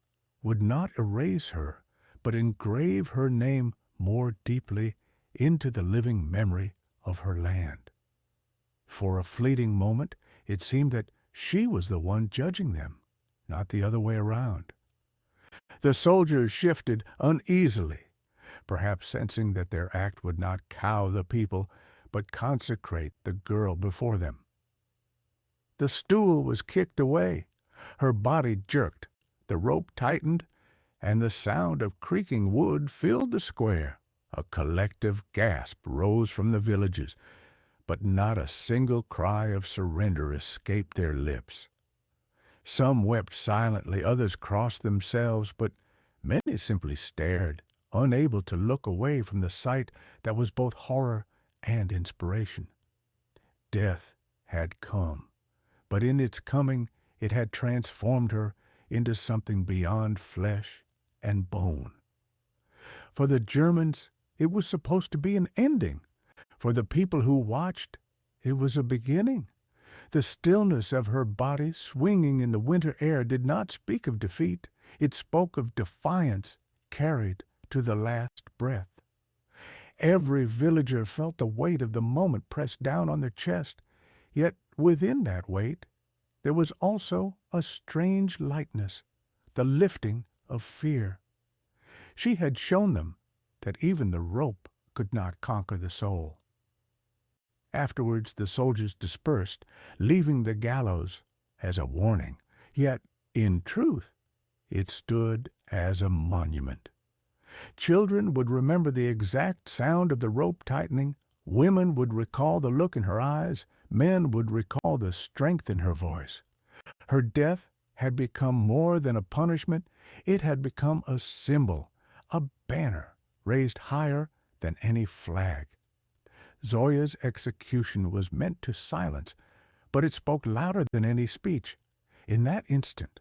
S1: would not erase her, but engrave her name more deeply into the living memory of her land. For a fleeting moment, it seemed that she was the one judging them, not the other way around. The soldiers shifted uneasily, perhaps sensing that their act would not cow the people, but consecrate the girl before them. The stool was kicked away. Her body jerked. The rope tightened, and the sound of creaking wood filled the square. A collective gasp rose from the villages, but not a single cry of surrender escaped their lips. Some wept silently, others crossed themselves, but many simply stared, unable to look away from the sight that was both horror and inspiration. Death had come, but in its coming it had transformed her into something beyond flesh and bone. For the Germans, it was supposed to be an ending. For the people who watched, it was a beginning. The stillness of her body swinging in the winter air did not speak of defeat. It spoke of defiance carried to the last breath. Every villager felt the weight of the moment pressed down on their chest, yet within that weight there was also a strange lightness, the lifting of fear. She had shown them that even the rope could not conquer the soul. Afterwards the soldiers dispersed, leaving the gallows as a warning, yet in truth it stood as a monument. Children would remember the exact sound of the rope tightening, women would recall the look in her eyes, men would recall the strength in her voice. Her death had become more than a punishment, it had become a symbol, a banner raised higher than any flag. Zoya's execution was meant to silence, but it spoke louder than any speech. In that instant,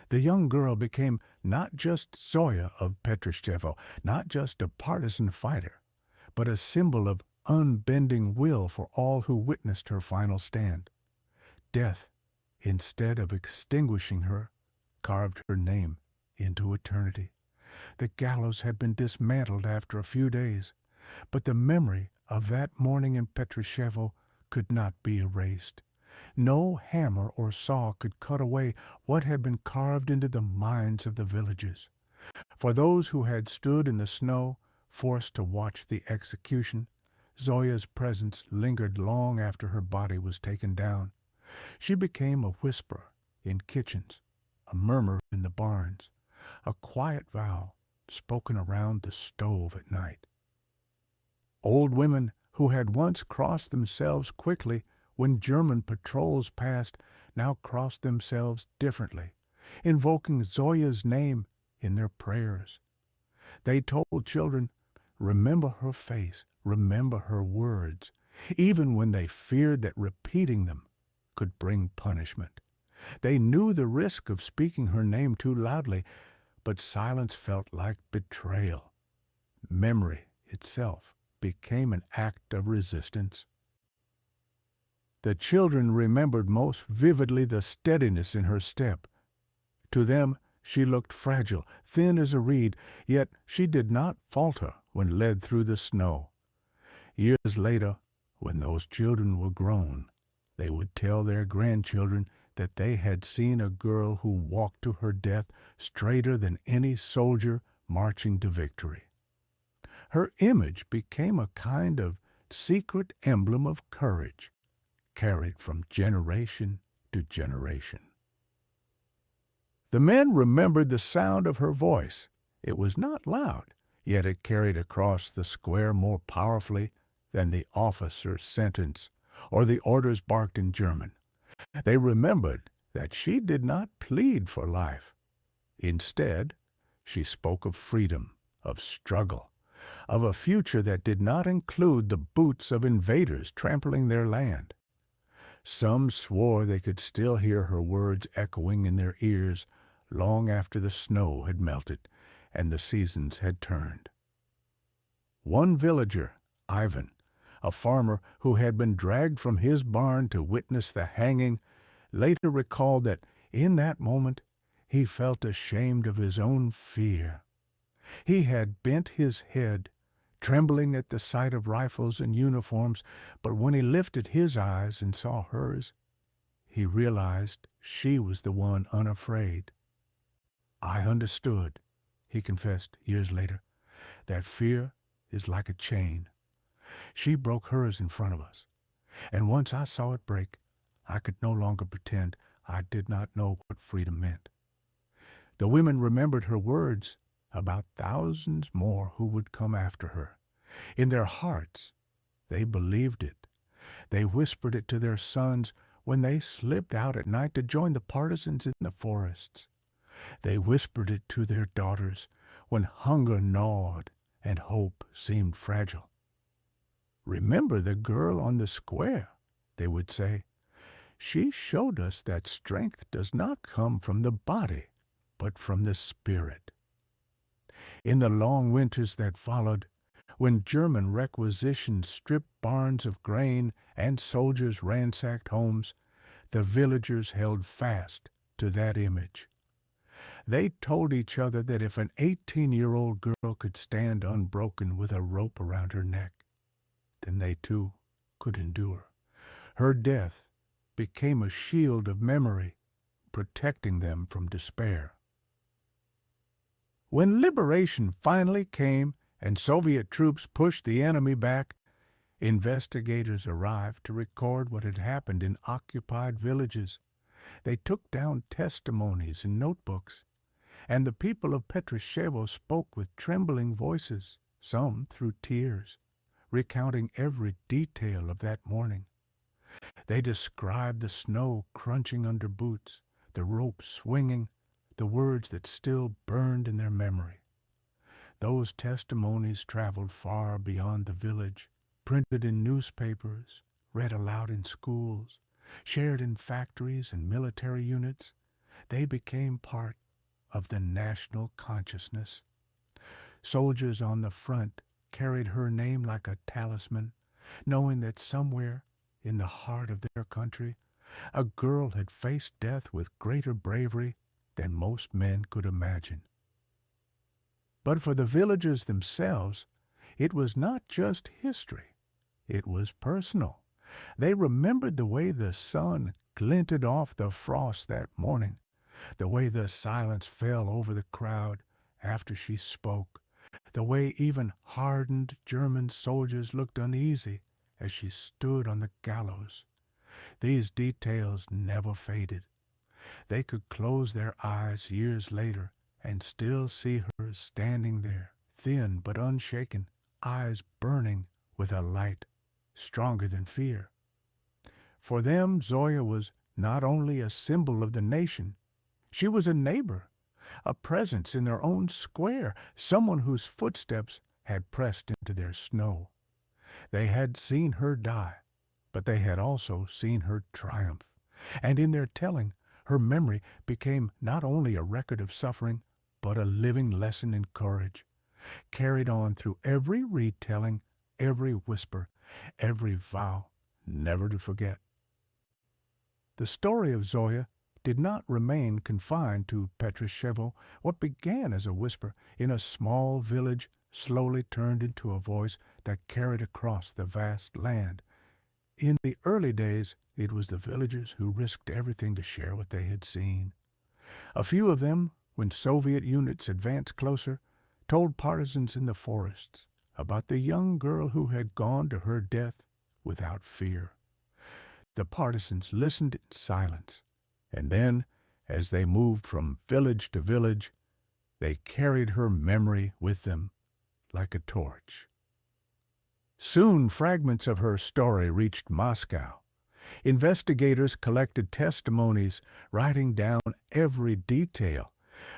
S1: the young girl became not just Zoya of Petrishchevo, not just a partisan fighter, but a symbol of unbending will for all who witnessed her final stand. Death, instead of extinguishing her, carved her name into eternity. The gallows had been dismantled after a few days, but the memory of that morning in Petrishchevo could not be erased. No hammer or saw could cut away what had been carved into the minds of the villagers. For those who had stood in the snow, forced to watch the execution, Zoya's presence lingered long after her body was taken down. She became a whisper in kitchens, a murmur in the barns, a quiet vow spoken around the stove at night. Old women who had once crossed themselves quickly when German patrols passed now crossed themselves differently, invoking Zoya's name in their prayers. They told children, remember her face, remember her words, even when they feared that repeating them could bring punishment. They knew the risk of speaking her name too loudly, but silence felt like betrayal. Memory itself became an act of resistance. The children remembered most vividly the steadiness in her step. To them, she looked fragile, thin as a reed, yet she did not falter when led through the snow. Years later, when those children were grown, they would tell their grandchildren that they had seen a girl who walked to her death straighter than any soldier marching to victory. Her image became a kind of secret emblem of courage, carried from generation to generation. The men remembered the sound of her voice. It was not loud, yet it carried across the square more powerfully than the officer's sentence or the orders barked in German. They remembered that she did not plead for life. Instead, she spoke of freedom, of struggle, of a future that did not include the boots of invaders trampling their land. Some swore they could still hear her words echoing in their ears long after the snow had melted and the seasons had turned. One villager, Ivan, a farmer who had been dragged from his barn to witness the hanging, later recalled that in that moment he felt ashamed of his own fear. He had bent his head, trembling at the sight of rifles and uniforms, but when he lifted his eyes and saw hers, he realized she was the one unafraid. I understood, he confessed years later, that fear is like a chain. She broke hers in front of us, and once I saw it break, I could no longer pretend I did not know what freedom meant. The women remembered her words about thousands more who would come after her. In their hearts, they believed it. They whispered it to their sons when they slipped out at night to join the partisans in the forests. They whispered it to their daughters when hunger gnawed and hope seemed fragile. Remember the girl on the square, they would say. She showed us that strength does not come from the body, but from the spirit. In the long winters that followed, when German requisitions stripped barns of grain and soldiers ransacked homes, the villagers held fast to that image. They told each other that if an 18-year-old girl could stand unbroken with a rope around her neck, then they too could endure. Her death became a shield of memory, protecting them from despair. When liberation finally came and Soviet troops pushed the enemy back, investigators arrived to record what had happened in occupied villages. They took down testimonies in notebooks, and the people of Petrishchevo spoke with trembling voices, some through tears, recounting every detail of that morning. They described the snow crunching under boots, the rope swinging, the words that still burned in their memory. Those testimonies traveled far beyond the village, printed in newspapers, read aloud in schools, shared in factories and military units. They became part of the national consciousness. Soldiers on the front carried her name like a talisman, knowing that somewhere in the heart of their country, a girl had faced death with greater bravery than most men could imagine. But for the villagers themselves, it was not just history. It was personal. They remembered the way the sun glinted off the frost that morning, the way the silence fell over the crowd after she spoke, the way even hardened German soldiers looked uneasy as she stood on the gallows. These details never faded. They could close their eyes years later and still see her standing there, thin but unshaken, eyes burning with a light stronger than fear. For them, Zoya was not only a symbol of the nation, she was a neighbor, a presence in their own square, someone whose footsteps had pressed into their snow. They had seen her die, but they had also seen her triumph. And in their telling, her memory became not only a record of suffering, but a living lesson in courage, carried on through every retelling, every whisper, every vow never to forget. The story of Zoya did not remain confined to Petrishchevo. What began as a whisper in a small village slowly turned into a voice that carried across the vast land. In the early days, it was the villagers who risked everything to share what they had seen. A few of them, when Soviet units advanced closer, told partisans in the forests about the young girl who had gone to her death without fear. The partisans listened in silence, and then, as they moved from village to village, they carried her memory with them like a torch. Soon fragments of her story reached Moscow. Investigators collected testimonies, writing down every detail.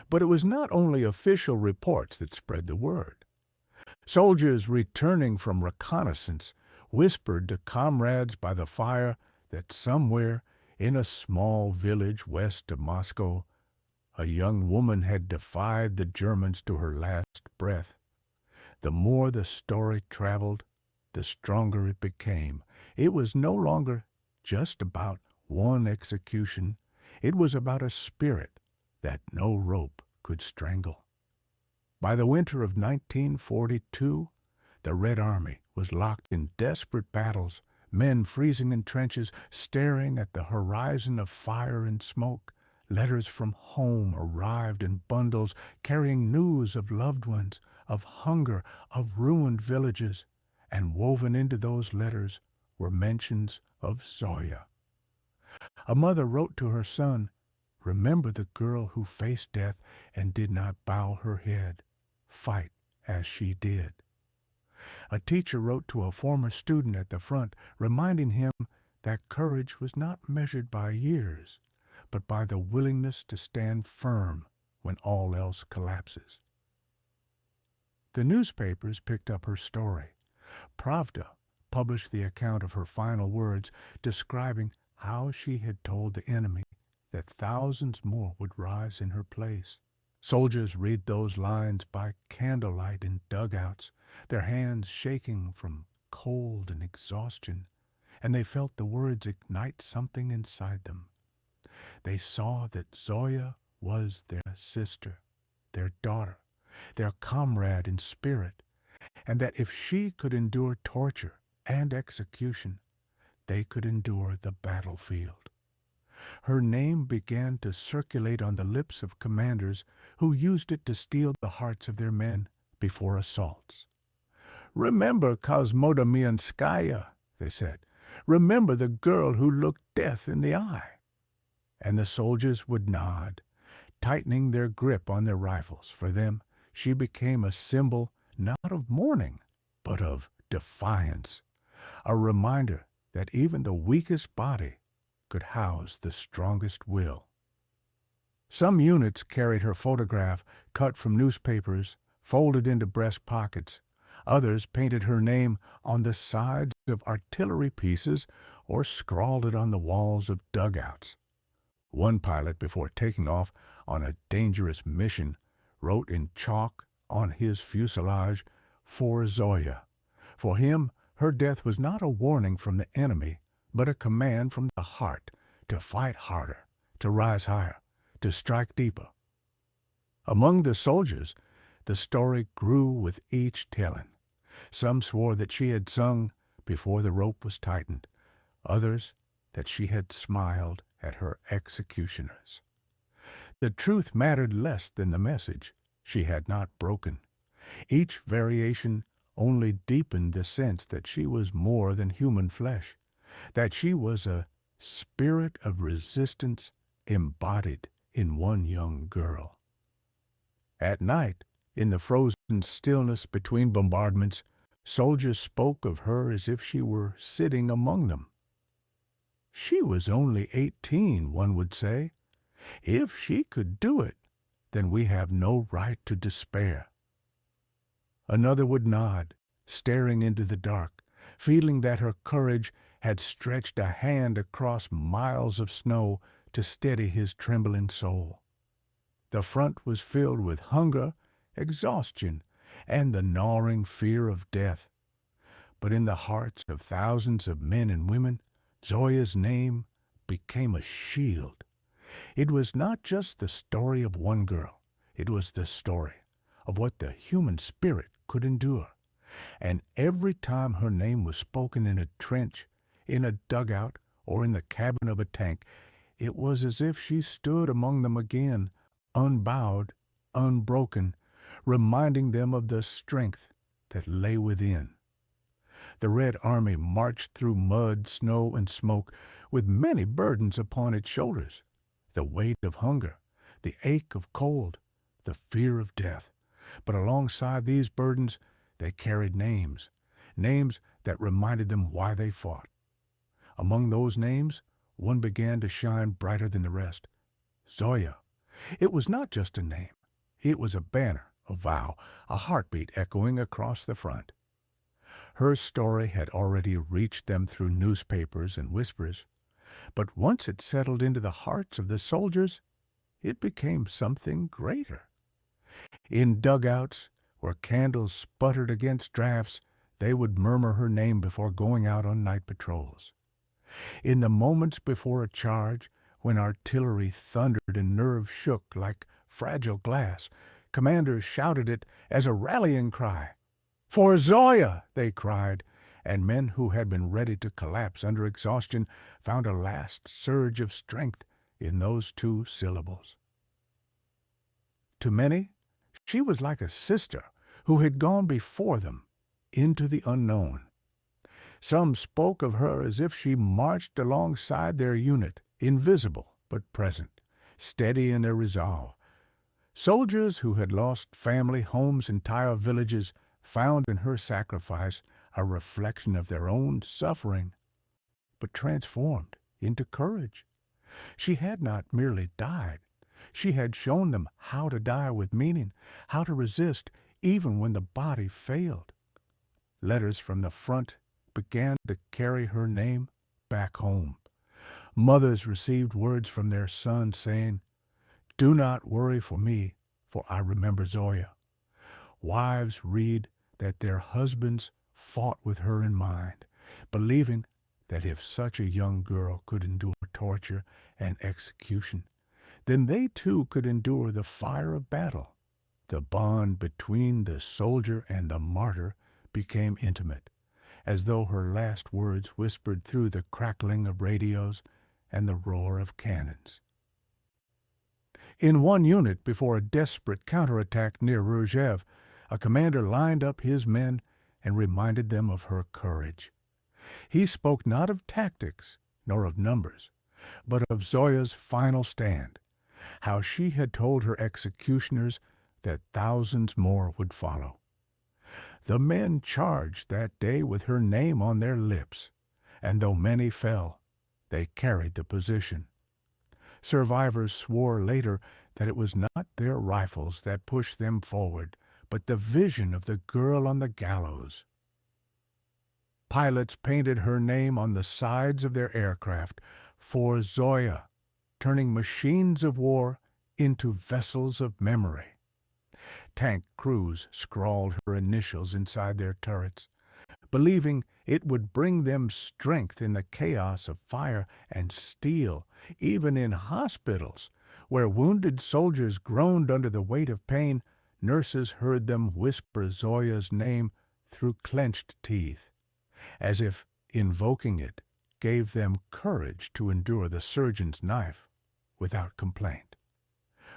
S1: But it was not only official reports that spread the word. Soldiers returning from reconnaissance whispered to comrades by the fire that somewhere in a small village west of Moscow, a young woman had defied the Germans to her last breath. The more the story traveled, the stronger it became. It was no longer just about one execution. It was about a spirit that no rope could strangle. By the winter of 1942, the Red Army was locked in desperate battles, men freezing in trenches, staring at the horizon of fire and smoke. Letters from home arrived in bundles, carrying news of loved ones, of hunger, of ruined villages, and woven into those letters were mentions of Zoya. A mother wrote to her son, "Remember the girl who faced death and did not bow her head. Fight as she did." A teacher wrote to a former student at the front, reminding him that courage was not measured by years, but by the willingness to stand firm when all else collapses. The newspapers picked up her story. Pravda published the account of her final words, describing how she had told the enemy that thousands more would rise in her place. Soldiers read those lines by candlelight in dugouts, their hands shaking from cold and exhaustion, and they felt the words ignite something inside them. They saw that Zoya was their sister, their daughter, their comrade in spirit, and that if she could endure torture and execution, they could endure the battlefield. Her name began to circulate on the lips of commanders who used it to steel the hearts of their men before assaults. "Remember Kosmodemyanskaya," they said. "Remember the girl who looked death in the eye." And the soldiers would nod, tightening their grip on their rifles. For them, she became a symbol not of mourning, but of defiance, a reminder that even the weakest body could house the strongest will. Some units carried her photograph, cut from newspapers, folded into breast pockets. Others painted her name on the sides of artillery pieces or scrawled it on the walls of dugouts. One pilot, before taking off on a dangerous mission, wrote in chalk on his fuselage, "For Zoya." For him, her death was not a warning from the enemy, but a command from the heart to fight harder, to rise higher, to strike deeper. Among the soldiers, the story grew with each telling. Some swore that she had sung before the rope was tightened. others that she had smiled at her executioners. The truth mattered less than the message she had not broken. Each variation only deepened the sense that she was more than human flesh, that she was a spirit of resistance embodied in one young girl. At night, in the frozen stillness between bombardments, soldiers spoke of her as if she were sitting among them. She was only 18, one would say. If she could do it, then we have no right to despair. Another would nod, staring into the dark, feeling that her courage had stretched a hand across miles of snow to steady his trembling soul. The front was filled with hunger, exhaustion, and the gnawing fear of death. But in the hearts of thousands of men and women, Zoya's name became a shield. It was not just the story of one girl. It was the story of what the human spirit could endure. And every time her name was spoken in a trench, in a dugout, or in the cabin of a tank, it was as if she stood among them again, unbowed, unbroken, reminding them of the strength that lay within. The Red Army marched through mud, snow, and smoke with many burdens upon its shoulders: the weight of hunger, the ache of cold, the fear of death. But alongside these burdens, they carried names, names that reminded them why they fought. Among those names, one began to shine brighter than the rest: Zoya. It was not just a name. It was a banner, a vow, a heartbeat echoing across the front. Her story had already reached them through newspapers and whispers, but once it settled into the hearts of the soldiers, it became something greater. In dugouts, where candles sputtered against drafts, they would murmur her name before going out on night patrols. In the moments before a charge, when artillery thundered and nerves shook like fragile glass, commanders shouted it as a rallying cry. "For Zoya!" they cried, and men who had been ready to collapse under exhaustion found a last surge of strength in those two syllables. To many, she was like a sister who had gone before them into the unknown. Some spoke of her as if she marched alongside their unit, invisible but present, steady in their resolve. Soldiers who had lost family, homes, entire villages found in her sacrifice a reflection of their own suffering, but transformed into courage. She had not merely died. She had shown them how to die with meaning, how to resist even when the body failed. Letters from the front began to carry her name back home. Mothers received words from their sons saying, "Do not worry for me, for I remember Zoya." Wives read that their husbands fought with her in mind, believing that if such a young girl could endure torture and execution, then they too could endure the fire of battle. The bond between the soldier and the martyr became intimate, as though her last words whispered through the crackling of radios and the roar of cannons. In one unit before a desperate counterattack near Rougev, a commander lined up his men and reminded them of her courage. He spoke not of tactics nor of numbers, but of Zoya's final stand, how she had told her executioners that thousands more would follow. The men charged that day with her name on their lips, and though many fell, they carried the position. Survivors swore later that it was not their rifles that pushed them forward, but the vision of the girl on the gallows. Pilots painted her name on the sides of their aircraft, "For Zoya," turning machines of war into vessels of memory. Tank crews scrawled her initials inside their turrets, believing it would bring them strength in the chaos of fire and steel. Even in hospitals, where wounded soldiers groaned under the weight of pain, nurses heard them whisper Zoya's name through clenched teeth, as if invoking it gave them courage to endure the surgeon's knife without complaint.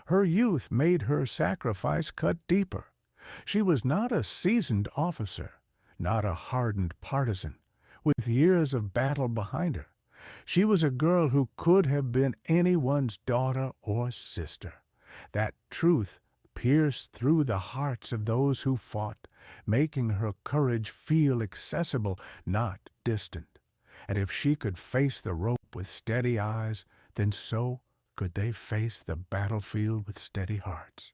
S1: Her youth made her sacrifice cut deeper. She was not a seasoned officer, not a hardened partisan, with years of battle behind her. She was a girl who could have been anyone's daughter or sister. That truth pierced through the hearts of those who fought, making her courage feel accessible, not distant. And if she could face the rope with steady eyes, then so could they face the battlefield with steady hearts.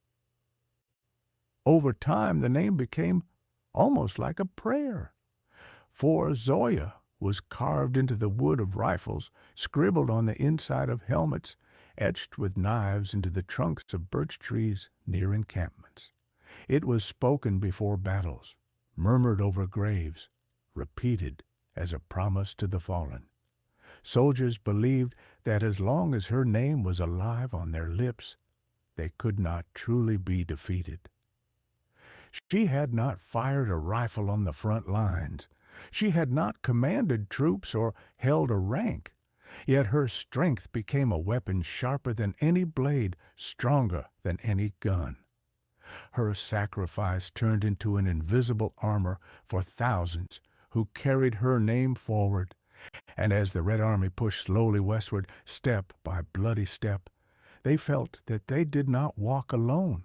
S1: Over time, the name became almost like a prayer. For Zoya was carved into the wood of rifles, scribbled on the inside of helmets, etched with knives into the trunks of birch trees near encampments. It was spoken before battles, murmured over graves, repeated as a promise to the fallen. Soldiers believed that as long as her name was alive on their lips, they could not truly be defeated. She had not fired a rifle on the front lines. She had not commanded troops or held a rank. Yet her strength became a weapon sharper than any blade, stronger than any gun. Her sacrifice turned into an invisible armor for thousands who carried her name forward. And as the Red Army pushed slowly westward, step by bloody step, they felt that they did not walk alone.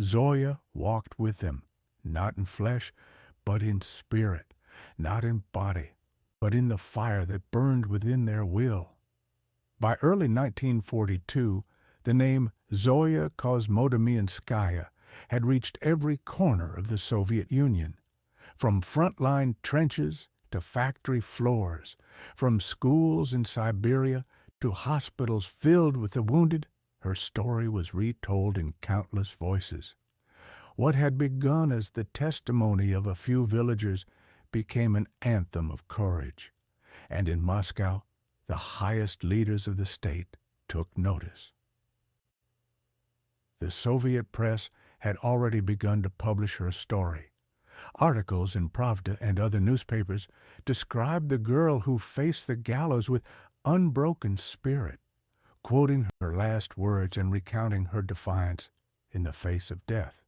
S1: Zoya walked with them, not in flesh, but in spirit, not in body, but in the fire that burned within their will. By early 1942, the name Zoya Kosmodemyanskaya had reached every corner of the Soviet Union. From frontline trenches to factory floors, from schools in Siberia to hospitals filled with the wounded, her story was retold in countless voices. What had begun as the testimony of a few villagers became an anthem of courage, and in Moscow, the highest leaders of the state took notice. The Soviet press had already begun to publish her story. Articles in Pravda and other newspapers described the girl who faced the gallows with unbroken spirit, quoting her last words and recounting her defiance in the face of death.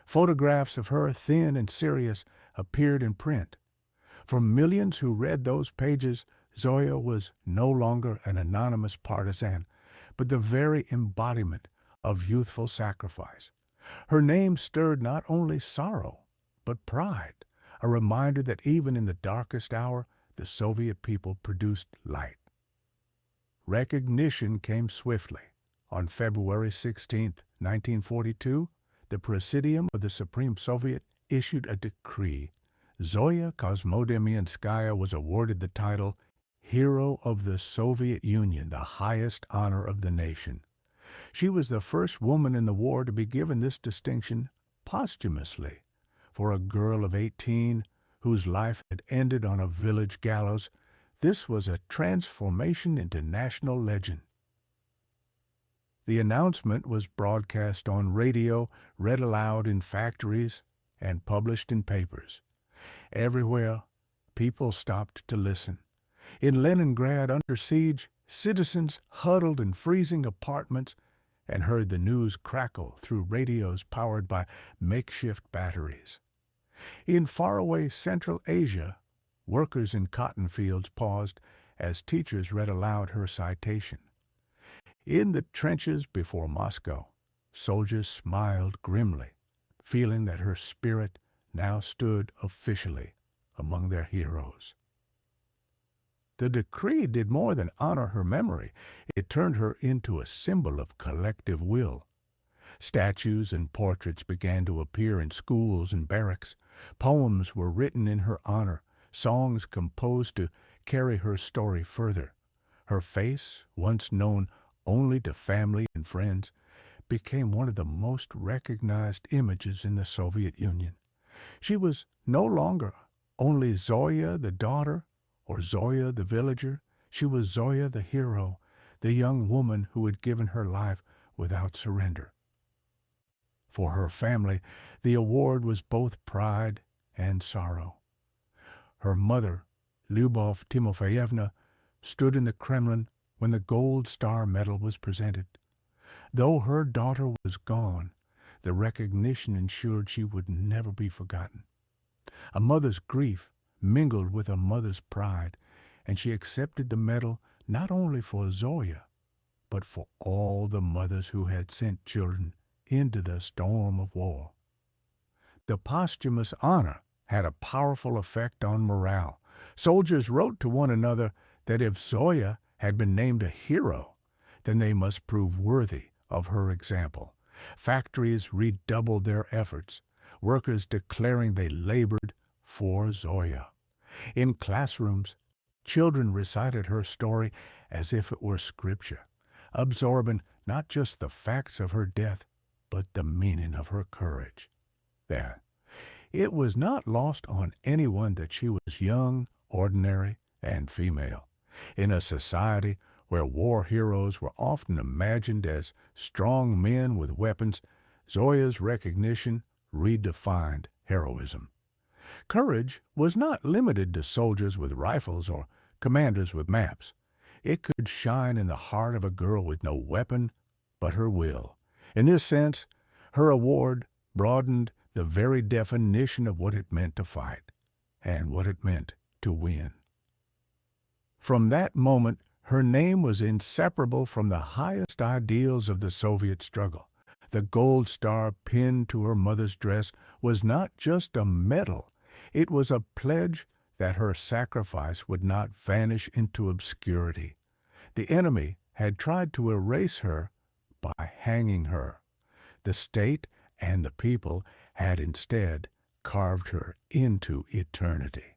S1: Photographs of her, thin and serious, appeared in print. For millions who read those pages, Zoya was no longer an anonymous partisan, but the very embodiment of youthful sacrifice. Her name stirred not only sorrow, but pride, a reminder that even in the darkest hour, the Soviet people produced light. Recognition came swiftly. On February 16, 1942, the Presidium of the Supreme Soviet issued a decree. Zoya Kosmodemyanskaya was awarded the title Hero of the Soviet Union, the highest honor of the nation. She was the first woman in the war to be given this distinction posthumously. For a girl of 18 whose life had ended on a village gallows, this was a transformation into national legend. The announcement was broadcast on radio, read aloud in factories, and published in papers. Everywhere, people stopped to listen. In Leningrad, under siege, citizens huddled in freezing apartments and heard the news crackle through radios powered by makeshift batteries. In faraway Central Asia, workers in cotton fields paused as teachers read aloud her citation. In the trenches before Moscow, soldiers smiled grimly, feeling that her spirit now stood officially among their heroes. The decree did more than honor her memory. It turned her into a symbol of collective will. Statues and portraits began to appear in schools and barracks. Poems were written in her honor, songs composed to carry her story further. Her face, once known only to family and friends, became one of the most recognized images in the Soviet Union. She was no longer only Zoya the daughter or Zoya the villager. She was Zoya the hero, the young woman who had given her life without surrender. For her family, the award was both pride and sorrow. Her mother, Lyubov Timofeyevna, stood in the Kremlin when the Gold Star Medal was presented. Though her daughter was gone, the recognition ensured she would never be forgotten. A mother's grief mingled with a mother's pride, and she accepted the medal not only for Zoya, but for all the mothers who had sent children into the storm of war. The posthumous honor had a powerful effect on morale. Soldiers wrote to one another that if Zoya had been named a hero, then they must prove worthy of her example. Factories redoubled their efforts, workers declaring they labored for Zoya. In classrooms, children recited her story as if it were scripture, absorbing not just the facts of her death, but the meaning of her courage. There. It was not lost on anyone that she was young, ordinary, and female. In a society where war heroes were often imagined as strong men with weapons, Zoya's recognition redefined heroism. Courage was not limited to soldiers with rifles or commanders with maps. It could shine in the heart of a girl with no weapon but her will. In this sense, her award broadened the very definition of what it meant to fight and what it meant to win. From that moment, her name was inseparable from the highest ideals of the Soviet struggle. The gold star pinned to her mother's dress was not just a medal, it was a pledge that her sacrifice would not vanish into obscurity. The enemy had tried to erase her by hanging her. The state and the people had instead carved her into eternity.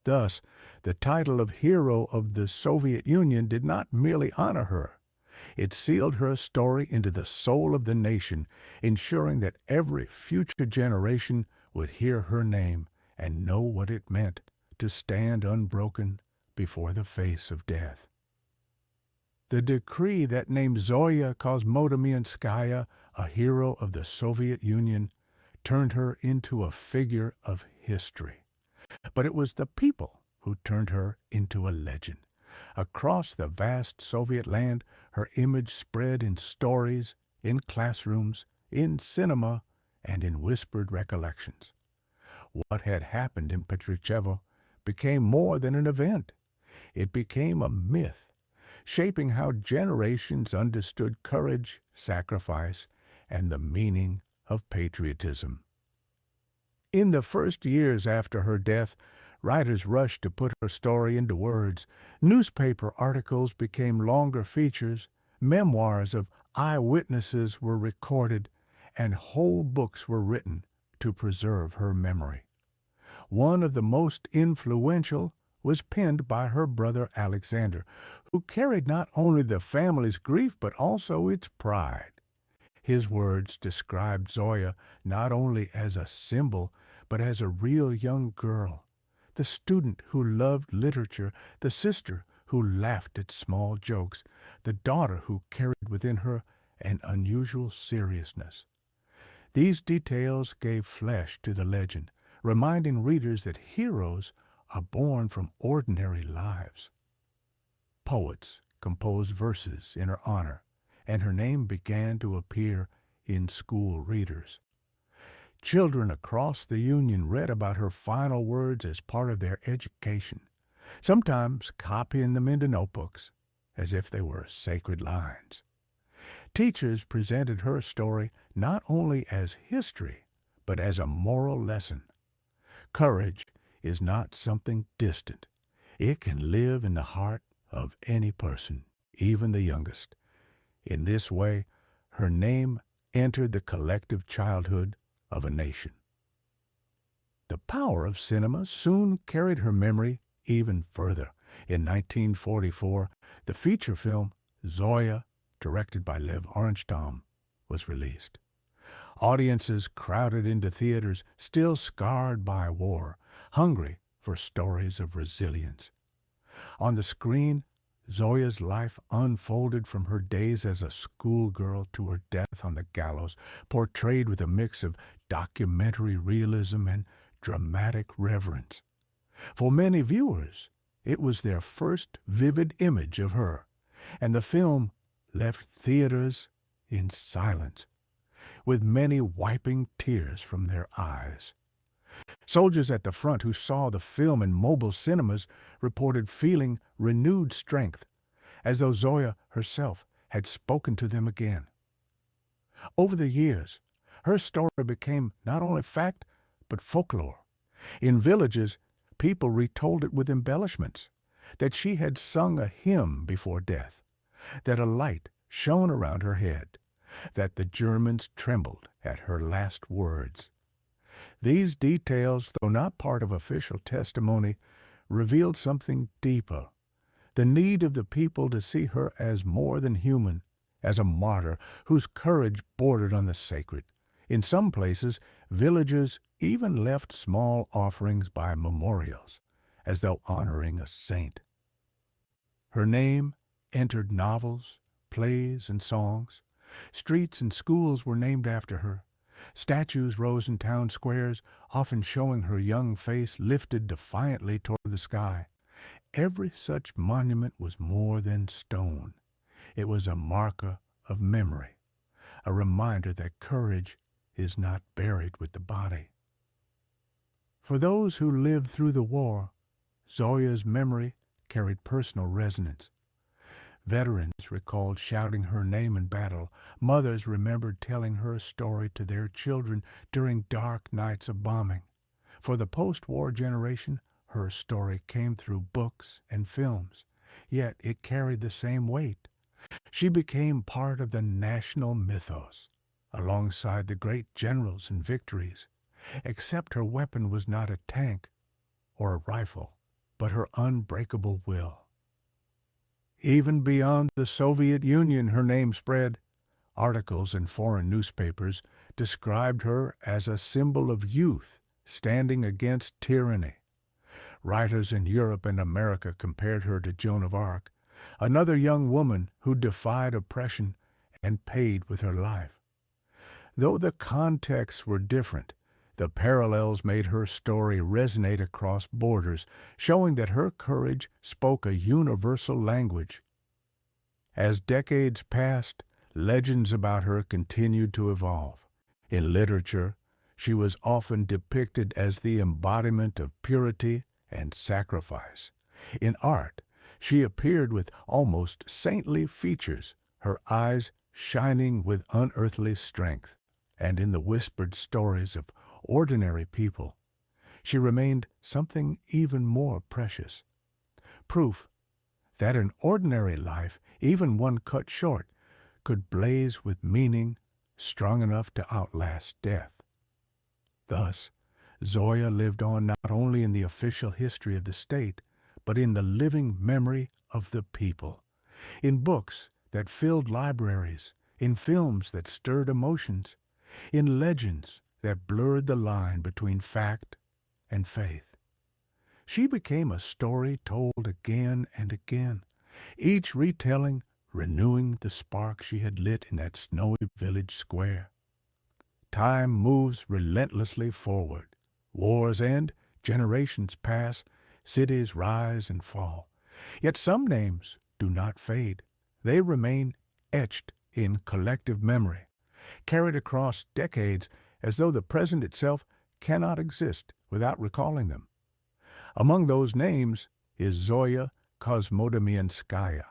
S1: Thus, the title of Hero of the Soviet Union did not merely honor her. It sealed her story into the soul of the nation, ensuring that every future generation would hear her name and know what it meant to stand unbroken before the face of death. The decree that named Zoya Kosmodemyanskaya a hero of the Soviet Union turned her into a figure of history. But it was the people who turned her into a legend. Across the vast Soviet land, her image spread in stories, in classrooms, in cinema, and in whispered recollections. What had happened in Petrishchevo became more than an event. It became a myth, shaping how generations understood courage, sacrifice, and the meaning of patriotism. In the first years after her death, writers rushed to put her story into words. Newspaper articles became longer features, memoirs of eyewitnesses were recorded, and whole books were written to preserve her memory. One of the most influential was penned by her brother Alexander, who carried not only the family's grief but also its pride. His words described Zoya not only as a symbol, but as a real young girl, the student who loved literature, the sister who laughed at small jokes, the daughter who carried within her an unusual seriousness. These details gave flesh to the legend, reminding readers that heroes are born from ordinary lives. Poets composed verses in her honor, and her name began to appear in school readers. Children across the Union read about her final words as part of their education, sometimes copying them into notebooks as if they were sacred lines. Teachers presented her story not only as history, but as a moral lesson. Courage is not something distant. It can live in the heart of any person, even the youngest. In this way, her name entered the collective childhood of a nation. The power of cinema soon carried her memory even further. In 1944, the feature film Zoya, directed by Lev Orenstam, was released. Audiences crowded into theaters, still scarred by war, hungry for stories of resilience. On the screen, Zoya's life unfolded from her days as a schoolgirl to her death on the gallows, portrayed with a mix of documentary realism and dramatic reverence. For many viewers, it was their first vivid image of her, and the film left theaters in silence, with many wiping tears from their eyes. Soldiers at the front who saw the film in mobile cinemas reported feeling renewed strength, as though Zoya herself had spoken to them again. Over the years, her story became not only fact, but folklore. In villages, people retold it with embellishments, that she had sung a hymn before death, that a light shone around her head, that the Germans trembled at her last words. These details, though not part of official testimony, revealed something deeper, the need of the people to see her as more than human, as a martyr whose courage bordered on the sacred. In some places, villagers even left small offerings by memorials, as though honoring a saint. Her name entered novels, plays, and songs. Streets and schools were named after her. Statues rose in town squares, often showing her young face lifted defiantly toward the sky. Every such monument was more than stone. It was a marker of memory, a reminder that courage is not buried with the body. For those who lived through the war, Zoya's memory carried personal resonance. Veterans recalled shouting her name in battle. Mothers remembered telling her story to their children during dark nights of bombing. For the post-war generation, her story came through books and films, yet it carried the same weight. She became part of the national mythos, alongside the great generals and victories, except her weapon was not a tank or a rifle, but her unbreakable will. Even beyond the Soviet Union her name spread. Articles in foreign newspapers described her as a symbol of youth standing against tyranny. Writers in Europe and America compared her to Joan of Arc, another young woman who defied oppression and paid with her life. Though the contexts were different, the parallels made her story resonate across borders, showing that her courage spoke a universal language. As decades passed, legends about her continued to evolve. In literature, she was often depicted as the embodiment of purity and sacrifice. In art, she appeared with almost saintly features, her eyes shining with unearthly strength. And in the whispered stories of ordinary people, she remained something even more precious. Proof that an ordinary life, even one cut short, could blaze with meaning strong enough to outlast death. Thus, Zoya lived on not only in the official history of the state, but in the living memory of the people, in books that filled libraries, in films that stirred emotions, in legends that blurred the line between fact and faith. She became a story told again and again, each retelling renewing the spark she had lit in that snowy village square. Time moves relentlessly forward. Wars end, generations pass, cities rise and fall. Yet some names do not fade. They remain etched in collective memory, carried across decades as though the present itself cannot exist without recalling them. Among those names is Zoya Kosmodemyanskaya.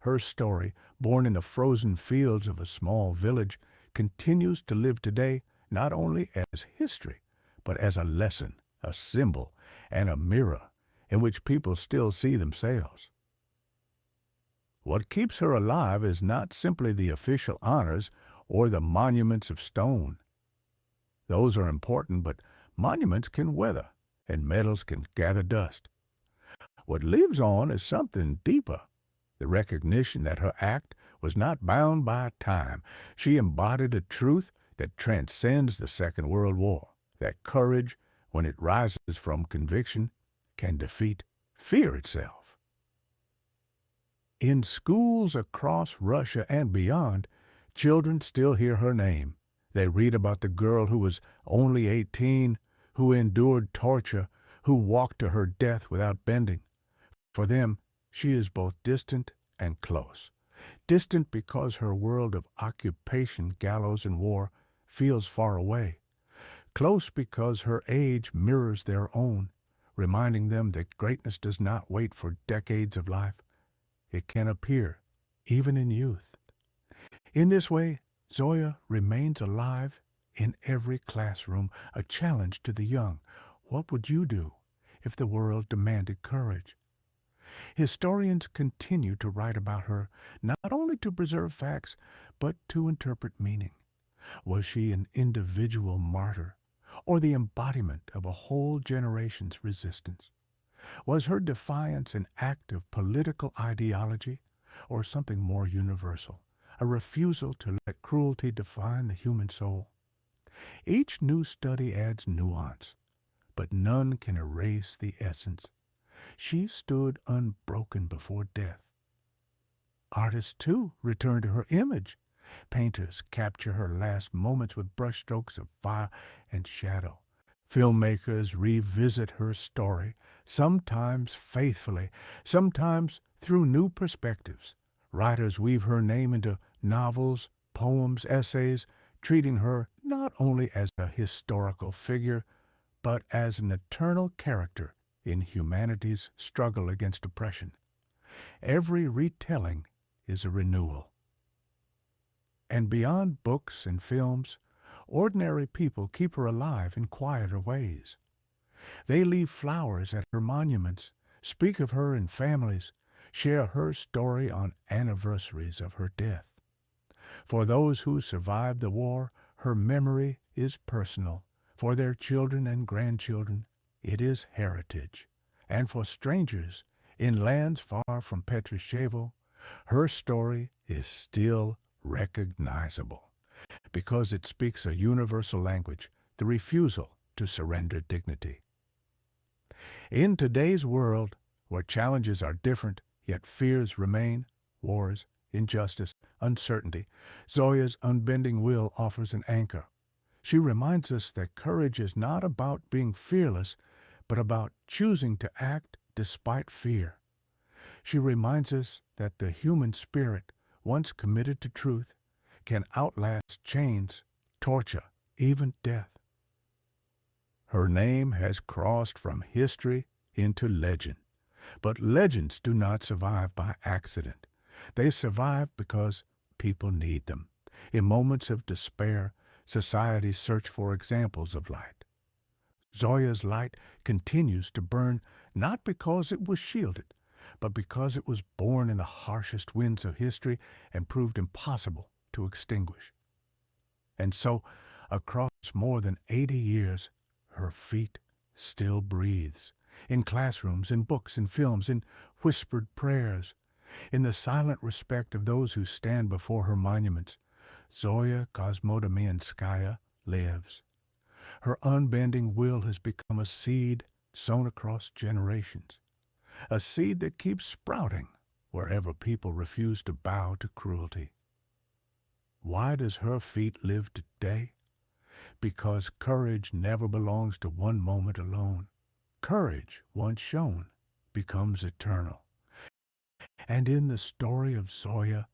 S1: Her story, born in the frozen fields of a small village, continues to live today not only as history, but as a lesson, a symbol, and a mirror in which people still see themselves. What keeps her alive is not simply the official honors or the monuments of stone. Those are important, but monuments can weather, and medals can gather dust. What lives on is something deeper, the recognition that her act was not bound by time. She embodied a truth that transcends the Second World War, that courage, when it rises from conviction, can defeat fear itself. In schools across Russia and beyond, children still hear her name. They read about the girl who was only 18, who endured torture, who walk to her death without bending. For them, she is both distant and close. Distant because her world of occupation, gallows, and war feels far away. Close because her age mirrors their own, reminding them that greatness does not wait for decades of life. It can appear even in youth. In this way, Zoya remains alive in every classroom, a challenge to the young. What would you do if the world demanded courage? Historians continue to write about her, not only to preserve facts, but to interpret meaning. Was she an individual martyr, or the embodiment of a whole generation's resistance? Was her defiance an act of political ideology, or something more universal, a refusal to let cruelty define the human soul? Each new study adds nuance, but none can erase the essence. She stood unbroken before death. Artists, too, return to her image. Painters capture her last moments with brushstrokes of fire and shadow. Filmmakers revisit her story, sometimes faithfully, sometimes through new perspectives. Writers weave her name into novels, poems, essays, treating her not only as a historical figure, but as an eternal character in humanity's struggle against oppression. Every retelling is a renewal. And beyond books and films, ordinary people keep her alive in quieter ways. They leave flowers at her monuments, speak of her in families, share her story on anniversaries of her death. For those who survived the war, her memory is personal. For their children and grandchildren, it is heritage. And for strangers in lands far from Petrishchevo, her story is still recognizable because it speaks a universal language, the refusal to surrender dignity. In today's world, where challenges are different, yet fears remain, wars, injustice, uncertainty, Zoya's unbending will offers an anchor. She reminds us that courage is not about being fearless, but about choosing to act despite fear. She reminds us that the human spirit, once committed to truth, can outlast chains, torture, even death. Her name has crossed from history into legend. But legends do not survive by accident. They survive because people need them. In moments of despair, societies search for examples of light. Zoya's light continues to burn not because it was shielded, but because it was born in the harshest winds of history and proved impossible to extinguish. And so, across more than 80 years, her feet still breathes. In classrooms, in books, in films, in whispered prayers, in the silent respect of those who stand before her monuments, Zoya Kosmodemyanskaya lives. Her unbending will has become a seed sown across generations, a seed that keeps sprouting wherever people refuse to bow to cruelty. Why does her feet live today? Because courage never belongs to one moment alone. Courage, once shown, becomes eternal. And in the story of Zoya,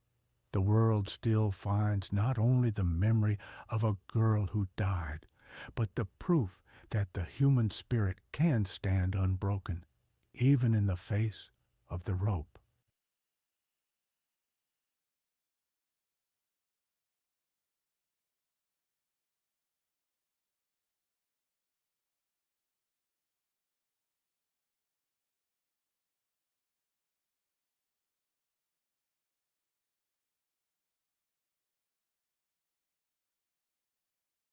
S1: the world still finds not only the memory of a girl who died, but the proof that the human spirit can stand unbroken, even in the face of the rope.